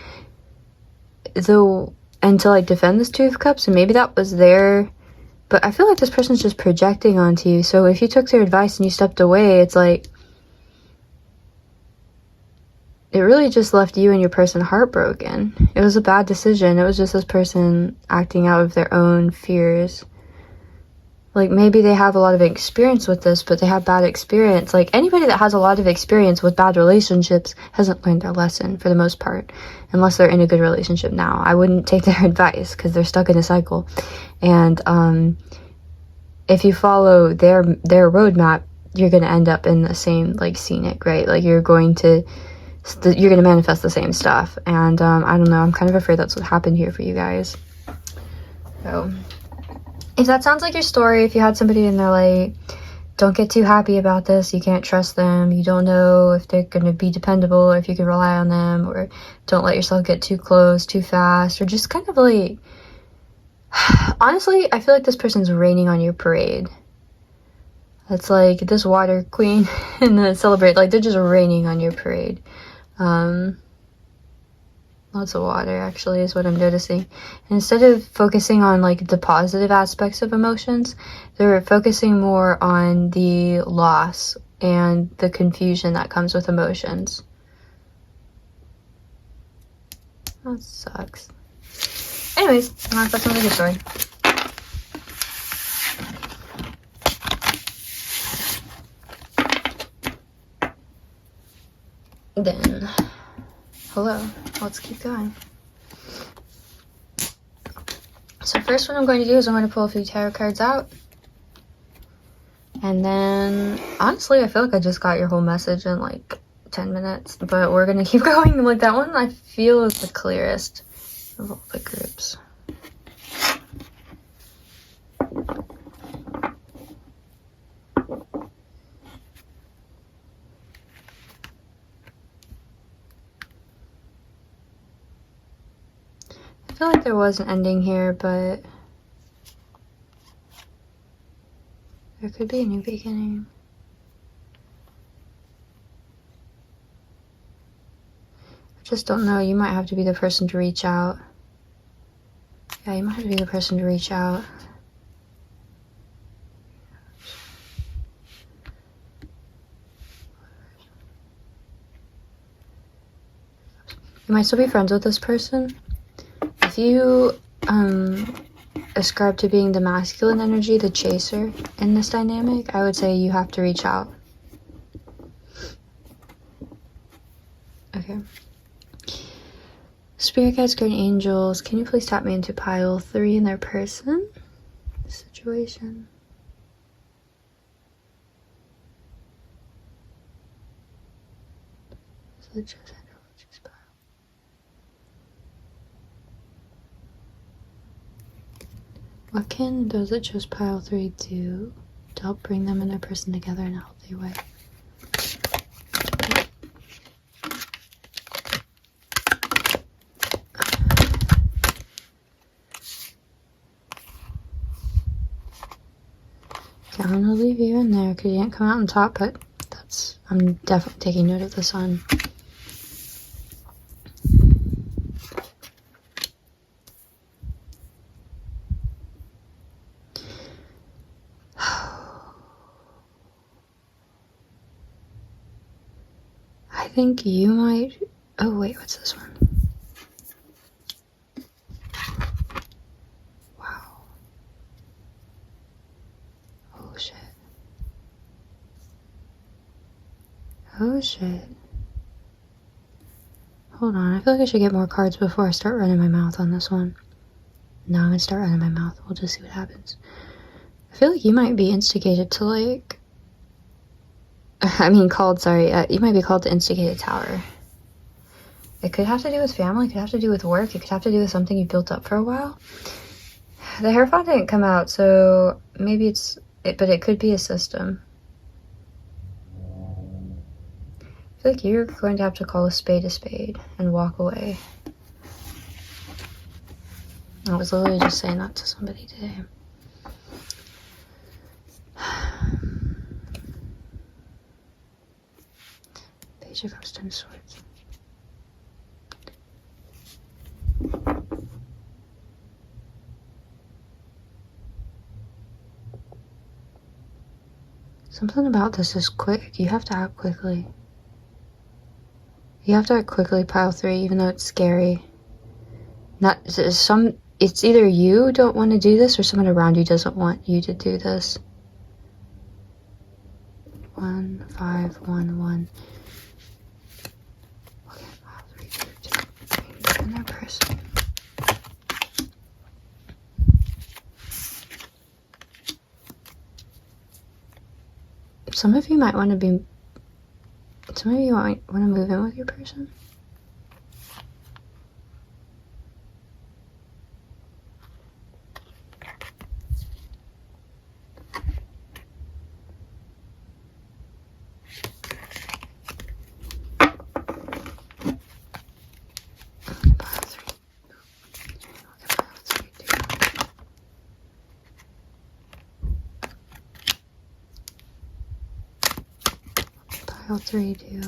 S1: and to like defend this Two of Cups, and maybe that was their, but I feel like this person's just projecting onto you. So if you took their advice and you stepped away, it's like, it really just left you and your person heartbroken. It was a bad decision. It was just this person acting out of their own fears. Like, maybe they have a lot of experience with this, but they have bad experience. Like, anybody that has a lot of experience with bad relationships hasn't learned their lesson for the most part, unless they're in a good relationship now. I wouldn't take their advice because they're stuck in a cycle. And if you follow their roadmap, you're going to end up in the same, like, scenic, right? Like, you're going to manifest the same stuff. And I don't know, I'm kind of afraid that's what happened here for you guys. So if that sounds like your story, if you had somebody in there, like, don't get too happy about this, you can't trust them, you don't know if they're going to be dependable or if you can rely on them, or don't let yourself get too close too fast, or just kind of like, honestly, I feel like this person's raining on your parade. It's like this water queen in the Celebrate, like, they're just raining on your parade. Lots of water, actually, is what I'm noticing. And instead of focusing on, like, the positive aspects of emotions, they're focusing more on the loss and the confusion that comes with emotions. That sucks. Anyways, that's another good story. Then, hello, let's keep going. So first, what I'm going to do is I'm going to pull a few tarot cards out. And then, honestly, I feel like I just got your whole message in like 10 minutes. But we're going to keep going. Like, that one I feel is the clearest of all the groups. I feel like there was an ending here, but there could be a new beginning. I just don't know. You might have to be the person to reach out. Yeah, you might have to be the person to reach out. You might still be friends with this person. If you ascribe to being the masculine energy, the chaser in this dynamic, I would say you have to reach out. Okay. Spirit guides, guardian angels, can you please tap me into pile 3 in their person situation? So the chosen choose pile. What can those that chose pile 3 do to help bring them and their person together in a healthy way? Okay, I'm gonna leave you in there because you didn't come out on top, but I'm definitely taking note of the sun. I think you might... Oh, wait, what's this one? Wow. Oh, shit. Oh, shit. Hold on, I feel like I should get more cards before I start running my mouth on this one. No, I'm gonna start running my mouth. We'll just see what happens. I feel like you might be instigated to, like... you might be called to instigate a tower. It could have to do with family, it could have to do with work, it could have to do with something you built up for a while. The Hierophant didn't come out, so maybe but it could be a system. I feel like you're going to have to call a spade and walk away. I was literally just saying that to somebody today. Page of Cups, 10 Swords. Something about this is quick. You have to act quickly. You have to act quickly, pile 3, even though it's scary. it's either you don't want to do this or someone around you doesn't want you to do this. 1, 5, 1, 1. Okay, 5, 3, 2, 2. Another person. Some of you might want to be. Some of you might want to move in with your person. Pile 3 do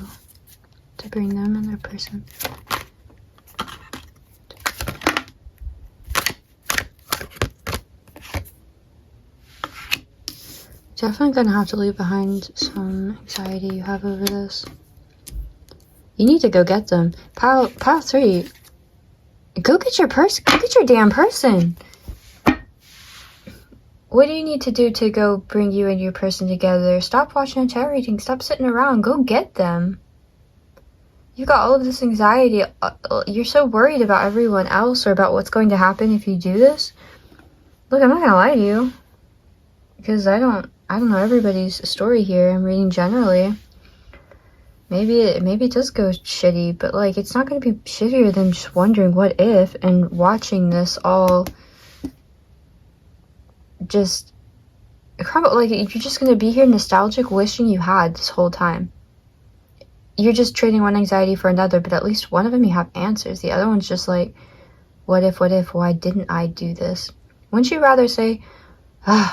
S1: to bring them and their person. Definitely gonna have to leave behind some anxiety you have over this. You need to go get them. Pile 3. Go get your person. Go get your damn person. What do you need to do to go bring you and your person together? Stop watching a tarot reading. Stop sitting around. Go get them. You've got all of this anxiety. You're so worried about everyone else or about what's going to happen if you do this. Look, I'm not gonna lie to you, because I don't know everybody's story here. I'm reading generally. Maybe it does go shitty, but like it's not gonna be shittier than just wondering what if and watching this all just crumble. Like you're just gonna be here nostalgic, wishing you had this whole time. You're just trading one anxiety for another, but at least one of them you have answers. The other one's just like, what if, why didn't I do this? Wouldn't you rather say,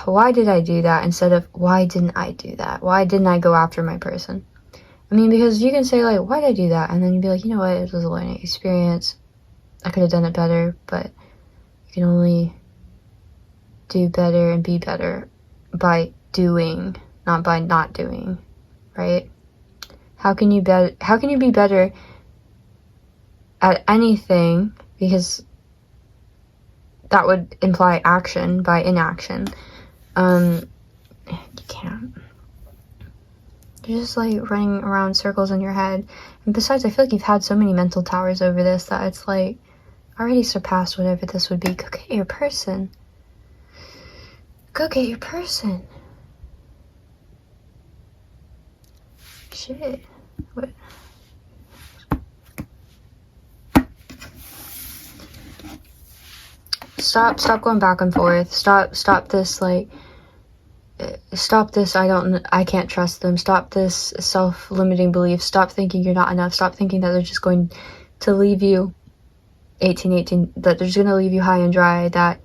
S1: why did I do that, instead of why didn't I do that? Why didn't I go after my person? I mean, because you can say like, why did I do that? And then you'd be like, you know what, it was a learning experience. I could have done it better, but you can only do better and be better by doing, not by not doing, right? How can you be better at anything, because that would imply action by inaction. You can't. You're just like running around circles in your head. And besides, I feel like you've had so many mental towers over this that it's like already surpassed whatever this would be. Go get your person. Go get your person. Shit. What? Stop going back and forth. Stop this, like, stop this, I can't trust them. Stop this self-limiting belief. Stop thinking you're not enough. Stop thinking that they're just going to leave you 18, that they're just going to leave you high and dry, that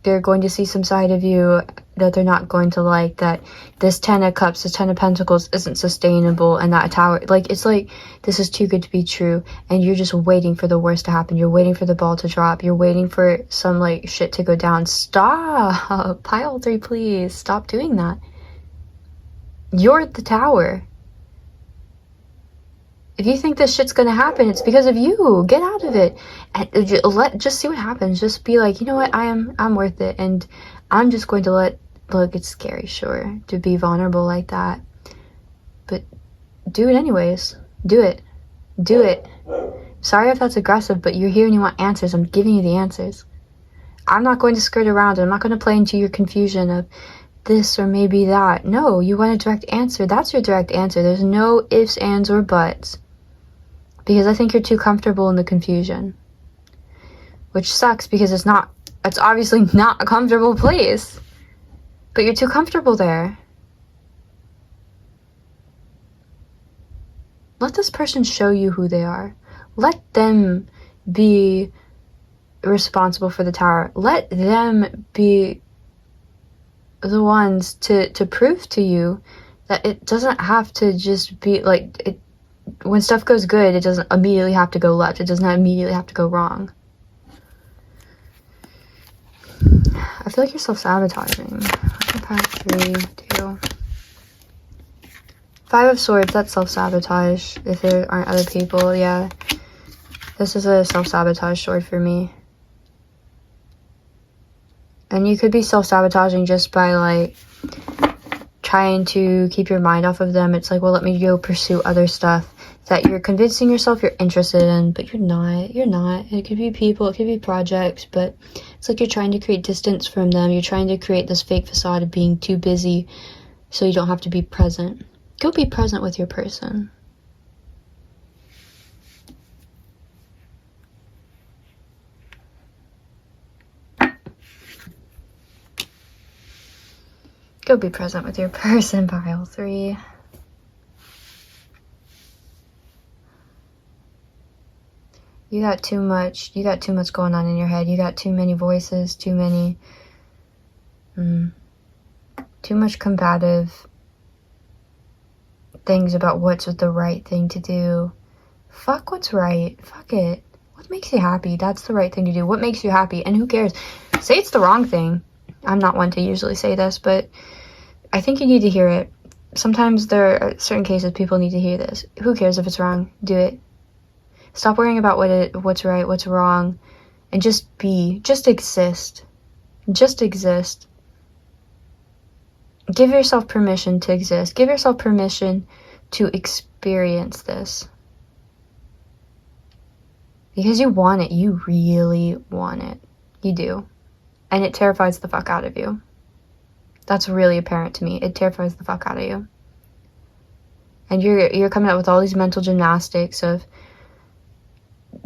S1: they're going to see some side of you that they're not going to like, that this 10 of cups, this 10 of pentacles isn't sustainable, and that a tower, like, it's like this is too good to be true, and you're just waiting for the worst to happen. You're waiting for the ball to drop. You're waiting for some like shit to go down. Stop. Pile 3, please stop doing that. You're the tower. If you think this shit's gonna happen, it's because of you. Get out of it. And just see what happens. Just be like, you know what, I'm worth it, and I'm just going to look, it's scary, sure, to be vulnerable like that, but do it anyways. Do it. Sorry if that's aggressive, but you're here and you want answers. I'm giving you the answers. I'm not going to skirt around it. I'm not going to play into your confusion of this or maybe that. No, you want a direct answer. That's your direct answer. There's no ifs, ands, or buts. Because I think you're too comfortable in the confusion. Which sucks, because it's obviously not a comfortable place. But you're too comfortable there. Let this person show you who they are. Let them be responsible for the tower. Let them be the ones to prove to you that it doesn't have to just be like it. When stuff goes good, it doesn't immediately have to go left. It does not immediately have to go wrong. I feel like you're self-sabotaging. 3, 2. 5 of Swords, that's self-sabotage. If there aren't other people, yeah. This is a self-sabotage sword for me. And you could be self-sabotaging just by, like, trying to keep your mind off of them. It's like, well, let me go pursue other stuff that you're convincing yourself you're interested in, but you're not. You're not. It could be people, it could be projects, but it's like you're trying to create distance from them. You're trying to create this fake facade of being too busy so you don't have to be present. Go be present with your person. Go be present with your person, pile 3. You got too much going on in your head. You got too many voices, too much combative things about what's the right thing to do. Fuck what's right. Fuck it. What makes you happy? That's the right thing to do. What makes you happy? And who cares? Say it's the wrong thing. I'm not one to usually say this, but I think you need to hear it. Sometimes there are certain cases people need to hear this. Who cares if it's wrong? Do it. Stop worrying about what's right, what's wrong, and just be. Just exist. Just exist. Give yourself permission to exist. Give yourself permission to experience this. Because you want it. You really want it. You do. And it terrifies the fuck out of you. That's really apparent to me. It terrifies the fuck out of you. And you're coming up with all these mental gymnastics of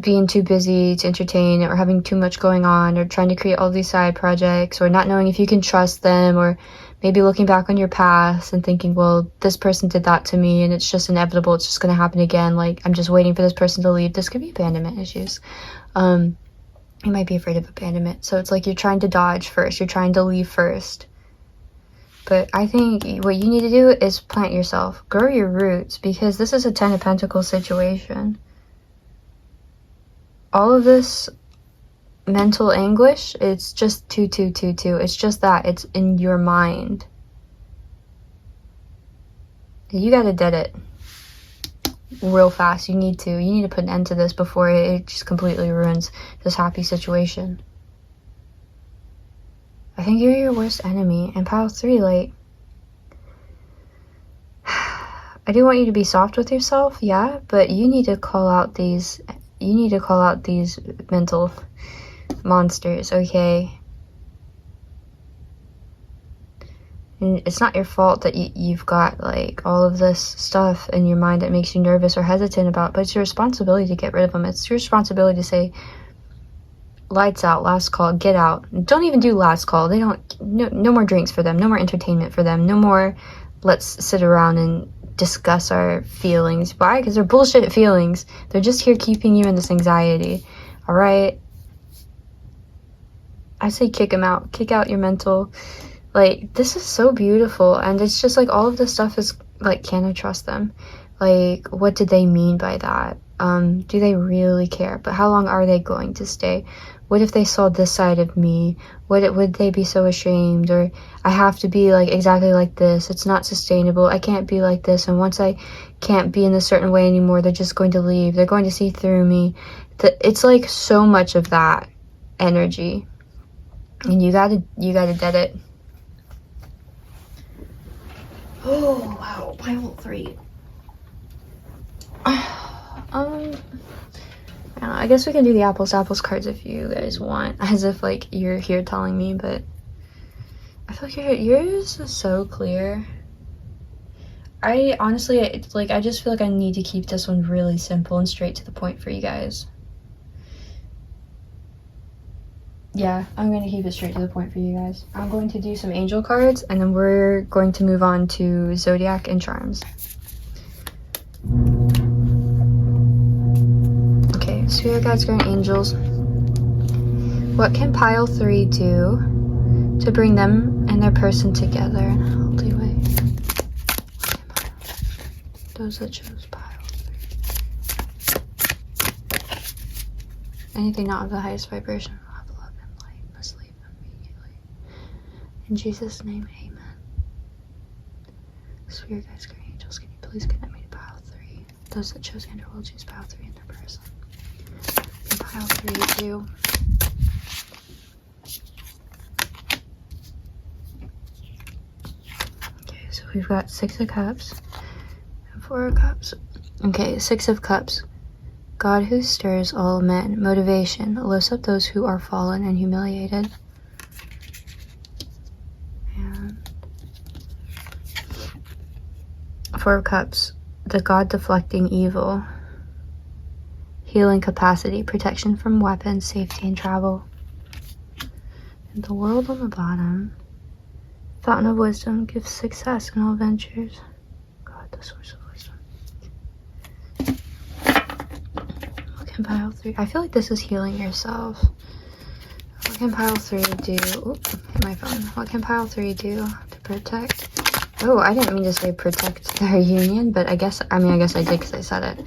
S1: being too busy to entertain, or having too much going on, or trying to create all these side projects, or not knowing if you can trust them, or maybe looking back on your past and thinking, well, this person did that to me and it's just inevitable, it's just going to happen again, like I'm just waiting for this person to leave. This could be abandonment issues. You might be afraid of abandonment, so it's like you're trying to dodge first, you're trying to leave first. But I think what you need to do is plant yourself, grow your roots, because this is a 10 of Pentacles situation. All of this mental anguish, it's just 2222. It's just that. It's in your mind. You gotta dead it real fast. You need to put an end to this before it just completely ruins this happy situation. I think you're your worst enemy. And pile 3, like, I do want you to be soft with yourself, yeah, but you need to call out these mental monsters, okay? And it's not your fault that you've got, like, all of this stuff in your mind that makes you nervous or hesitant about, but it's your responsibility to get rid of them. It's your responsibility to say, lights out, last call, get out. Don't even do last call. No more drinks for them, no more entertainment for them, no more let's sit around and discuss our feelings. Why? Because they're bullshit feelings. They're just here keeping you in this anxiety. All right? I say kick them out. Kick out your mental. Like, this is so beautiful. And it's just like all of this stuff is like, can I trust them? Like, what did they mean by that? Do they really care? But how long are they going to stay? What if they saw this side of me? Would they be so ashamed? Or I have to be like exactly like this. It's not sustainable. I can't be like this. And once I can't be in a certain way anymore, they're just going to leave. They're going to see through me. It's like so much of that energy. And you gotta dead it. Oh, wow. Pile 3. I guess we can do the apples to apples cards if you guys want, as if like you're here telling me, but I feel like yours is so clear. I honestly, it's like, I just feel like I need to keep this one really simple and straight to the point for you guys. Yeah, I'm going to keep it straight to the point for you guys. I'm going to do some angel cards, and then we're going to move on to zodiac and charms. Okay, spirit guides, guardian angels. What can pile 3 do to bring them and their person together in a healthy way? Those that chose pile 3. Anything not of the highest vibration of love and light must leave immediately. In Jesus' name, amen. Spirit guides, guardian angels, can you please connect me to pile 3? Those that chose Andrew will choose pile 3 in their person. And pile 3 too. we've got 6 of Cups and 4 of Cups. Okay, 6 of Cups. God who stirs all men. Motivation. Lifts up those who are fallen and humiliated. And 4 of Cups. The God deflecting evil. Healing capacity. Protection from weapons. Safety and travel. And the World on the bottom. Fountain of wisdom gives success in all ventures. God, the source of wisdom. What can pile 3? I feel like this is healing yourself. What can pile 3 do? Oop, hit my phone. What can pile 3 do to protect? Oh, I didn't mean to say protect their union, but I guess I did because I said it.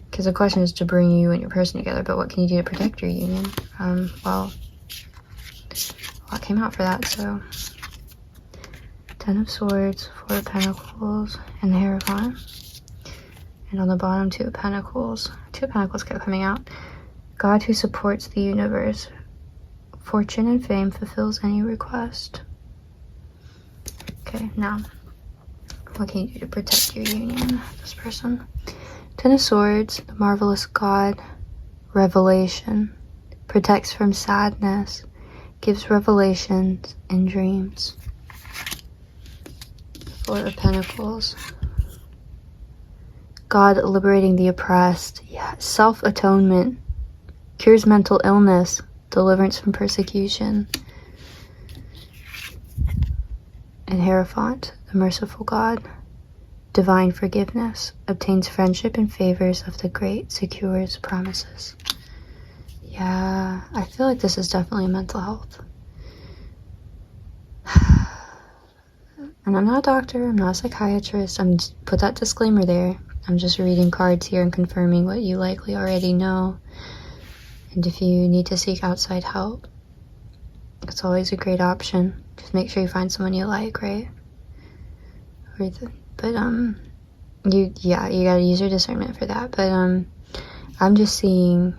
S1: Because the question is to bring you and your person together, but what can you do to protect your union? Well, a lot came out for that, so 10 of Swords, 4 of Pentacles, and the Hierophant. And on the bottom, 2 of Pentacles. 2 of Pentacles kept coming out. God who supports the universe. Fortune and fame fulfills any request. Okay, now, what can you do to protect your union, this person? 10 of Swords, the marvelous God. Revelation. Protects from sadness. Gives revelations in dreams. 4 of Pentacles. God liberating the oppressed. Yeah. Self-atonement. Cures mental illness. Deliverance from persecution. And Hierophant, the merciful God. Divine forgiveness. Obtains friendship and favors of the great. Secures promises. Yeah, I feel like this is definitely mental health. And I'm not a doctor, I'm not a psychiatrist, I'm just put that disclaimer there. I'm just reading cards here and confirming what you likely already know. And if you need to seek outside help, it's always a great option. Just make sure you find someone you like, right? But you gotta use your discernment for that. But I'm just seeing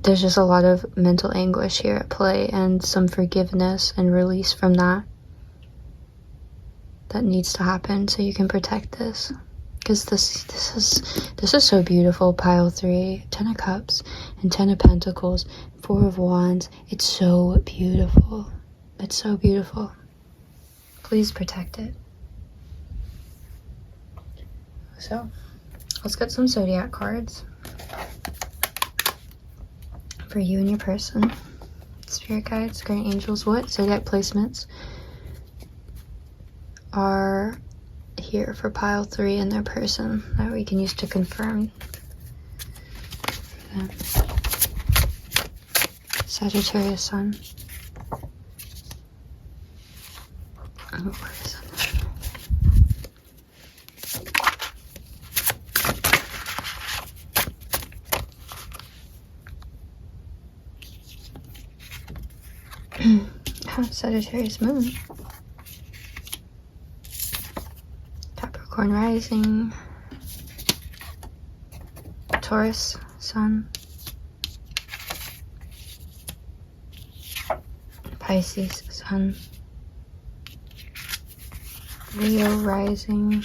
S1: there's just a lot of mental anguish here at play, and some forgiveness and release from that needs to happen so you can protect this. Because this is so beautiful. Pile 3, 10 of Cups, and 10 of Pentacles, 4 of Wands. It's so beautiful. It's so beautiful. Please protect it. So, let's get some zodiac cards for you and your person. Spirit guides, guardian angels, what zodiac placements are here for pile 3 and their person that we can use to confirm them. Sagittarius sun. Oh, where is it? Sagittarius moon. Capricorn rising. Taurus sun. Pisces sun. Leo rising.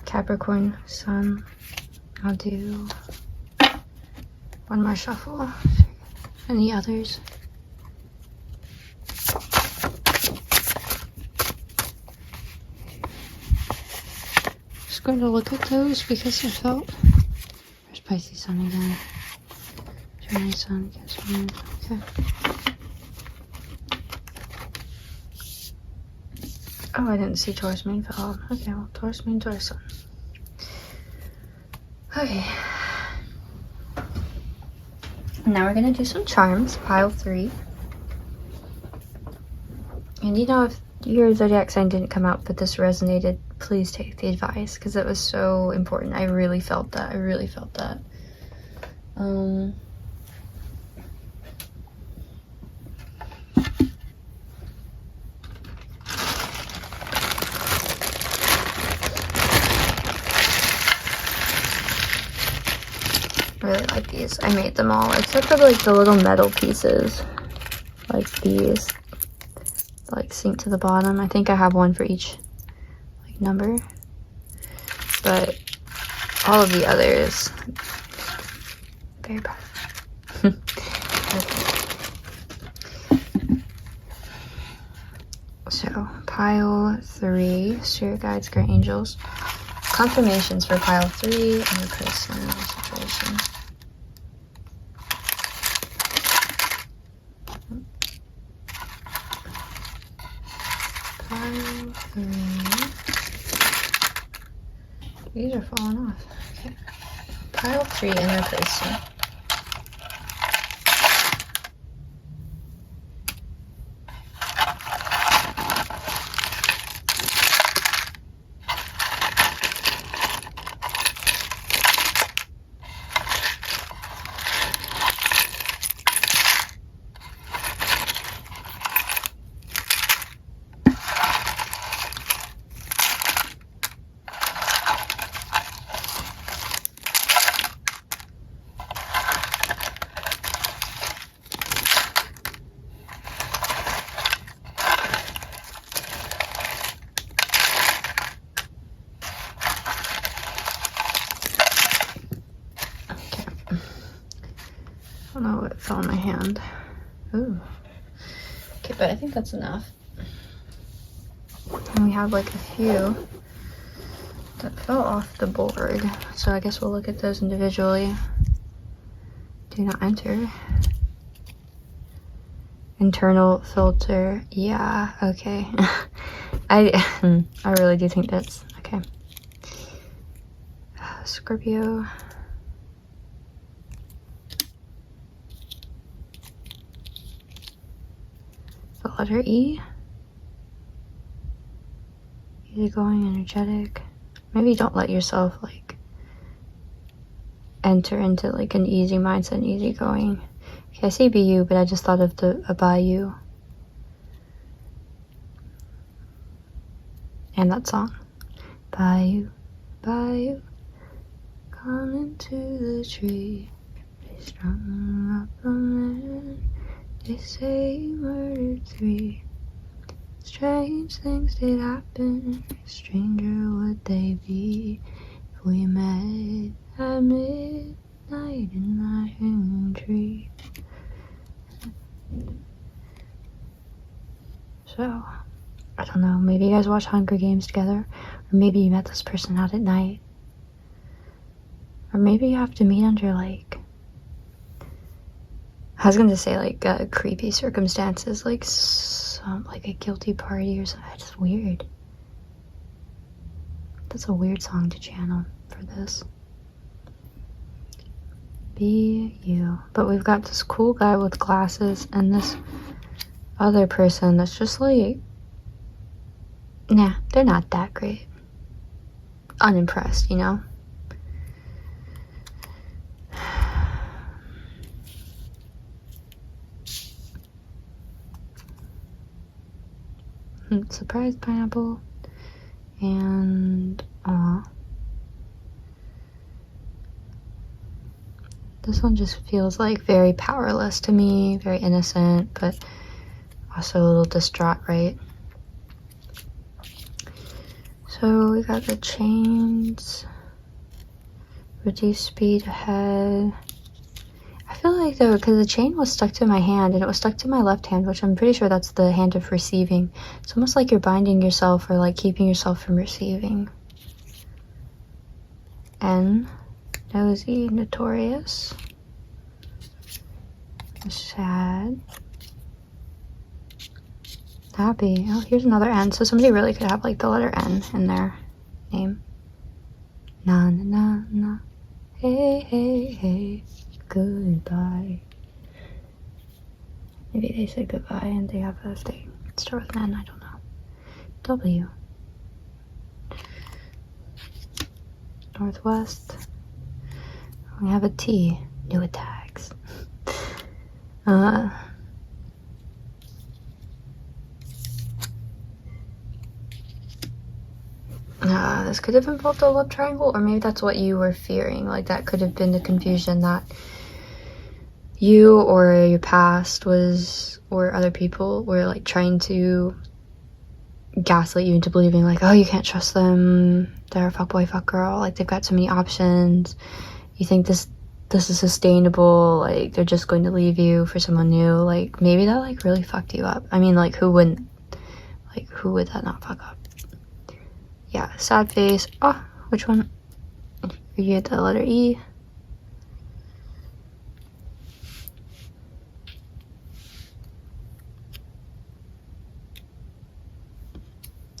S1: Capricorn sun. I'll do one more shuffle. Any others? Just going to look at those because I felt. There's Pisces sun again. Gemini sun, Cancer moon. Okay. Oh, I didn't see Taurus moon fell. Okay, well, Taurus moon, Taurus sun. Okay. Now we're going to do some charms, pile 3. And you know, if your zodiac sign didn't come out but this resonated, please take the advice because it was so important. I really felt that. I really like these. I made them all, except for like the little metal pieces. Like these. Like sink to the bottom. I think I have one for each like number. But all of the others, very proud. Okay. So, pile 3, spirit guides, great angels. Confirmations for pile 3 and the person in the situation. Pile 3. These are falling off. Okay. Pile 3 in the person. I don't know what fell in my hand. Ooh. Okay, but I think that's enough. And we have like a few that fell off the board. So I guess we'll look at those individually. Do not enter. Internal filter. Yeah, okay. I really do think that's okay. Scorpio. The letter E. Easygoing, energetic. Maybe don't let yourself like enter into like an easy mindset and easygoing. Okay, I say BU, but I just thought of a bayou. And that song. Bayou, bayou, come into the tree. They strung up a man. They say he murdered 3. Strange things did happen. Stranger would they be if we met at midnight in the hanging tree. So, I don't know. Maybe you guys watch Hunger Games together, or maybe you met this person out at night, or maybe you have to meet under like. I was gonna say like creepy circumstances, like some like a guilty party or something. It's just weird. That's a weird song to channel for this. Be you. But we've got this cool guy with glasses and this other person that's just like, nah, they're not that great. Unimpressed, you know? Surprise pineapple and this one just feels like very powerless to me, very innocent, but also a little distraught, right? So we got the chains, reduce speed ahead. I feel like though, because the chain was stuck to my hand and it was stuck to my left hand, which I'm pretty sure that's the hand of receiving. It's almost like you're binding yourself or like keeping yourself from receiving. N, nosy, notorious, sad, happy. Oh, here's another N. So somebody really could have like the letter N in their name. Na na na na. Hey hey hey. Goodbye. Maybe they said goodbye and they have a thing. Start with an N, I don't know. W. Northwest. We have a T. New attacks. this could have involved a love triangle, or maybe that's what you were fearing. Like, that could have been the confusion that you or your past was, or other people were like trying to gaslight you into believing like, oh, you can't trust them, they're a fuckboy, fuck girl, like they've got so many options, you think this is sustainable, like they're just going to leave you for someone new. Like, maybe that like really fucked you up. I mean, like, who would that not fuck up? Yeah, sad face. Oh, which one? You get the letter E.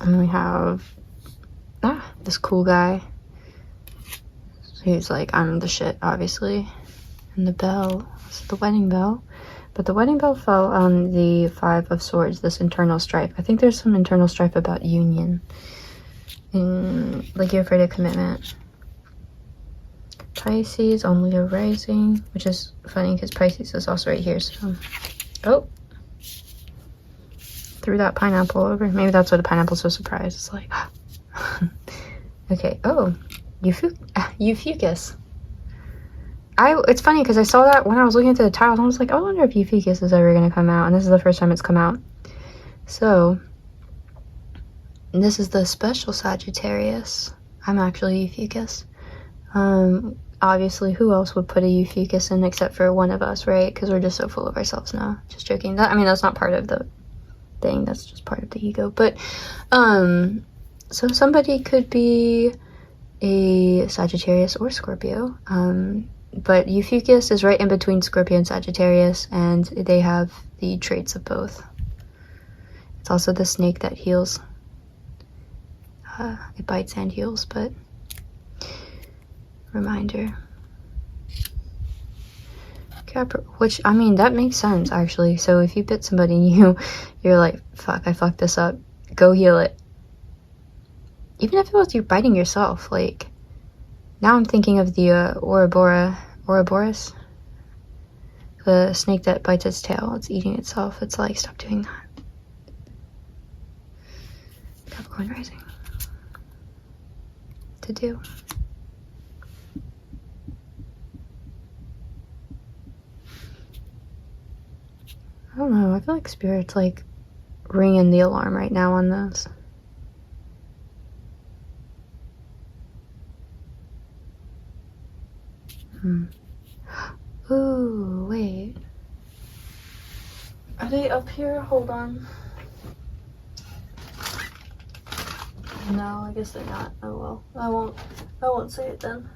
S1: And we have this cool guy. He's like, I'm the shit, obviously. And the bell, this is the wedding bell. But the wedding bell fell on the 5 of Swords, this internal strife. I think there's some internal strife about union. And like, you're afraid of commitment. Pisces, only a rising, which is funny because Pisces is also right here. So, oh, threw that pineapple over. Maybe that's what a pineapple's so surprised. It's like, okay. Oh, Eufucus. It's funny because I saw that when I was looking into the tiles. I was like, I wonder if Eufucus is ever gonna come out, and this is the first time it's come out. So, this is the special Sagittarius. I'm actually Eufucus. Obviously, who else would put a Eufucus in except for one of us, right? Because we're just so full of ourselves now. Just joking. I mean, that's not part of the thing. That's just part of the ego. But, so somebody could be a Sagittarius or Scorpio. But Eufucus is right in between Scorpio and Sagittarius, and they have the traits of both. It's also the snake that heals. It bites and heals, but reminder. Which, I mean, that makes sense, actually. So if you bit somebody and you're like, fuck, I fucked this up, go heal it. Even if it was you biting yourself, like, now I'm thinking of the Ouroboros, the snake that bites its tail. It's eating itself. It's like, stop doing that. Capricorn rising. To do. I don't know. I feel like Spirit's like ringing the alarm right now on this. Ooh, wait. Are they up here? Hold on. No, I guess they're not. Oh well. I won't say it then.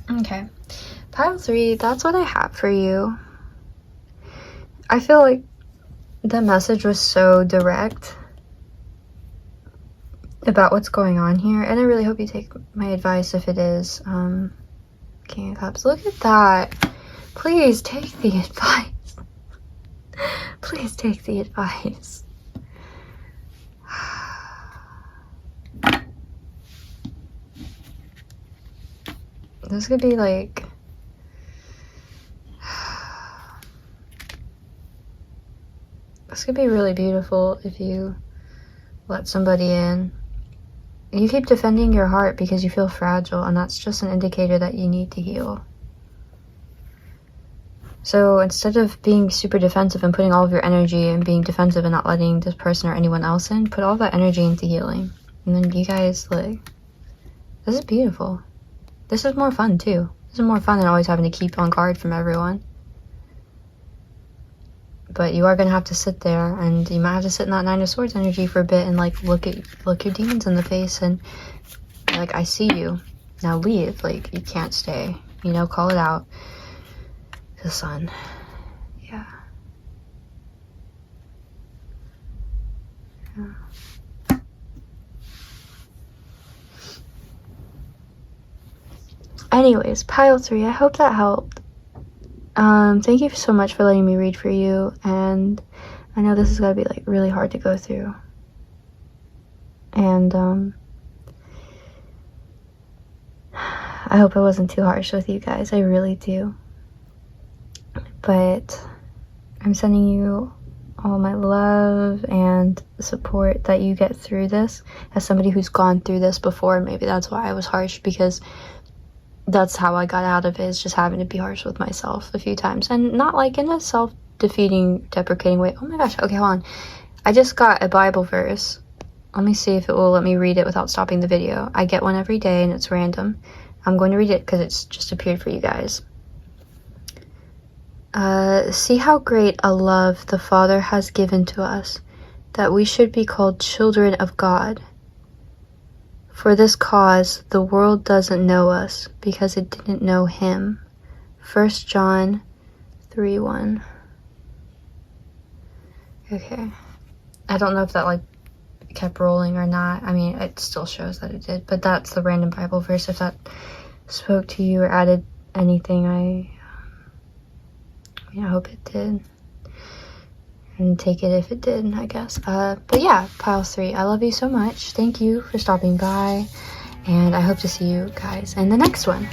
S1: Okay. Pile 3, that's what I have for you. I feel like the message was so direct about what's going on here, and I really hope you take my advice if it is. King of Cups. Look at that. Please take the advice. Please take the advice. This could be like... This could be really beautiful if you let somebody in. You keep defending your heart because you feel fragile, and that's just an indicator that you need to heal. So instead of being super defensive and putting all of your energy and being defensive and not letting this person or anyone else in, put all that energy into healing. And then you guys, like, this is beautiful. This is more fun too. This is more fun than always having to keep on guard from everyone. But you are going to have to sit there, and you might have to sit in that 9 of Swords energy for a bit and like look your demons in the face and like, I see you. Now leave. Like, you can't stay. You know, call it out. The sun. Yeah. Anyways, pile 3. I hope that helped. Thank you so much for letting me read for you, and I know this is gonna be like really hard to go through, and I hope I wasn't too harsh with you guys. I really do. But I'm sending you all my love and support that you get through this. As somebody who's gone through this before, maybe that's why I was harsh, because that's how I got out of it, is just having to be harsh with myself a few times, and not like in a self-defeating, deprecating way. Oh my gosh, okay, hold on. I just got a Bible verse. Let me see if it will let me read it without stopping the video. I get one every day and it's random. I'm going to read it because it's just appeared for you guys. See how great a love the Father has given to us, that we should be called children of God. For this cause, the world doesn't know us, because it didn't know him. 1 John 3:1. Okay. I don't know if that, like, kept rolling or not. I mean, it still shows that it did, but that's the random Bible verse. If that spoke to you or added anything, I hope it did. And take it if it did, I guess. But yeah, pile 3, I love you so much. Thank you for stopping by, and I hope to see you guys in the next one.